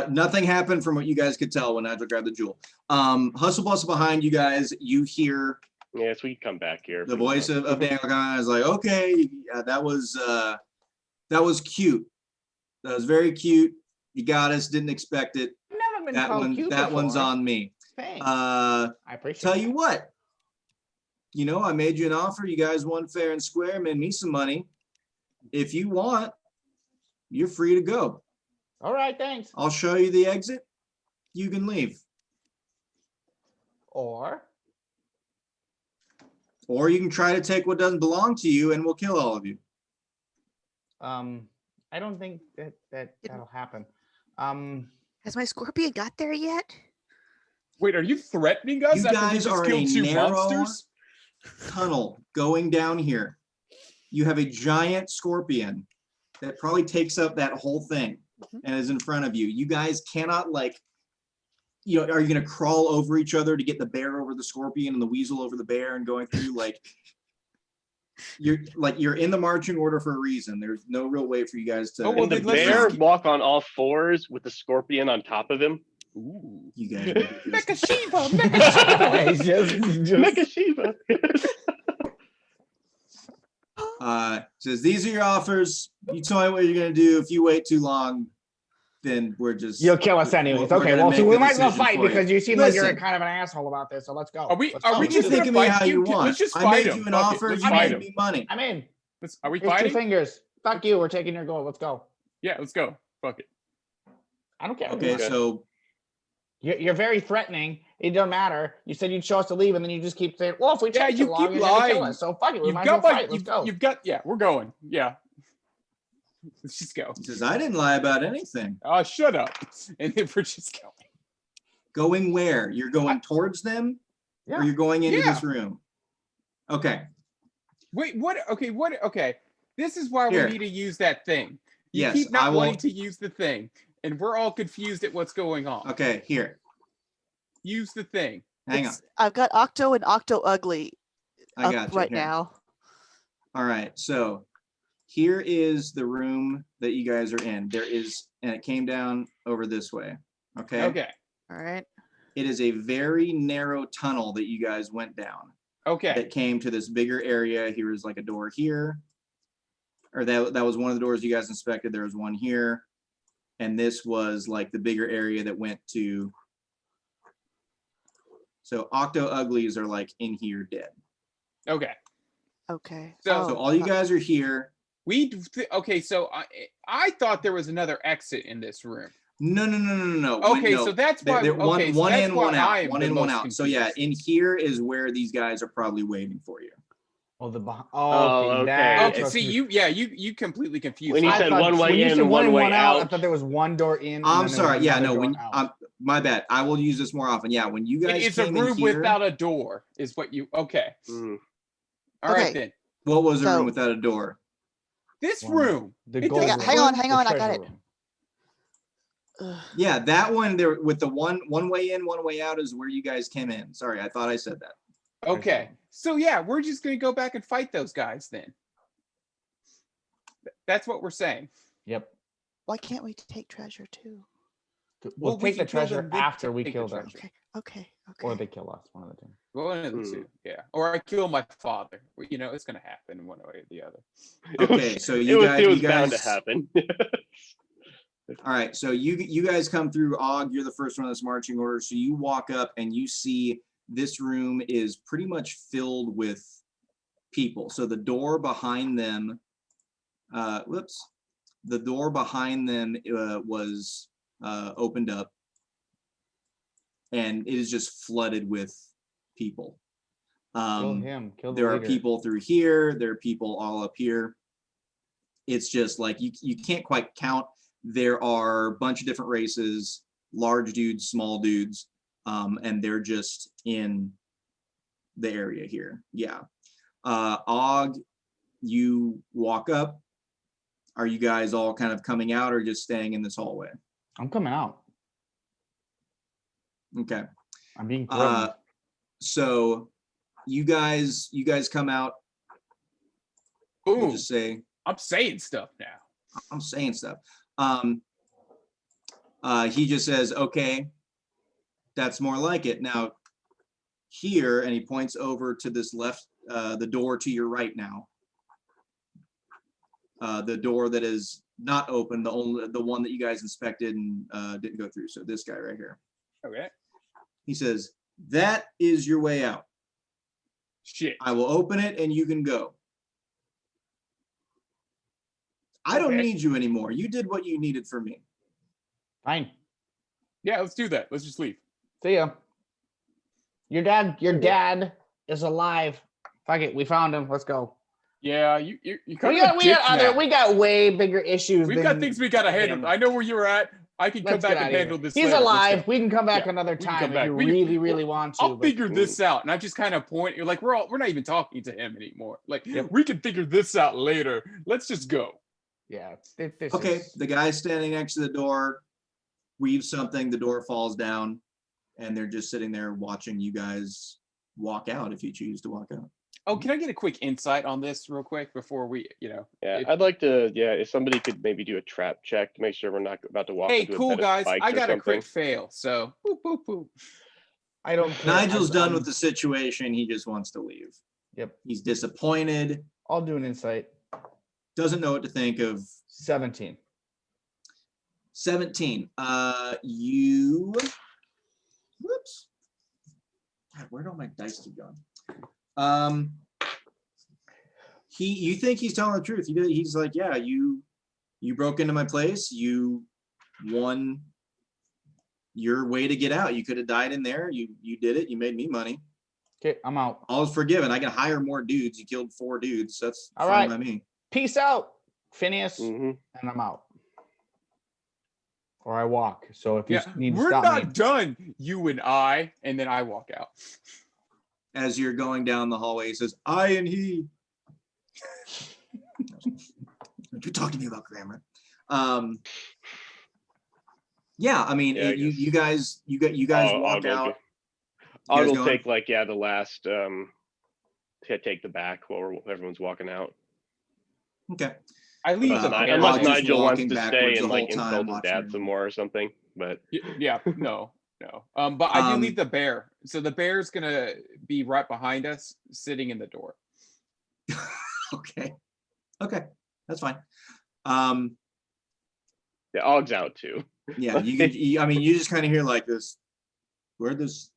Nothing happened from what you guys could tell when Nigel grabbed the jewel. Hustle bustle behind you guys. You hear Yes, we can come back here. the voice of Daniel Kahn is like, okay, that was cute. That was very cute. You got us. Didn't expect it. Never been That called one. cute That one's before. on me. Thanks. I I appreciate tell that. you what. You know, I made you an offer. You guys won fair and square. Made me some money. If you want, you're free to go. All right, thanks. I'll show you the exit. You can leave. Or Or you can try to take what doesn't belong to you and we'll kill all of you. I don't think that'll happen. Has my scorpion got there yet? Wait, are you threatening us You after we guys just are in killed a two narrow monsters? tunnel going down here. You have a giant scorpion that probably takes up that whole thing and is in front of you. You guys cannot are you going to crawl over each other to get the bear over the scorpion and the weasel over the bear and going through you're in the marching order for a reason. There's no real way for you guys to. Oh, well, Can the then let's bear just- walk on all fours with the scorpion on top of him? Ooh. You guys. are ridiculous. Mecha Shiva, Mecha Shiva. It's just Mecha Shiva. Says these are your offers. You tell me what you're gonna do. If you wait too long, then we're just. You'll kill us anyways. we're Okay, gonna well, make so we the might as well decision fight for you. because you seem like you're Listen. kind of an asshole about this. So let's go. Are we- Let's are go. we You just can think gonna of me fight how you you? want. Let's just I fight made him. you an Fuck it, offer. let's You fight made him. me money. I'm in. Are we Here's two fighting? fingers. Fuck you. We're taking your gold. Let's go. Yeah, let's go. Fuck it. I don't care. Okay, Okay. so You're very threatening. It doesn't matter. You said you'd show us to leave, and then you just keep saying, "Well, if we Yeah, take you too long, keep you're gonna kill lying. us." So fuck it. We You've might as well got fight. Let's go. you've got, yeah, we're going. Yeah. Let's just go. he says I didn't lie about anything. Oh, shut up. And then we're just going. Going where? You're going towards them, Yeah. or you're going into Yeah. this room? Okay. Wait, what? Okay, what? Okay. This is why Here. we need to use that thing. You Yes, keep I not will- wanting to use the thing, and we're all confused at what's going on. Okay. Here. Use the thing. Hang on. I've got Octo and Octo Ugly I up got you. right Here. now. All right. So here is the room that you guys are in. There is, and it came down over this way. Okay. Okay. All right. It is a very narrow tunnel that you guys went down. Okay. That came to this bigger area. Here is like a door here. Or that was one of the doors you guys inspected. There was one here. And this was like the bigger area that went to. So Octo Uglies are like in here dead. Okay. Okay. So- So all you uh, guys are here. Okay, so I thought there was another exit in this room. No. Okay, so that's why. Okay, so one that's in, why one I out. am One the in, one most out. So yeah, confused. in here is where these guys are probably waiting for you. Oh, the Oh, okay. okay. That's Okay, what's see, you completely confused. When you me. said one way when you in said and one way I out. thought there was one door in. and I'm then there sorry. was Yeah, another no. door When out. my bad. I will use this more often. Yeah, when you guys It's a came in room here, without a door, is what you. Okay. Mm. All right Okay. then. what was a So- room without a door? This One. room. The It gold does- room, hang on, the I got treasure it. room. Yeah, that one there with the one way in, one way out is where you guys came in. Sorry, I thought I said that. Okay. So yeah, we're just gonna go back and fight those guys then. That's what we're saying. Yep. Why can't we take treasure too? We'll we take the can kill treasure them, then after we take kill the them. treasure. Okay. Or they kill us, one of the two. One of the two, yeah. Or I kill my father. You know, it's gonna happen one way or the other. Okay, so it you was guys, bound to happen. all right, so you guys come through. Og, you're the first one on this marching order. So you walk up and you see this room is pretty much filled with people. So the door behind them, the door behind them was opened up, and it is just flooded with people. Kill him. Kill the There are leader. people through here. There are people all up here. It's just like you can't quite count. There are a bunch of different races, large dudes, small dudes, and they're just in the area here. Yeah. Og, you walk up. Are you guys all kind of coming out or just staying in this hallway? I'm coming out. Okay. I'm being threatened. So you guys come out. We'll Ooh, just say I'm saying stuff now. I'm saying stuff. He just says, okay, that's more like it. Now here, and he points over to this left, the door to your right now. The door that is not open, the one that you guys inspected and didn't go through. So this guy right here. Okay. He says, that is your way out. Shit. I will open it and you can go. I don't Okay. need you anymore. You did what you needed for me. Fine. Yeah, let's do that. Let's just leave. See ya. Your dad is alive. Fuck it. We found him. Let's go. Yeah, you kind of We got way bigger issues. We've got things we gotta handle. him. I know where you're at. I can come Let's back get and outta handle here. this. He's later. Let's alive. go. We can come back Yeah, another we can time come if back. you We- really want to. I'll but- figure this out, and I just kind of point. You're like, we're not even talking to him anymore. Like, Yep. we can figure this out later. Let's just go. Yeah. This Okay, is- the guy standing next to the door weaves something, the door falls down, and they're just sitting there watching you guys walk out if you choose to walk out. Oh, can I get a quick insight on this real quick before we, Yeah, if- I'd like to. Yeah, if somebody could maybe do a trap check to make sure we're not about to walk Hey, into cool a bed of guys, spikes I or got a something. crit fail, so boop boop boop. I don't care. Nigel's done I'm- with the situation. He just wants to leave. Yep. He's disappointed, I'll do an insight. doesn't know what to think of 17. 17. Whoops. God, where'd all my dice keep going? You think he's telling the truth. He's like, yeah, you broke into my place. You won your way to get out. You could have died in there. You did it. You made me money. Okay, I'm out. All is forgiven. I can hire more dudes. You killed 4 dudes. That's All fine right. by me. Peace out, Phineas, Mm-hmm. and I'm out. Or I walk. So if you Yeah, need to we're stop not me, done, you and I, and then I walk out. As you're going down the hallway, he says, I and he. Don't you talk to me about grammar. Yeah, I mean, Yeah, I you guess. guys walk out. I'll guys go going? take the last to take the back while everyone's walking out. Okay. I leave Unless, the Ni- bear unless there. just Nigel wants walking to backwards stay the and like whole time insult his watching dad him. some more or something. But Yeah, no. But I do leave the bear. So the bear's gonna be right behind us, sitting in the door. Okay. That's fine. yeah, Og's out too. Yeah, I mean, you just kind of hear like this. Where'd this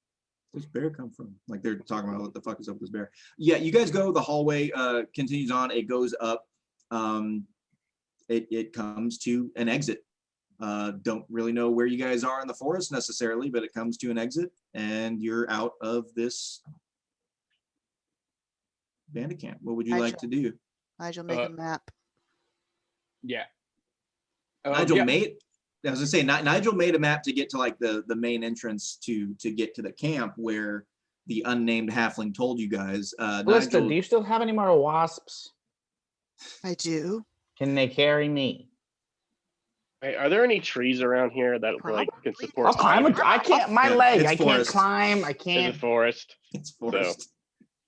bear come from? Like they're talking about what the fuck is up with this bear. Yeah, you guys go. The hallway continues on. It goes up. It comes to an exit. Don't really know where you guys are in the forest necessarily, but it comes to an exit, and you're out of this bandit camp. What would you like to do? Nigel, make a map. Yeah. Nigel yeah. made. I was gonna say, Nigel made a map to get to like the main entrance to get to the camp where the unnamed halfling told you guys. Kallista, Nigel, do you still have any more wasps? I do. Can they carry me? Hey, are there any trees around here that like can support? I'll climb. I can't. My Yeah, leg. it's I can't forest. climb. I Is can't. it forest? It's forest.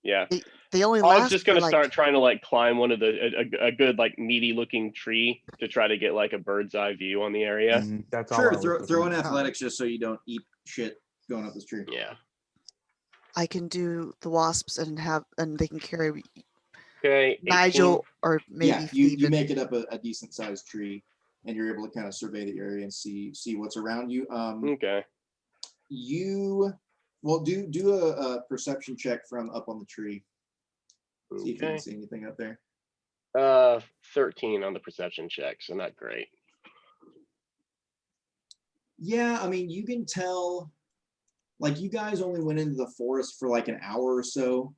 Yeah. They only I was last just for gonna like start trying to like climb one of the a good like meaty looking tree to try to get like a bird's eye view on the area. That's all. Sure, I was throw thinking. in athletics just so you don't eat shit going up this tree. Yeah. I can do the wasps and they can carry Okay. 18. Nigel or maybe Yeah, you Phteven. make it up a decent sized tree, and you're able to kind of survey the area and see what's around you. Okay. You do a perception check from up on the tree. See if you can see anything up there. 13 on the perception check, so not great. Yeah, I mean, you can tell, like, you guys only went into the forest for like an hour or so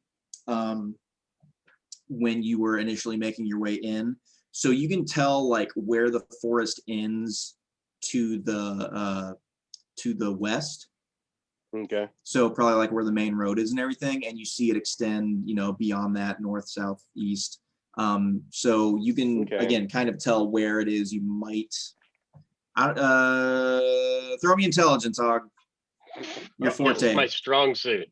when you were initially making your way in. So you can tell like where the forest ends to the west. Okay. So probably like where the main road is and everything, and you see it extend, beyond that, north, south, east. So you can again kind of tell where it is. You might throw me intelligence, Og. Your forte. This is my strong suit.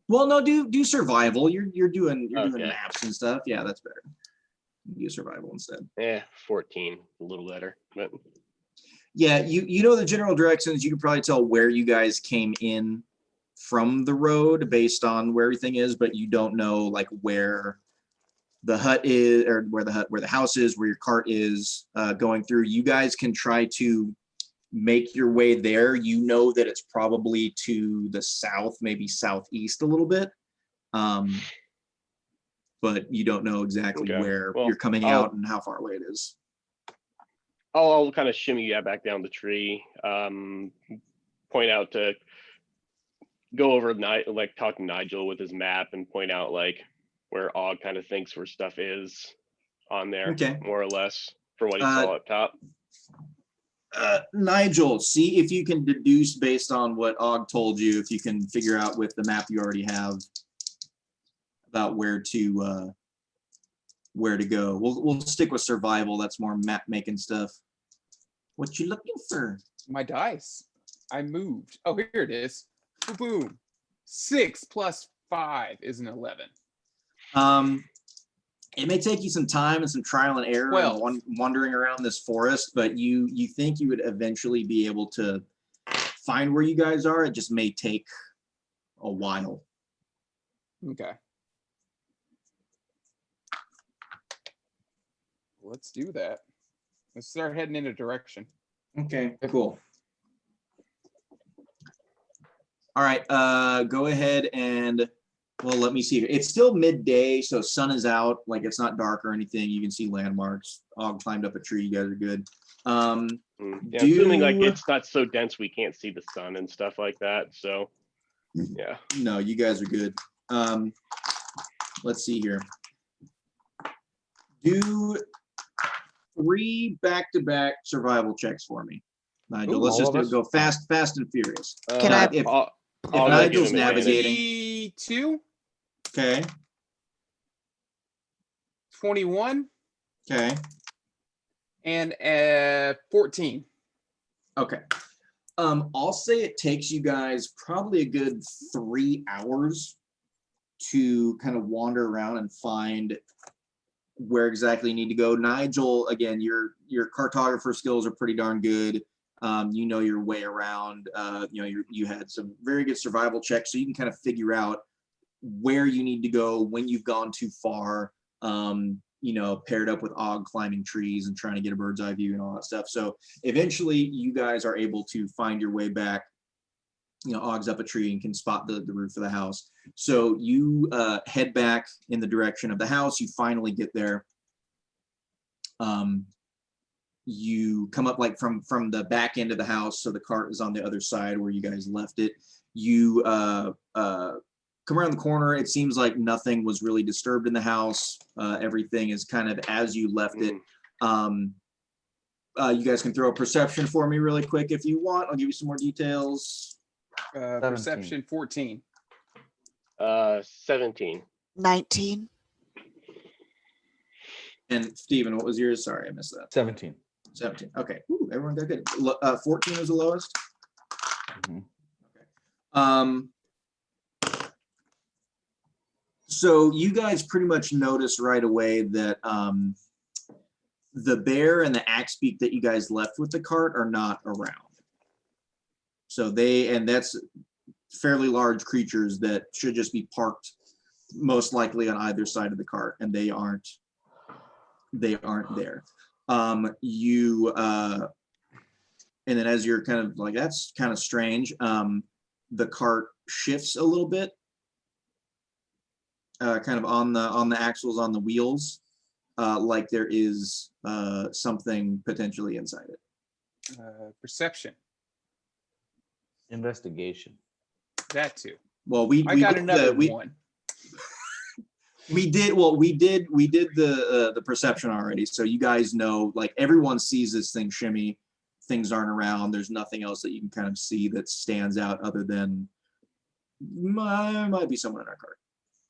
Well, no, do survival. You're doing Okay. maps and stuff. Yeah, that's better. Do survival instead. 14, a little better, but yeah, you know the general directions. You can probably tell where you guys came in from the road based on where everything is, but you don't know like where the hut is or where the house is, where your cart is going through. You guys can try to make your way there. You know that it's probably to the south, maybe southeast a little bit, but you don't know exactly where you're coming out and how far away it is. I'll kind of shimmy back down the tree, point out to go over like talk to Nigel with his map and point out like where Og kind of thinks where stuff is on there, more or less, for what he saw up top. Nigel, see if you can deduce based on what Og told you, if you can figure out with the map you already have about where to go. We'll stick with survival. That's more map making stuff. What you looking for? My dice. I moved. Oh, here it is. Boom. 6 plus 5 is an 11. It may take you some time and some trial and error and wandering around this forest, but you think you would eventually be able to find where you guys are. It just may take a while. Okay. Let's do that. Let's start heading in a direction. Okay, cool. All right, go ahead and, well, let me see. It's still midday, so sun is out. Like, it's not dark or anything. You can see landmarks. Og climbed up a tree. You guys are good. Assuming like it's not so dense we can't see the sun and stuff like that. So, yeah. No, you guys are good. Let's see here. Do 3 back-to-back survival checks for me, Nigel. Let's just go fast and furious. Can I? If Nigel's navigating. 22. Okay. 21. Okay. And 14. Okay. I'll say it takes you guys probably a good 3 hours to kind of wander around and find where exactly you need to go. Nigel, again, your cartographer skills are pretty darn good. You know your way around. You had some very good survival checks, so you can kind of figure out where you need to go when you've gone too far. Paired up with Og climbing trees and trying to get a bird's eye view and all that stuff. So eventually, you guys are able to find your way back. Og's up a tree and can spot the roof of the house. So you head back in the direction of the house. You finally get there. You come up like from the back end of the house. So the cart is on the other side where you guys left it. You come around the corner. It seems like nothing was really disturbed in the house. Everything is kind of as you left it. You guys can throw a perception for me really quick if you want. I'll give you some more details. Perception 14. 17. 19. And Phteven, what was yours? Sorry, I missed that. 17. 17. Okay. Ooh, everyone got good. 14 was the lowest. Mhm. So you guys pretty much notice right away that the bear and the axe beak that you guys left with the cart are not around. So that's fairly large creatures that should just be parked most likely on either side of the cart, and they aren't there. And then as you're kind of like, that's kind of strange, the cart shifts a little bit, kind of on the axles, on the wheels, like there is something potentially inside it. Perception. Investigation. That too. Well, I got another one. We did the perception already, so you guys know, like, everyone sees this thing shimmy. Things aren't around. There's nothing else that you can kind of see that stands out other than might be someone in our cart.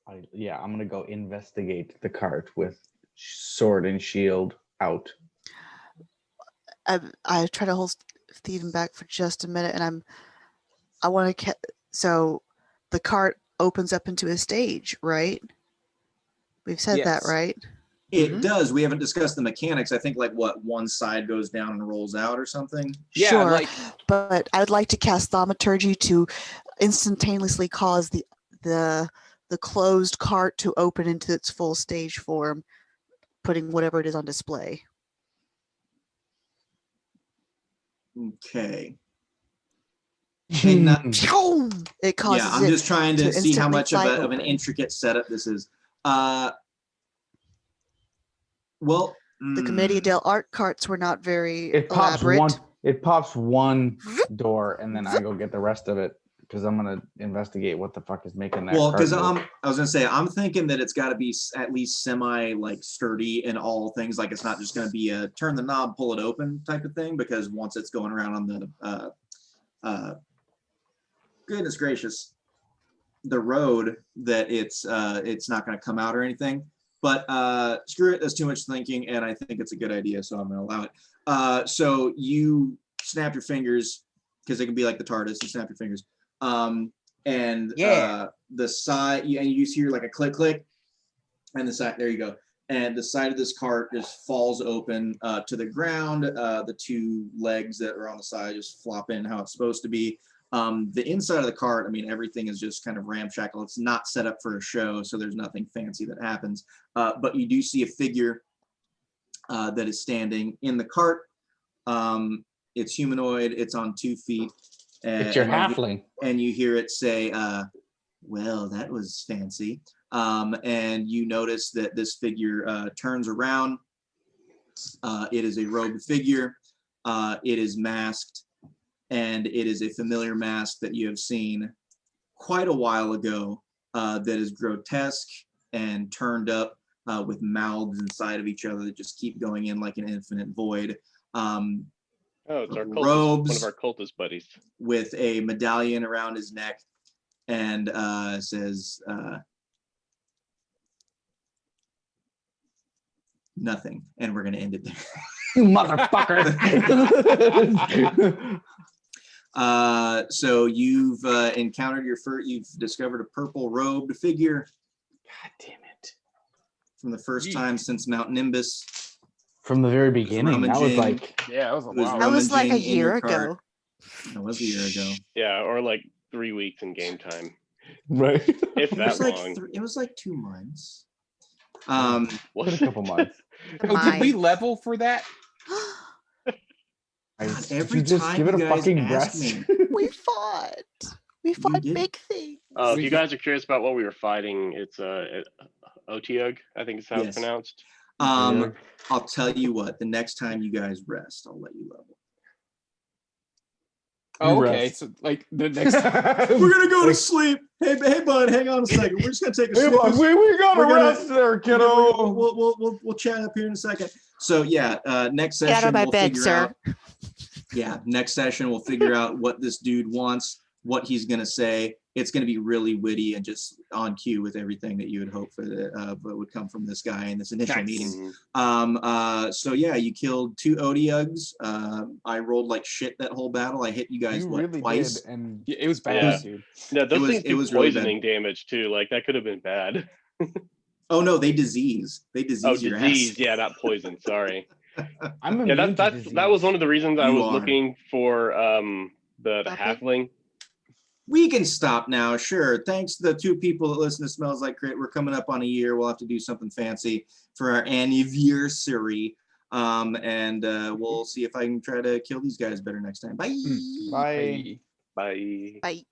I'm gonna go investigate the cart with sword and shield out. I try to hold Phteven back for just a minute, and I want to. So the cart opens up into a stage, right? We've said that, Yes. right? It does. We haven't discussed the mechanics. I think, like, what, one side goes down and rolls out or something. Yeah, Sure, like, but I would like to cast thaumaturgy to instantaneously cause the closed cart to open into its full stage form, putting whatever it is on display. Okay. And It causes. yeah, I'm just trying to see how instantly much of fly an open. intricate setup this is. Well, The Commedia dell'arte carts were not very It pops elaborate. one door, and then I go get the rest of it because I'm gonna investigate what the fuck is making that. well, because cart move. I was gonna say, I'm thinking that it's got to be at least semi, like, sturdy in all things. Like, it's not just gonna be a turn the knob, pull it open type of thing. Because once it's going around on the goodness gracious, the road, that it's not gonna come out or anything. But screw it, that's too much thinking, and I think it's a good idea, so I'm gonna allow it. So you snap your fingers, because it can be like the TARDIS. You snap your fingers. And the side, and you just hear like a click click, and the side, there you go, and the side of this cart just falls open to the ground. The two legs that are on the side just flop in how it's supposed to be. The inside of the cart, I mean, everything is just kind of ramshackle. It's not set up for a show, so there's nothing fancy that happens, but you do see a figure that is standing in the cart. It's humanoid, it's on 2 feet. It's your halfling. And you hear it say, well, that was fancy. And you notice that this figure turns around. It is a robed figure. It is masked, and it is a familiar mask that you have seen quite a while ago, that is grotesque and turned up with mouths inside of each other that just keep going in like an infinite void. It's our robes, one of our cultist buddies, with a medallion around his neck, and says nothing. And we're gonna end it there. You motherfucker. So you've encountered you've discovered a purple robed figure. God damn it. From the first time since Mount Nimbus. From the very beginning. That was like, yeah, it was a It was while. That was like a rummaging in your year cart. ago. That was a year ago. yeah, or like 3 weeks in game time, right. if It that was like long. it was like 2 months. What a couple months. Oh, did we level for that? God, Did every you just time give it you a guys fucking ask breast? me. We fought. We fought did? big things. If you guys are curious about what we were fighting, it's Otiug, I think is how Yes. it's pronounced. I'll tell you what, the next time you guys rest, I'll let you level. Oh, okay, rest. so like the next. We're gonna go to sleep. Hey, bud, hang on a second. We're just gonna take a Hey, snooze. we got We're to gonna- rest there, kiddo. We'll chat up here in a second. So yeah, next Get out session of my we'll bed, figure sir. out. Yeah, next session we'll figure out what this dude wants, what he's gonna say, it's going to be really witty and just on cue with everything that you would hope for what would come from this guy in this initial meeting. So yeah, you killed 2 Odiugs. I rolled like shit that whole battle. I hit you guys twice. did, and Yeah, it was bad, Yeah. dude. Yeah, those things it do was really bad. poisoning damage too. Like that could have been bad. Oh no, they disease. They disease your disease. ass. Yeah, not poison. Sorry. I'm Yeah, immune to that disease. was one of the reasons I You was are. looking for the Puppy? halfling. We can stop now, sure. Thanks to the 2 people that listen to Smells Like Crit. We're coming up on a year. We'll have to do something fancy for our anniversary. And we'll see if I can try to kill these guys better next time. Bye. Bye. Bye. Bye.